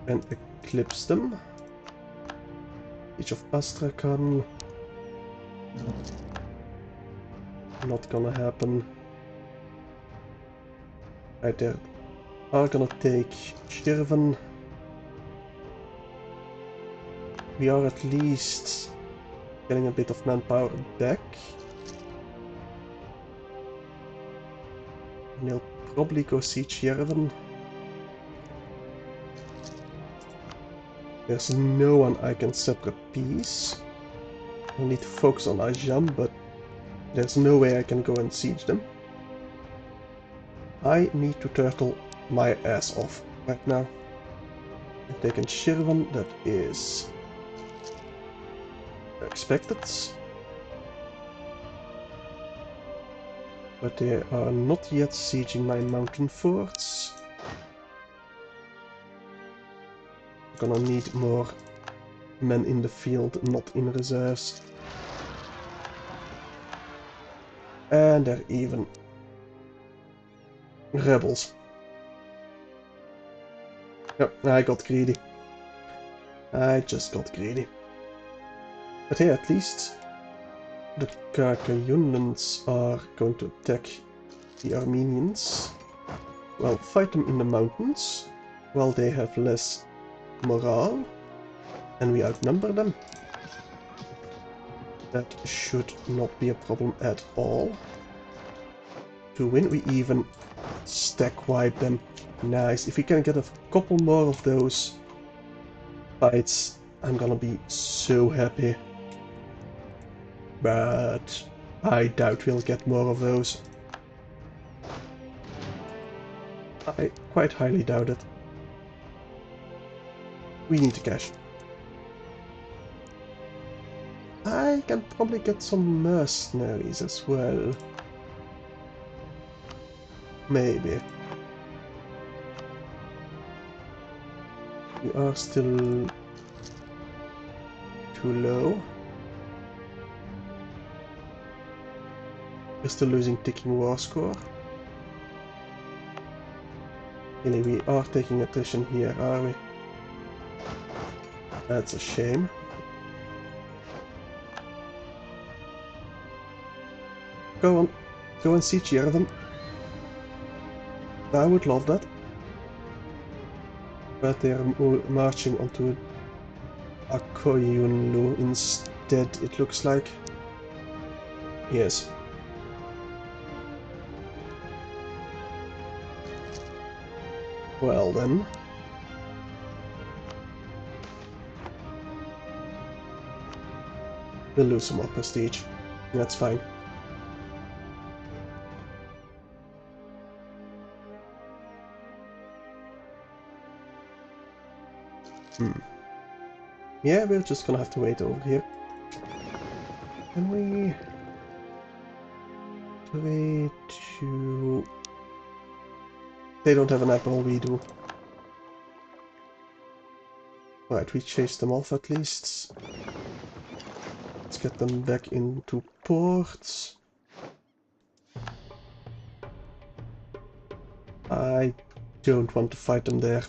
and eclipse them. Siege of Astrakhan. Not gonna happen. Right, they are gonna take Shirvan. We are at least getting a bit of manpower back. And he'll probably go siege Yerevan. There's no one I can separate peace. I'll need to focus on Ajam, but there's no way I can go and siege them. I need to turtle my ass off right now. I've taken Shirvan, that is expected. But they are not yet sieging my mountain forts. I'm gonna need more men in the field, not in reserves. And they're even rebels. Yep, I got greedy. I just got greedy. But hey, at least the Carcayunans are going to attack the Armenians. Well, fight them in the mountains, while they have less morale, and we outnumber them. That should not be a problem at all. To win, we even stack wipe them. Nice. If we can get a couple more of those fights, I'm gonna be so happy. But I doubt we'll get more of those. I quite highly doubt it. We need the cash. I can probably get some mercenaries as well. Maybe. We are still too low. We're still losing ticking war score. Really, we are taking attrition here, are we? That's a shame. Go on. Go and siege Yerevan. I would love that. But they are marching onto Akoyunlu instead, it looks like. Yes. Well then. We'll lose some more prestige. That's fine. Yeah, we're just gonna have to wait over here. Can we wait to... They don't have an admiral, we do. Right, we chased them off at least. Let's get them back into ports. I don't want to fight them there.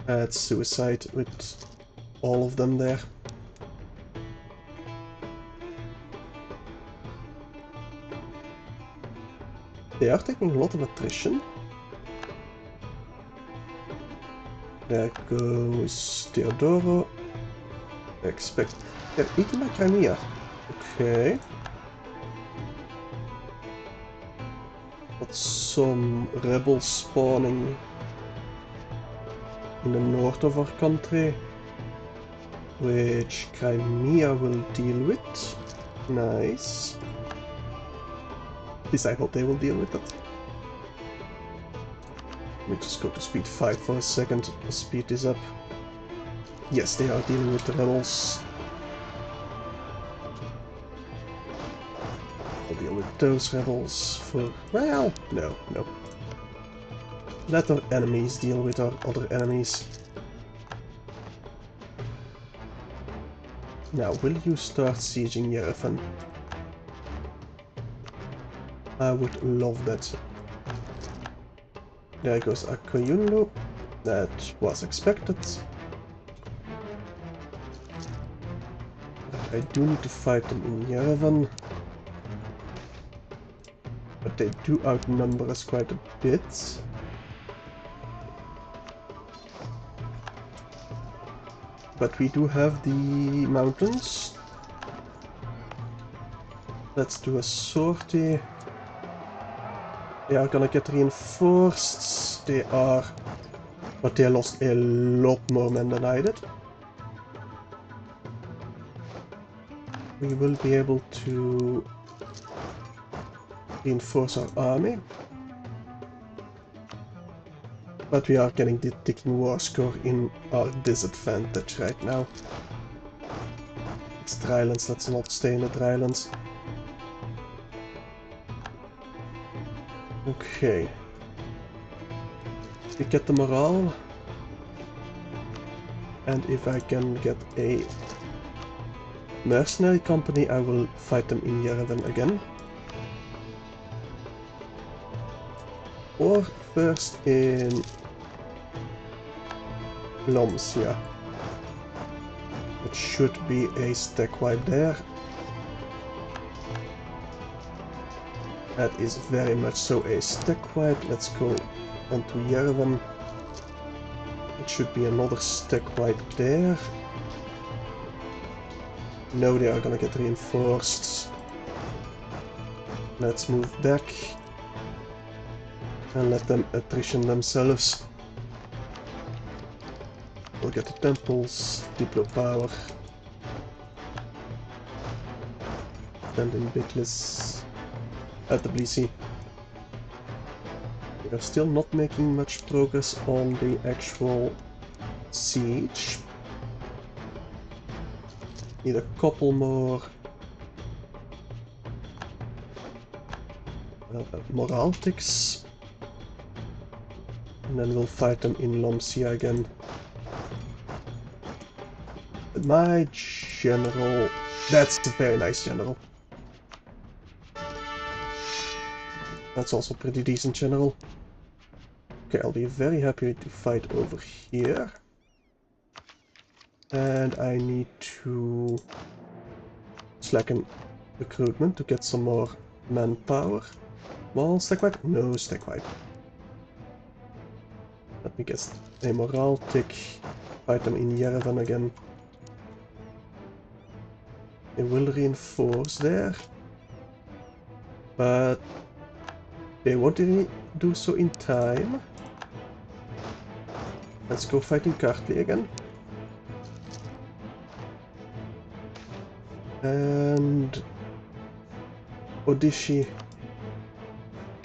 That's suicide with all of them there. They are taking a lot of attrition. There goes Dorado. Expect... They're eating my Crimea. Okay. Got some rebels spawning in the north of our country, which Crimea will deal with. Nice. At least I hope they will deal with it. Let me just go to speed 5 for a second to speed this up. Yes, they are dealing with the rebels. I'll deal with those rebels for... well, no. Let our enemies deal with our other enemies. Now, will you start sieging Yerevan? I would love that. There goes Akoyunlu. That was expected. I do need to fight them in Yerevan. But they do outnumber us quite a bit. But we do have the mountains. Let's do a sortie. They are gonna get reinforced. They are... But they lost a lot more men than I did. We will be able to reinforce our army. But we are getting the ticking war score in our disadvantage right now. It's drylands, let's not stay in the drylands. Okay. We get the morale. And if I can get a mercenary company, I will fight them in Yerevan again. Or first in Lomsia. It should be a stack wipe there. That is very much so a stack wipe. Let's go on to Yerevan. It should be another stack wipe there. No, they are gonna get reinforced. Let's move back. And let them attrition themselves. We'll get the temples, Diplo power. Stand in Bitlis. At the BC. We are still not making much progress on the actual siege. Need a couple more morale ticks. And then we'll fight them in Lomsia again. My general... That's a very nice general. That's also pretty decent general. Okay, I'll be very happy to fight over here. And I need to slacken recruitment to get some more manpower. Well, stack wipe? No stack wipe. Let me get a morale tick. Fight them in Yerevan again. They will reinforce there. But they won't really do so in time. Let's go fight in Kartli again. And Odishi,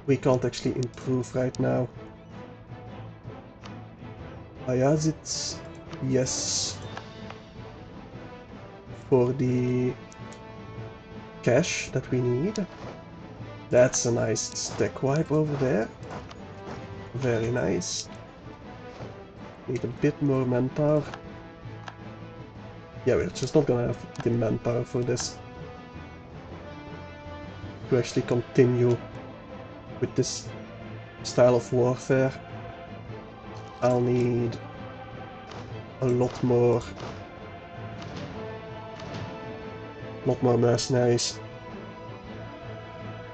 we can't actually improve right now. Ayazit, yes. For the cash that we need. That's a nice stack wipe over there. Very nice. Need a bit more manpower. Yeah, we're just not gonna have the manpower for this. To actually continue with this style of warfare, I'll need a lot more mercenaries.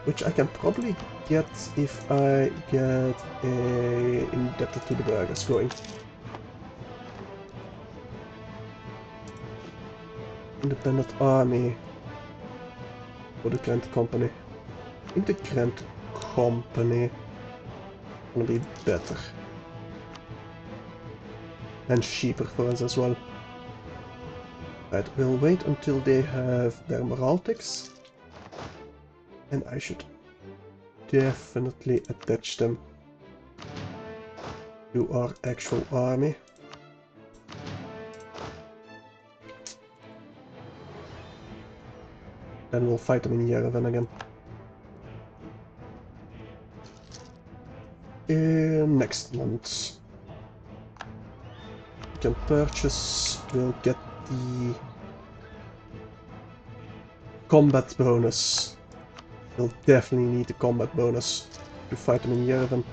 Which I can probably get if I get a indebted to the burgers going. Independent army for the Grand Company. I think the Grand Company will be better. And cheaper for us as well. Right, we'll wait until they have their morale ticks. And I should definitely attach them to our actual army. Then we'll fight them in Yerevan again. Next month. We can purchase, we'll get the combat bonus. We'll definitely need the combat bonus to fight them in Yerevan.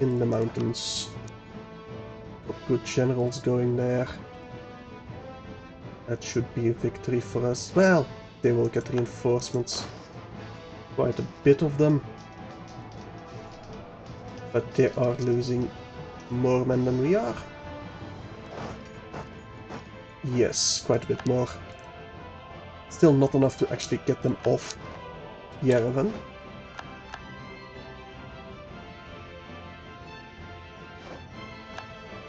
In the mountains. Got good generals going there. That should be a victory for us. Well, they will get reinforcements. Quite a bit of them. But they are losing more men than we are. Yes, quite a bit more. Still not enough to actually get them off Yerevan.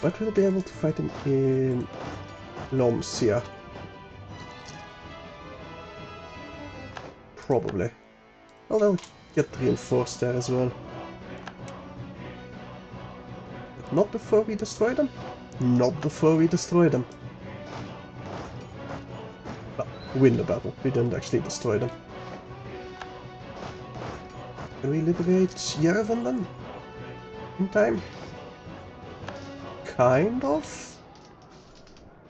But we'll be able to fight him in Lomsia. Probably. Well, they'll get reinforced there as well. But not before we destroy them. Not before we destroy them. Well, win the battle. We didn't actually destroy them. Can we liberate Yerevan then? In time? Kind of?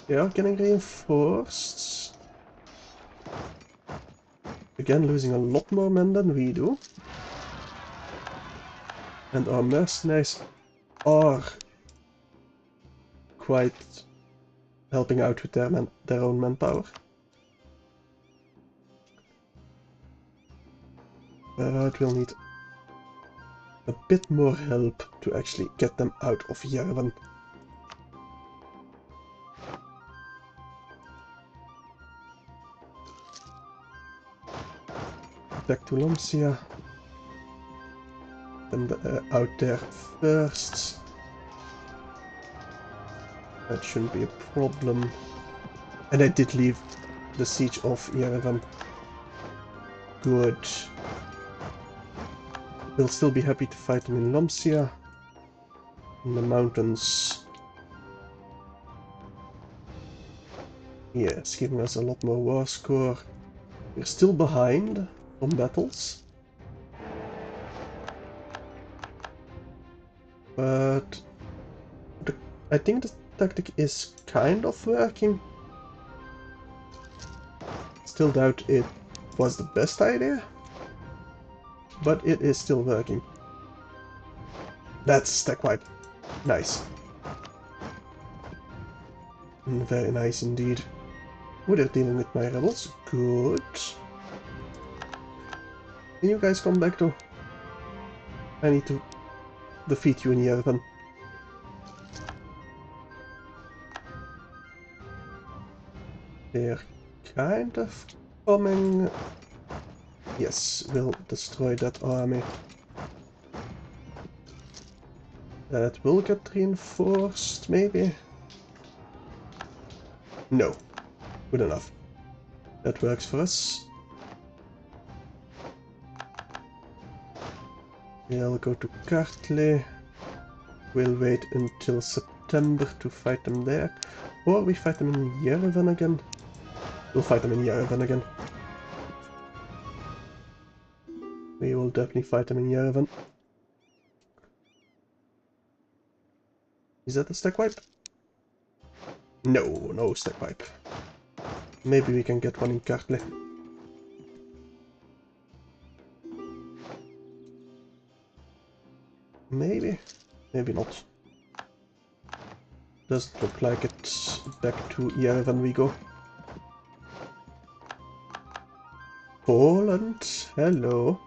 They are getting reinforced. Again, losing a lot more men than we do. And our mercenaries are quite helping out with their own manpower. But we'll need a bit more help to actually get them out of Yerevan. Back to Lomsia. And out there first. That shouldn't be a problem. And I did leave the siege of Yerevan. Good. We'll still be happy to fight them in Lomsia. In the mountains. Yes, giving us a lot more war score. We're still behind on battles. But I think the tactic is kind of working. Still doubt it was the best idea. But it is still working. That's stack wipe. Nice. Very nice indeed. Oh, they're dealing with my rebels. Good. Can you guys come back though? I need to defeat you in Yerevan. They're kind of coming. Yes, we'll destroy that army. That will get reinforced, maybe? No. Good enough. That works for us. We'll go to Cradle. We'll wait until September to fight them there. Or we fight them in Yerevan again. We'll fight them in Yerevan again. We will definitely fight them in Yerevan. Is that a stack wipe? No, no stack wipe. Maybe we can get one in Cradle. Maybe. Maybe not. Doesn't look like it. Back to Yerevan we go. Poland, hello.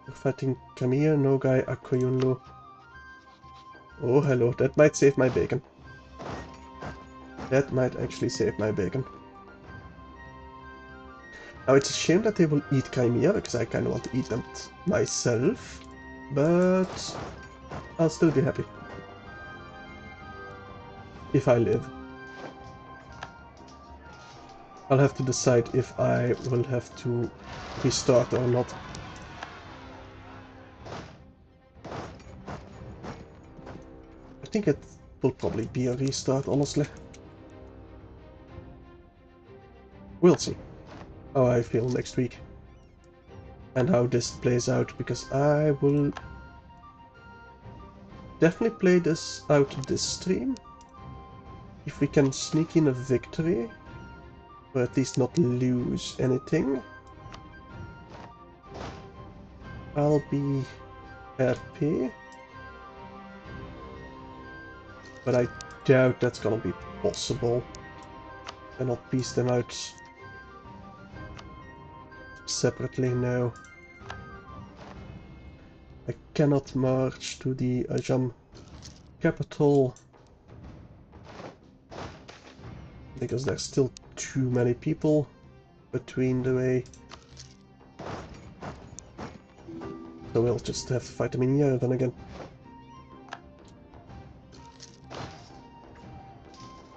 We're fighting Kamir, Nogai, Akoyunlu. Oh, hello. That might save my bacon. That might actually save my bacon. Now, it's a shame that they will eat Crimea, because I kind of want to eat them myself. But I'll still be happy. If I live. I'll have to decide if I will have to restart or not. I think it will probably be a restart, honestly. We'll see how I feel next week. And how this plays out, because I will definitely play this out this stream. If we can sneak in a victory. Or at least not lose anything. I'll be happy. But I doubt that's gonna be possible. Cannot piece them out separately now. I cannot march to the Ajam capital. Because there's still too many people between the way. So we'll just have to fight them in Yerevan again.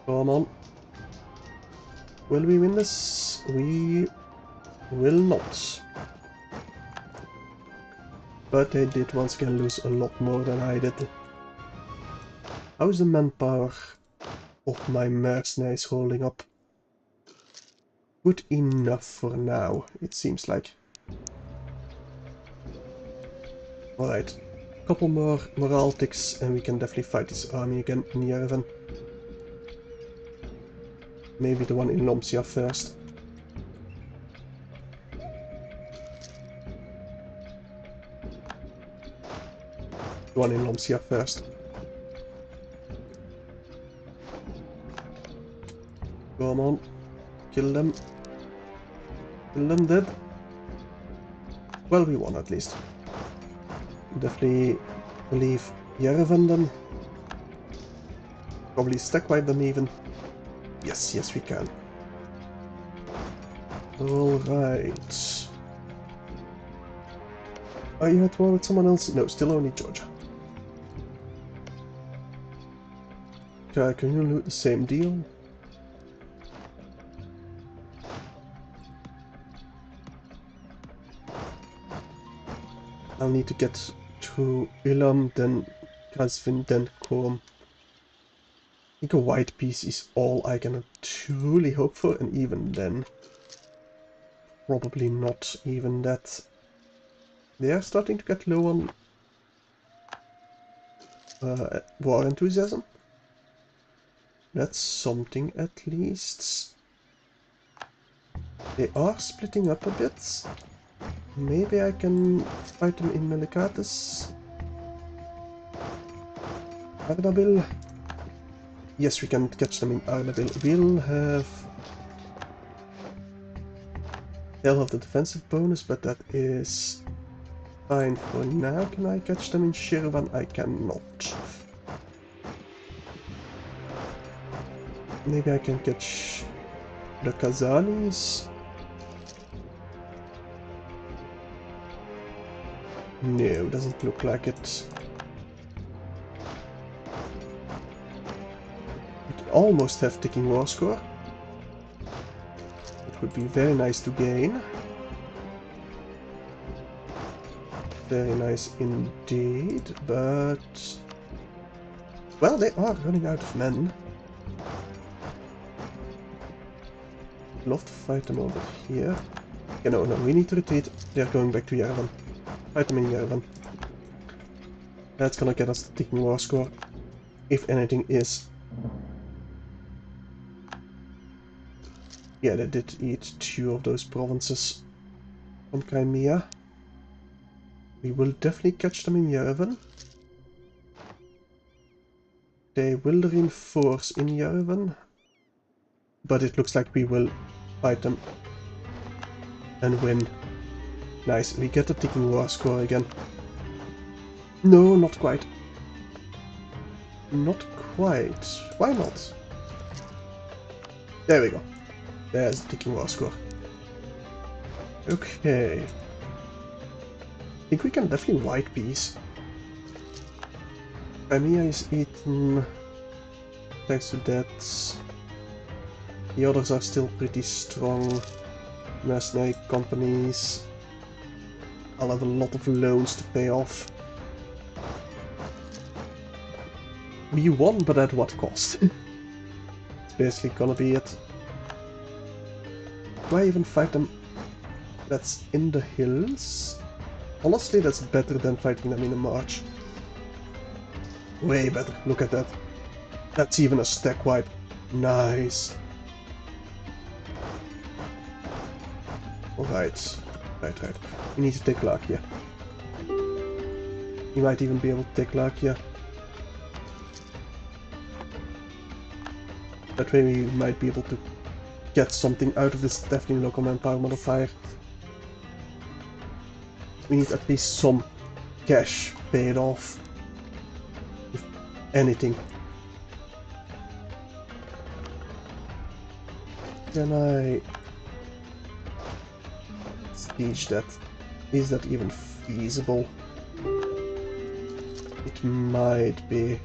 Come on. Will we win this? We will not. But they did once again lose a lot more than I did. How's the manpower of my mercenaries holding up? Good enough for now, it seems like. Alright, couple more morale ticks and we can definitely fight this army again in Yerevan. Maybe the one in Lomsia first. The one in Lomsia first. Come on. Kill them. Kill them dead. Well, we won at least. Definitely leave Yerevan then. Probably stack wipe them even. Yes, yes we can. Alright. Are you at war with someone else? No, still only Georgia. Okay, can you loot the same deal? I'll need to get to Ilam, then Kasvin, then Korm. I think a white piece is all I can truly hope for, and even then, probably not even that. They are starting to get low on war enthusiasm. That's something at least. They are splitting up a bit. Maybe I can fight them in Melikatis. Ardabil. Yes, we can catch them in Ardabil. We'll have... They'll have the defensive bonus, but that is fine for now. Can I catch them in Shirvan? I cannot. Maybe I can catch the Kazanis. No, doesn't look like it. We could almost have ticking war score. It would be very nice to gain. Very nice indeed, but... Well, they are running out of men. I'd love to fight them over here. Yeah, no, we need to retreat. They're going back to Yerevan. Fight them in Yerevan. That's gonna get us the ticking war score, if anything is. Yeah, they did eat 2 of those provinces on Crimea. We will definitely catch them in Yerevan. They will reinforce in Yerevan, but it looks like we will fight them and win. Nice, we get the ticking war score again. No, not quite. Not quite. Why not? There we go. There's the ticking war score. Okay. I think we can definitely white piece. Crimea is eaten. Thanks to that. The others are still pretty strong. Mercenary companies. I'll have a lot of loans to pay off. We won, but at what cost? It's basically gonna be it. Do I even fight them? That's in the hills? Honestly, that's better than fighting them in a march. Way better, look at that. That's even a stack wipe. Nice. Alright. Right. We need to take Lakia. We might even be able to take Lakia. That way we might be able to get something out of this definitely local manpower modifier. We need at least some cash paid off. If anything. Can I siege that? Is that even feasible? It might be.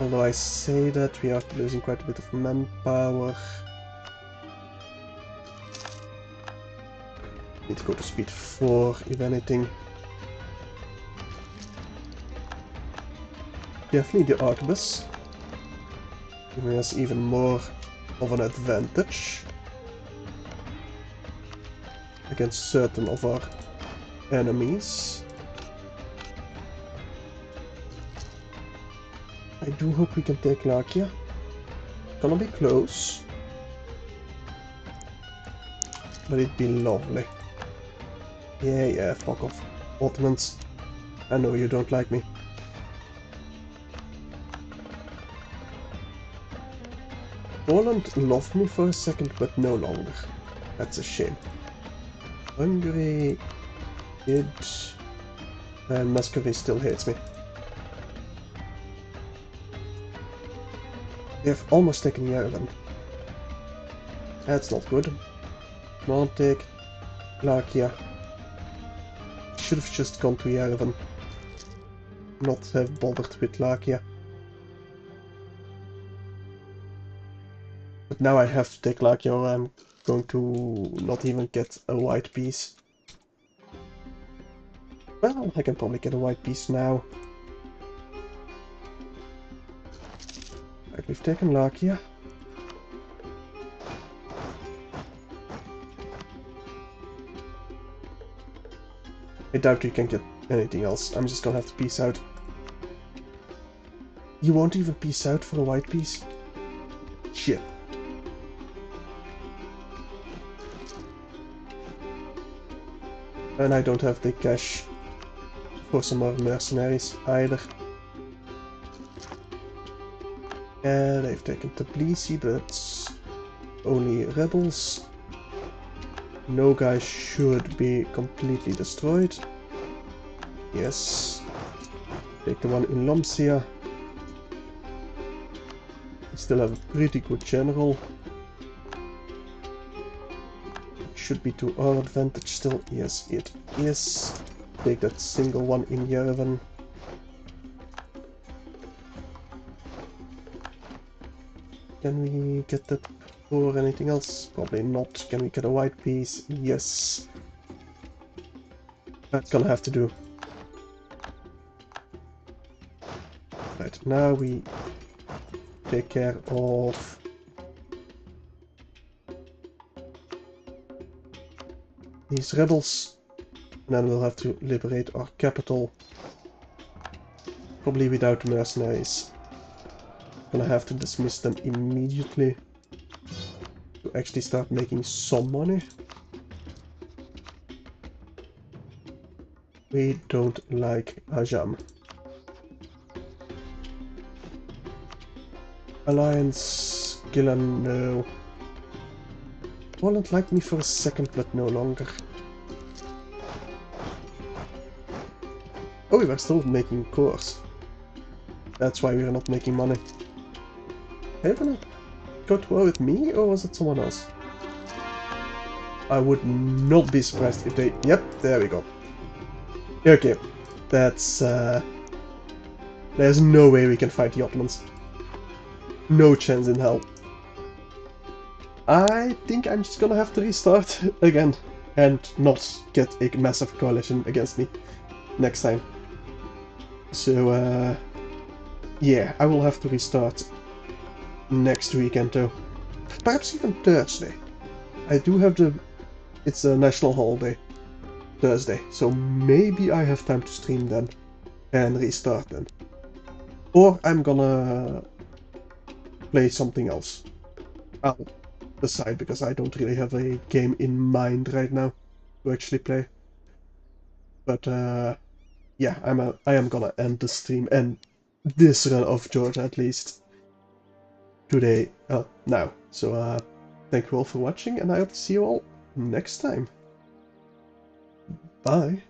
Although I say that, we are losing quite a bit of manpower. Need to go to speed 4, if anything. Definitely the Arquebus, giving us even more of an advantage against certain of our enemies. I do hope we can take Lakia. Gonna be close, but it'd be lovely. Yeah, fuck off. Ottomans, I know you don't like me. Poland loved me for a second, but no longer. That's a shame. Hungary did, and Muscovy still hates me. They have almost taken Yerevan. That's not good. Come on, take Lakia. Should have just gone to Yerevan. Not have bothered with Lakia. But now I have to take Lakia or I'm going to not even get a white piece. Well, I can probably get a white piece now. Right, we've taken Lakia. I doubt you can get anything else. I'm just gonna have to peace out. You won't even peace out for a white piece? Shit. And I don't have the cash for some more mercenaries either. And they've taken Tbilisi, but only rebels. No guy should be completely destroyed. Yes. Take the one in Lomsia. We still have a pretty good general. Should be to our advantage still. Yes, it is. Take that single one in Yerevan. Can we get that or anything else? Probably not. Can we get a white piece? Yes. That's gonna have to do. Right, now we take care of these rebels. And then we'll have to liberate our capital. Probably without mercenaries. Gonna have to dismiss them immediately to actually start making some money. We don't like Ajam. Alliance, Gillan, no. Poland liked me for a second, but no longer. Oh, we were still making cores. That's why we were not making money. Are you gonna go to war with me, or was it someone else? I would not be surprised if they... Yep, there we go. Okay, that's... There's no way we can fight the Ottomans. No chance in hell. I think I'm just gonna have to restart again and not get a massive coalition against me next time. So, yeah, I will have to restart next weekend though. Perhaps even Thursday. I do have the... It's a national holiday. Thursday. So maybe I have time to stream then. And restart then. Or I'm gonna play something else. I'll decide because I don't really have a game in mind right now to actually play. But yeah, I am gonna end the stream and this run of Georgia at least today, now. So thank you all for watching and I hope to see you all next time. Bye.